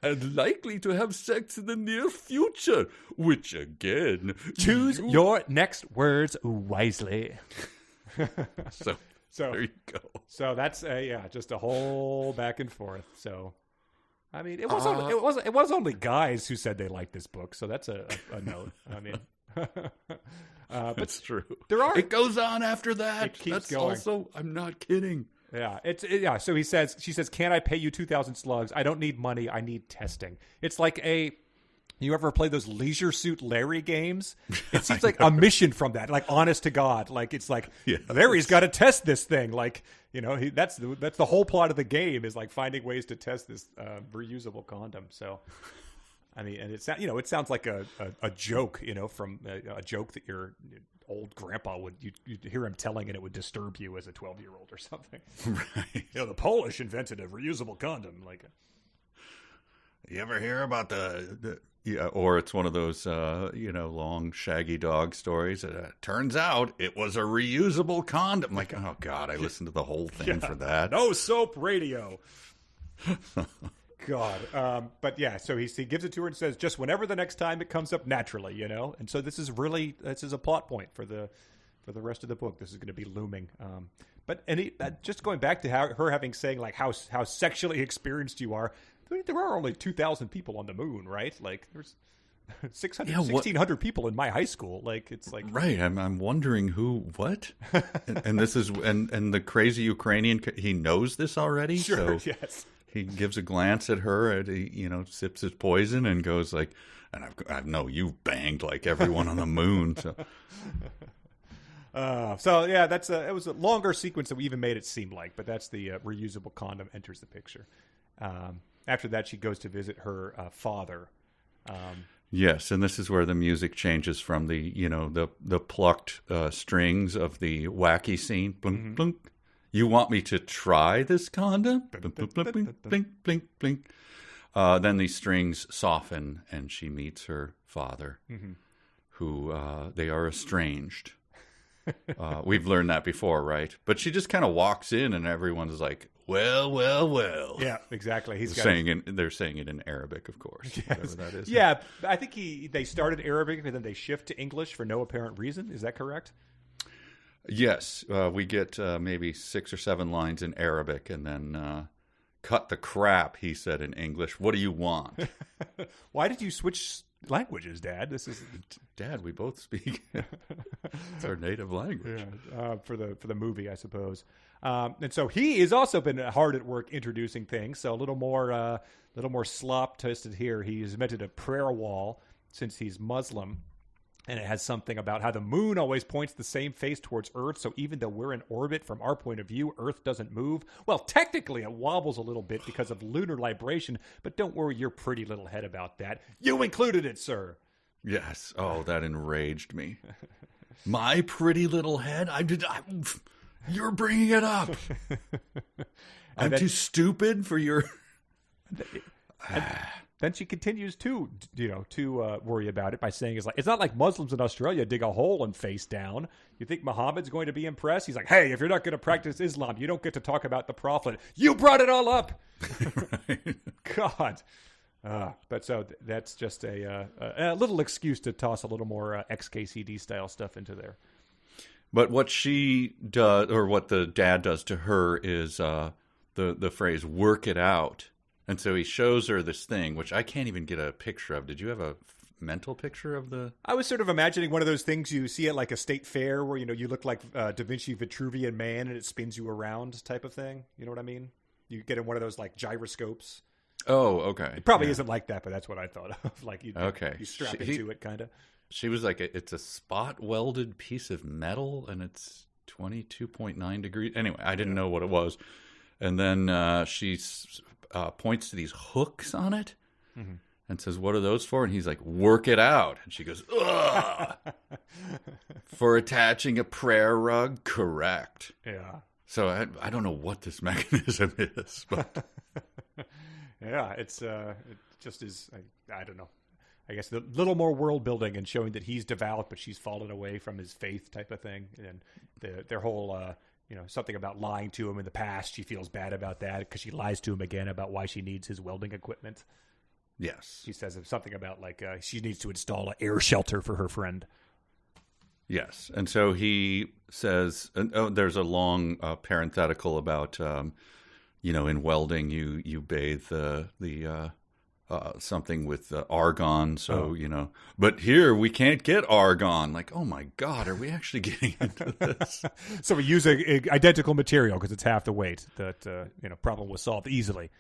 And likely to have sex in the near future, which again... Choose your next words wisely. So there you go. So that's just a whole back and forth. So, I mean, it was only guys who said they liked this book. So that's a note. I mean, but it's true. It goes on after that. It keeps That's going. Also, I'm not kidding. Yeah. So she says, "Can I pay you 2,000 slugs? I don't need money. I need testing." It's like you ever play those Leisure Suit Larry games? It seems like a mission from that, like honest to God. Like it's like Larry's got to test this thing. Like, that's the whole plot of the game is like finding ways to test this reusable condom. So, I mean, and it sounds like a joke, from a joke that your old grandpa you'd hear him telling, and it would disturb you as a 12-year-old or something. Right. The Polish invented a reusable condom. Like, you ever hear about the or it's one of those, long shaggy dog stories. Turns out it was a reusable condom. I'm like, oh God, I listened to the whole thing for that. No soap radio. God. But yeah, so he gives it to her and says, just whenever the next time it comes up naturally, And so this is a plot point for the rest of the book. This is going to be looming. But just going back to her having saying like how sexually experienced you are. I mean, there are only 2,000 people on the moon, right? Like there's 1,600 people in my high school. Like it's like right. I'm wondering what, and this is and the crazy Ukrainian. He knows this already. Sure. So yes. He gives a glance at her, and he sips his poison and goes like, "And I know you've banged like everyone on the moon." So. It was a longer sequence that we even made it seem like, but that's the reusable condom enters the picture. After that, she goes to visit her father. Yes, and this is where the music changes from the plucked strings of the wacky scene. Blink, blink. You want me to try this condom? Blink, blink, blink, blink, blink, blink. Then these strings soften, and she meets her father, who they are estranged. We've learned that before, right? But she just kind of walks in, and everyone's like, well, well, well. Yeah, exactly. They're saying it in Arabic, of course. Yes. Whatever that is. Yeah, I think they started Arabic, and then they shift to English for no apparent reason. Is that correct? Yes. We get maybe 6 or 7 lines in Arabic, and then cut the crap, he said in English. What do you want? Why did you switch languages, Dad? Dad, we both speak. It's our native language. Yeah, for the movie, I suppose. And so he has also been hard at work introducing things. So a little more slop tested here. He's invented a prayer wall since he's Muslim, and it has something about how the moon always points the same face towards Earth. So even though we're in orbit, from our point of view, Earth doesn't move. Well, technically, it wobbles a little bit because of lunar libration. But don't worry your pretty little head about that. You included it, sir. Yes. Oh, that enraged me. My pretty little head? You're bringing it up. I'm too stupid for your... Then she continues to worry about it by saying, it's not like Muslims in Australia dig a hole and face down. You think Muhammad's going to be impressed? He's like, hey, if you're not going to practice Islam, you don't get to talk about the Prophet. You brought it all up. Right. God. But so that's just a little excuse to toss a little more XKCD style stuff into there. But what she does, or what the dad does to her, is the phrase "work it out," and so he shows her this thing, which I can't even get a picture of. Did you have a mental picture of the? I was sort of imagining one of those things you see at like a state fair, where you look like Da Vinci Vitruvian Man, and it spins you around, type of thing. You know what I mean? You get in one of those like gyroscopes. Oh, okay. It probably isn't like that, but that's what I thought of. Like you strap into it, kind of. She was like, it's a spot welded piece of metal, and it's 22.9 degrees. Anyway, I didn't know what it was. And then she points to these hooks on it and says, what are those for? And he's like, work it out. And she goes, ugh. For attaching a prayer rug? Correct. Yeah. So I don't know what this mechanism is, but... Yeah, it just is, I don't know. I guess a little more world building and showing that he's devout, but she's fallen away from his faith, type of thing. And their whole, something about lying to him in the past. She feels bad about that because she lies to him again about why she needs his welding equipment. Yes. She says something about like she needs to install an air shelter for her friend. Yes. And so he says, there's a long parenthetical about, in welding, you bathe the something with argon. So, but here we can't get argon. Like, oh my God, are we actually getting into this? So we use a identical material because it's half the weight. That problem was solved easily.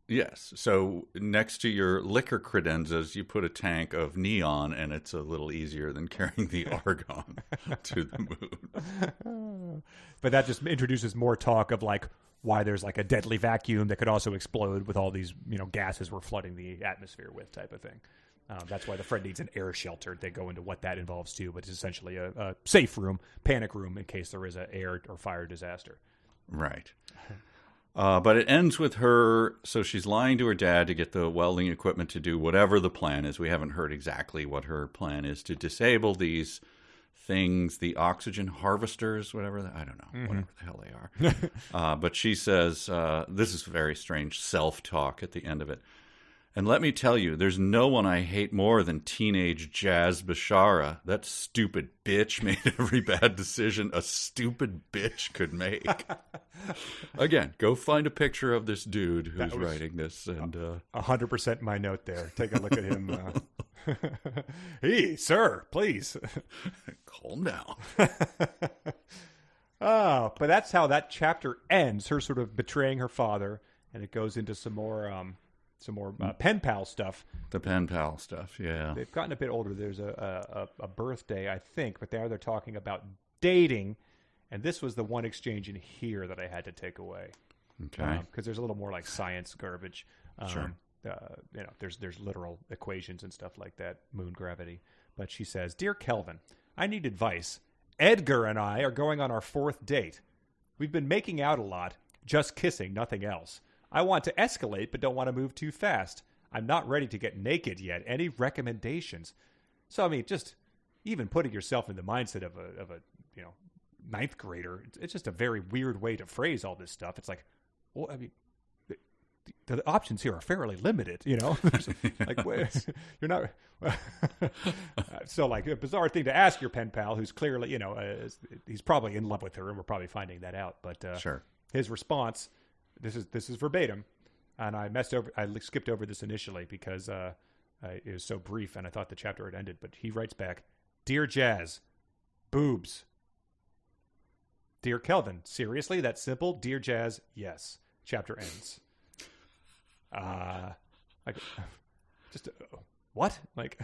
Yes. So next to your liquor credenzas, you put a tank of neon, and it's a little easier than carrying the argon to the moon. But that just introduces more talk of like why there's like a deadly vacuum that could also explode with all these gases we're flooding the atmosphere with, type of thing. That's why the friend needs an air shelter. They go into what that involves too, but it's essentially a safe room, panic room in case there is an air or fire disaster. Right. But it ends with her, so she's lying to her dad to get the welding equipment to do whatever the plan is. We haven't heard exactly what her plan is to disable these things, the oxygen harvesters, whatever, I don't know, whatever the hell they are. But she says, this is very strange self-talk at the end of it. And let me tell you, there's no one I hate more than teenage Jazz Bashara. That stupid bitch made every bad decision a stupid bitch could make. Again, go find a picture of this dude who's writing this. And 100% my note there. Take a look at him. Hey, sir, please. Calm down. But that's how that chapter ends, her sort of betraying her father. And it goes into some more pen pal stuff. The pen pal stuff, yeah. They've gotten a bit older. There's a birthday, I think, but they're talking about dating, and this was the one exchange in here that I had to take away. Okay. Because there's a little more like science garbage. Sure. There's literal equations and stuff like that, moon gravity. But she says, "Dear Kelvin, I need advice. Edgar and I are going on our 4th date. We've been making out a lot, just kissing, nothing else. I want to escalate, but don't want to move too fast. I'm not ready to get naked yet. Any recommendations?" So, I mean, just even putting yourself in the mindset of a 9th grader, it's just a very weird way to phrase all this stuff. It's like, well, I mean, the options here are fairly limited, like, you're not. So, like, a bizarre thing to ask your pen pal, who's clearly, he's probably in love with her, and we're probably finding that out. But sure. His response. This is verbatim, and I skipped over this initially because it was so brief, and I thought the chapter had ended. But he writes back, "Dear Jazz, boobs." Dear Kelvin, seriously, that simple? Dear Jazz, yes. Chapter ends. What? Like,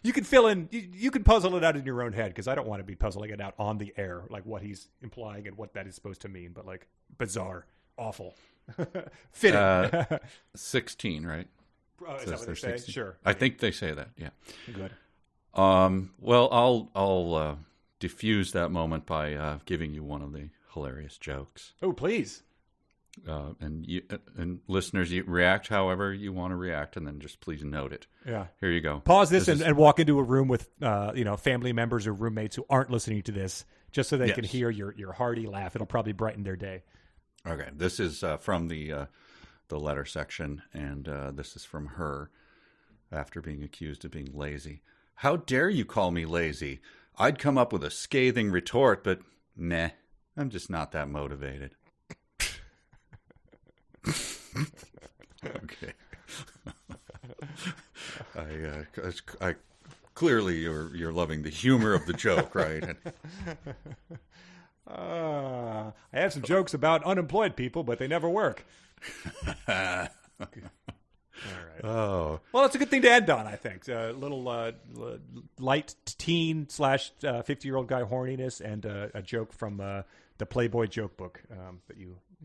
you can fill in, you can puzzle it out in your own head, because I don't want to be puzzling it out on the air, like what he's implying and what that is supposed to mean. But like, bizarre, awful, fitting. 16, right? Is that what they say? 16. Sure. I think they say that. Yeah. Good. Well, I'll diffuse that moment by giving you one of the hilarious jokes. Oh, please. And listeners, you react however you want to react, and then just please note it. Yeah. Here you go. Pause this and walk into a room with family members or roommates who aren't listening to this, just so they can hear your hearty laugh. It'll probably brighten their day. Okay. This is from the letter section, and this is from her after being accused of being lazy. "How dare you call me lazy? I'd come up with a scathing retort, but nah, I'm just not that motivated." Okay. I clearly you're loving the humor of the joke, right? I have some jokes about unemployed people, but they never work. All right. Oh. Well, it's a good thing to end on, I think. A little light teen / 50-year-old guy horniness, and a joke from the Playboy joke book that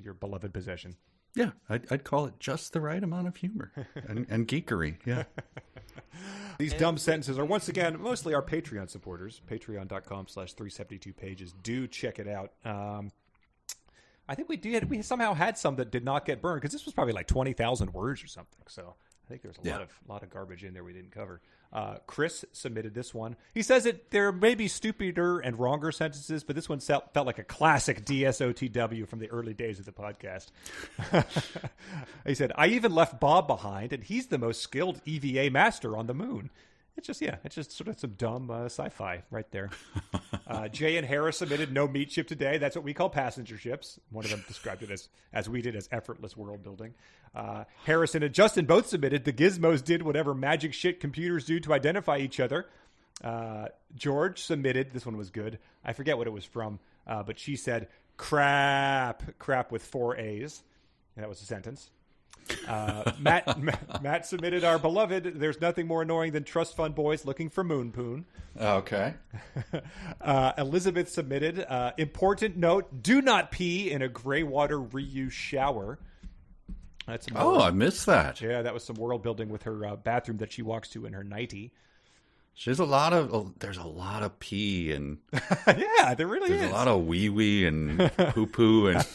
your beloved possession. Yeah, I'd call it just the right amount of humor and geekery. Yeah. These dumb sentences are, once again, mostly our Patreon supporters. Patreon.com/372pages. Do check it out. I think we somehow had some that did not get burned, because this was probably like 20,000 words or something. So I think there's a lot of garbage in there we didn't cover. Chris submitted this one. He says there may be stupider and wronger sentences, but this one felt like a classic DSOTW from the early days of the podcast. He said, "I even left Bob behind, and he's the most skilled EVA master on the moon. It's just sort of some dumb sci-fi right there. Jay and Harris submitted no meat ship today. That's what we call passenger ships. One of them described it as we did, as effortless world building. Harrison and Justin both submitted the gizmos did whatever magic shit computers do to identify each other. George submitted, this one was good. I forget what it was from, but she said crap with 4 A's. And that was a sentence. Matt submitted our beloved, there's nothing more annoying than trust fund boys looking for moon poon. Okay. Elizabeth submitted, important note, do not pee in a gray water reuse shower. That's I missed that. Yeah, that was some world building with her bathroom that she walks to in her nightie. There's a lot of pee and yeah, there really is. There's a lot of wee and poo and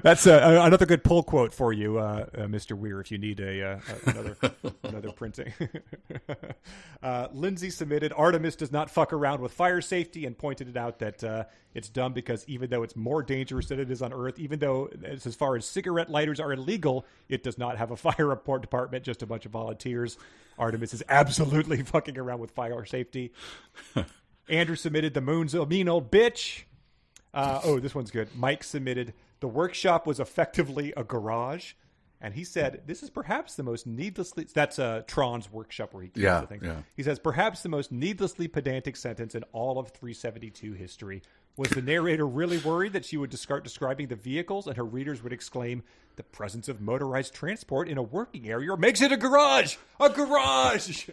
That's another good pull quote for you, Mr. Weir, if you need another printing. Lindsay submitted, Artemis does not fuck around with fire safety, and pointed it out that it's dumb because even though it's more dangerous than it is on Earth, even though as far as cigarette lighters are illegal, it does not have a fire report department, just a bunch of volunteers. Artemis is absolutely fucking around with fire safety. Andrew submitted, the moon's a mean old bitch. This one's good. Mike submitted, the workshop was effectively a garage. And he said, this is perhaps the most needlessly... That's Tron's workshop where he keeps the things. Yeah. He says, perhaps the most needlessly pedantic sentence in all of 372 history. Was the narrator really worried that she would start describing the vehicles and her readers would exclaim, the presence of motorized transport in a working area makes it a garage! A garage!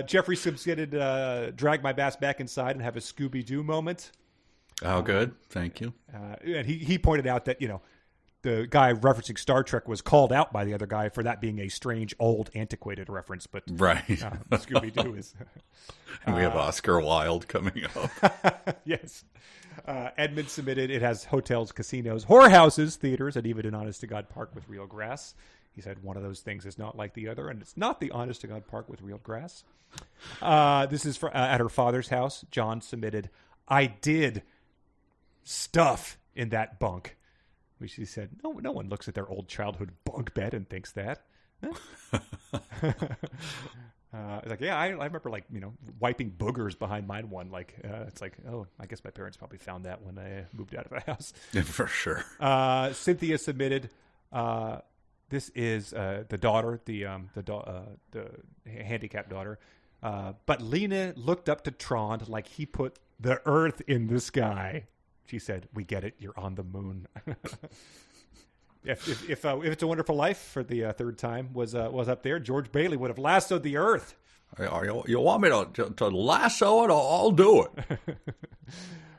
Jeffrey submitted, drag my bass back inside and have a Scooby-Doo moment. Oh, good. Thank you. And he pointed out that, the guy referencing Star Trek was called out by the other guy for that being a strange, old, antiquated reference. But right. Scooby-Doo is... we have Oscar Wilde coming up. Yes. Edmund submitted, it has hotels, casinos, whorehouses, theaters, and even an honest-to-God park with real grass. He said one of those things is not like the other, and it's not the honest-to-God park with real grass. This is at her father's house. John submitted, I did stuff in that bunk. Which he said, no one looks at their old childhood bunk bed and thinks that. Like, yeah, I remember, wiping boogers behind mine one. It's like, oh, I guess my parents probably found that when I moved out of the house. Yeah, for sure. Cynthia submitted, this is the daughter, the handicapped daughter. But Lena looked up to Tron like he put the Earth in the sky. She said, we get it. You're on the moon. If It's a Wonderful Life for the third time was up there, George Bailey would have lassoed the Earth. You want me to lasso it? I'll do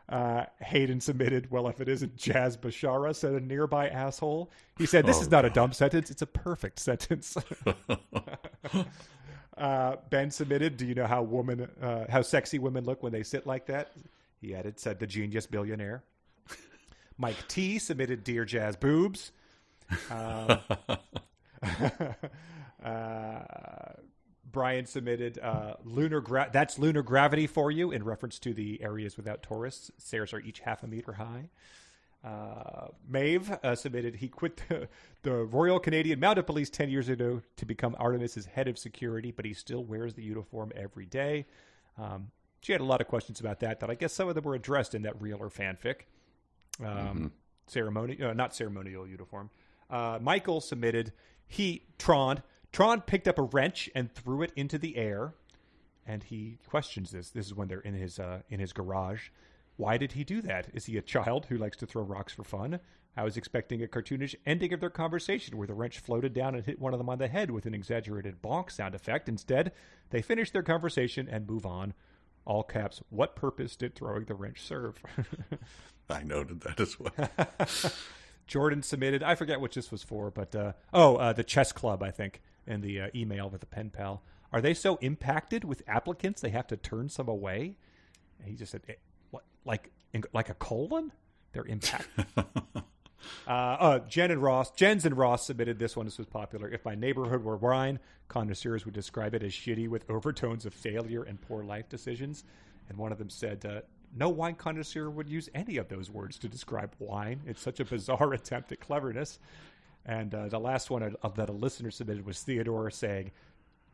it. Hayden submitted, well, if it isn't Jazz Bashara, said a nearby asshole. He said, this is not a dumb sentence. It's a perfect sentence. Ben submitted, do you know how sexy women look when they sit like that? He added, said the genius billionaire. Mike T submitted, dear Jazz Boobs. Brian submitted, that's Lunar Gravity for you, in reference to the areas without tourists. Stairs are each half a meter high. Maeve submitted, he quit the Royal Canadian Mounted Police 10 years ago to become Artemis's head of security, but he still wears the uniform every day. She had a lot of questions about that I guess some of them were addressed in that real or fanfic. Not ceremonial uniform. Michael submitted, Tron picked up a wrench and threw it into the air, and he questions this. This is when they're in his garage. Why did he do that? Is he a child who likes to throw rocks for fun? I was expecting a cartoonish ending of their conversation where the wrench floated down and hit one of them on the head with an exaggerated bonk sound effect. Instead, they finish their conversation and move on. All caps, what purpose did throwing the wrench serve? I noted that as well. Jordan submitted, I forget which this was for, but, the chess club, I think, in the email with the pen pal. Are they so impacted with applicants they have to turn some away? And he just said, what, like a colon? They're impacted. Jens and Ross submitted this one. This was popular. If my neighborhood were wine, connoisseurs would describe it as shitty with overtones of failure and poor life decisions. And one of them said, no wine connoisseur would use any of those words to describe wine. It's such a bizarre attempt at cleverness. And the last one that a listener submitted was Theodore saying,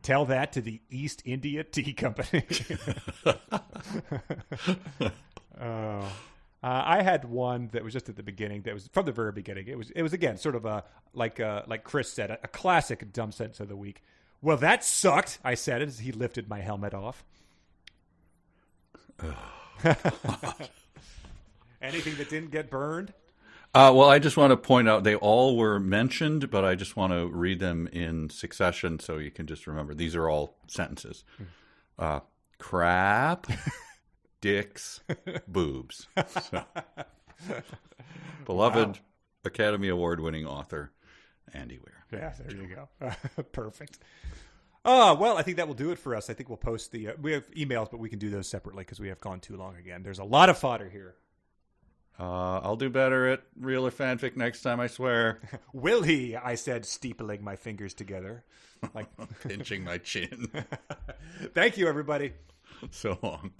"Tell that to the East India Tea Company." I had one that was just at the beginning. That was from the very beginning. It was again sort of like Chris said, a classic dumb sentence of the week. "Well, that sucked," I said as he lifted my helmet off. Anything that didn't get burned? Well, I just want to point out they all were mentioned, but I just want to read them in succession so you can just remember. These are all sentences. Crap, dicks, boobs. So, beloved Academy Award-winning author, Andy Weir. Yeah, there you go. Perfect. Well, I think that will do it for us. I think we'll post we have emails, but we can do those separately because we have gone too long again. There's a lot of fodder here. I'll do better at real or fanfic next time, I swear. Will he? I said, steepling my fingers together. Pinching my chin. Thank you, everybody. So long.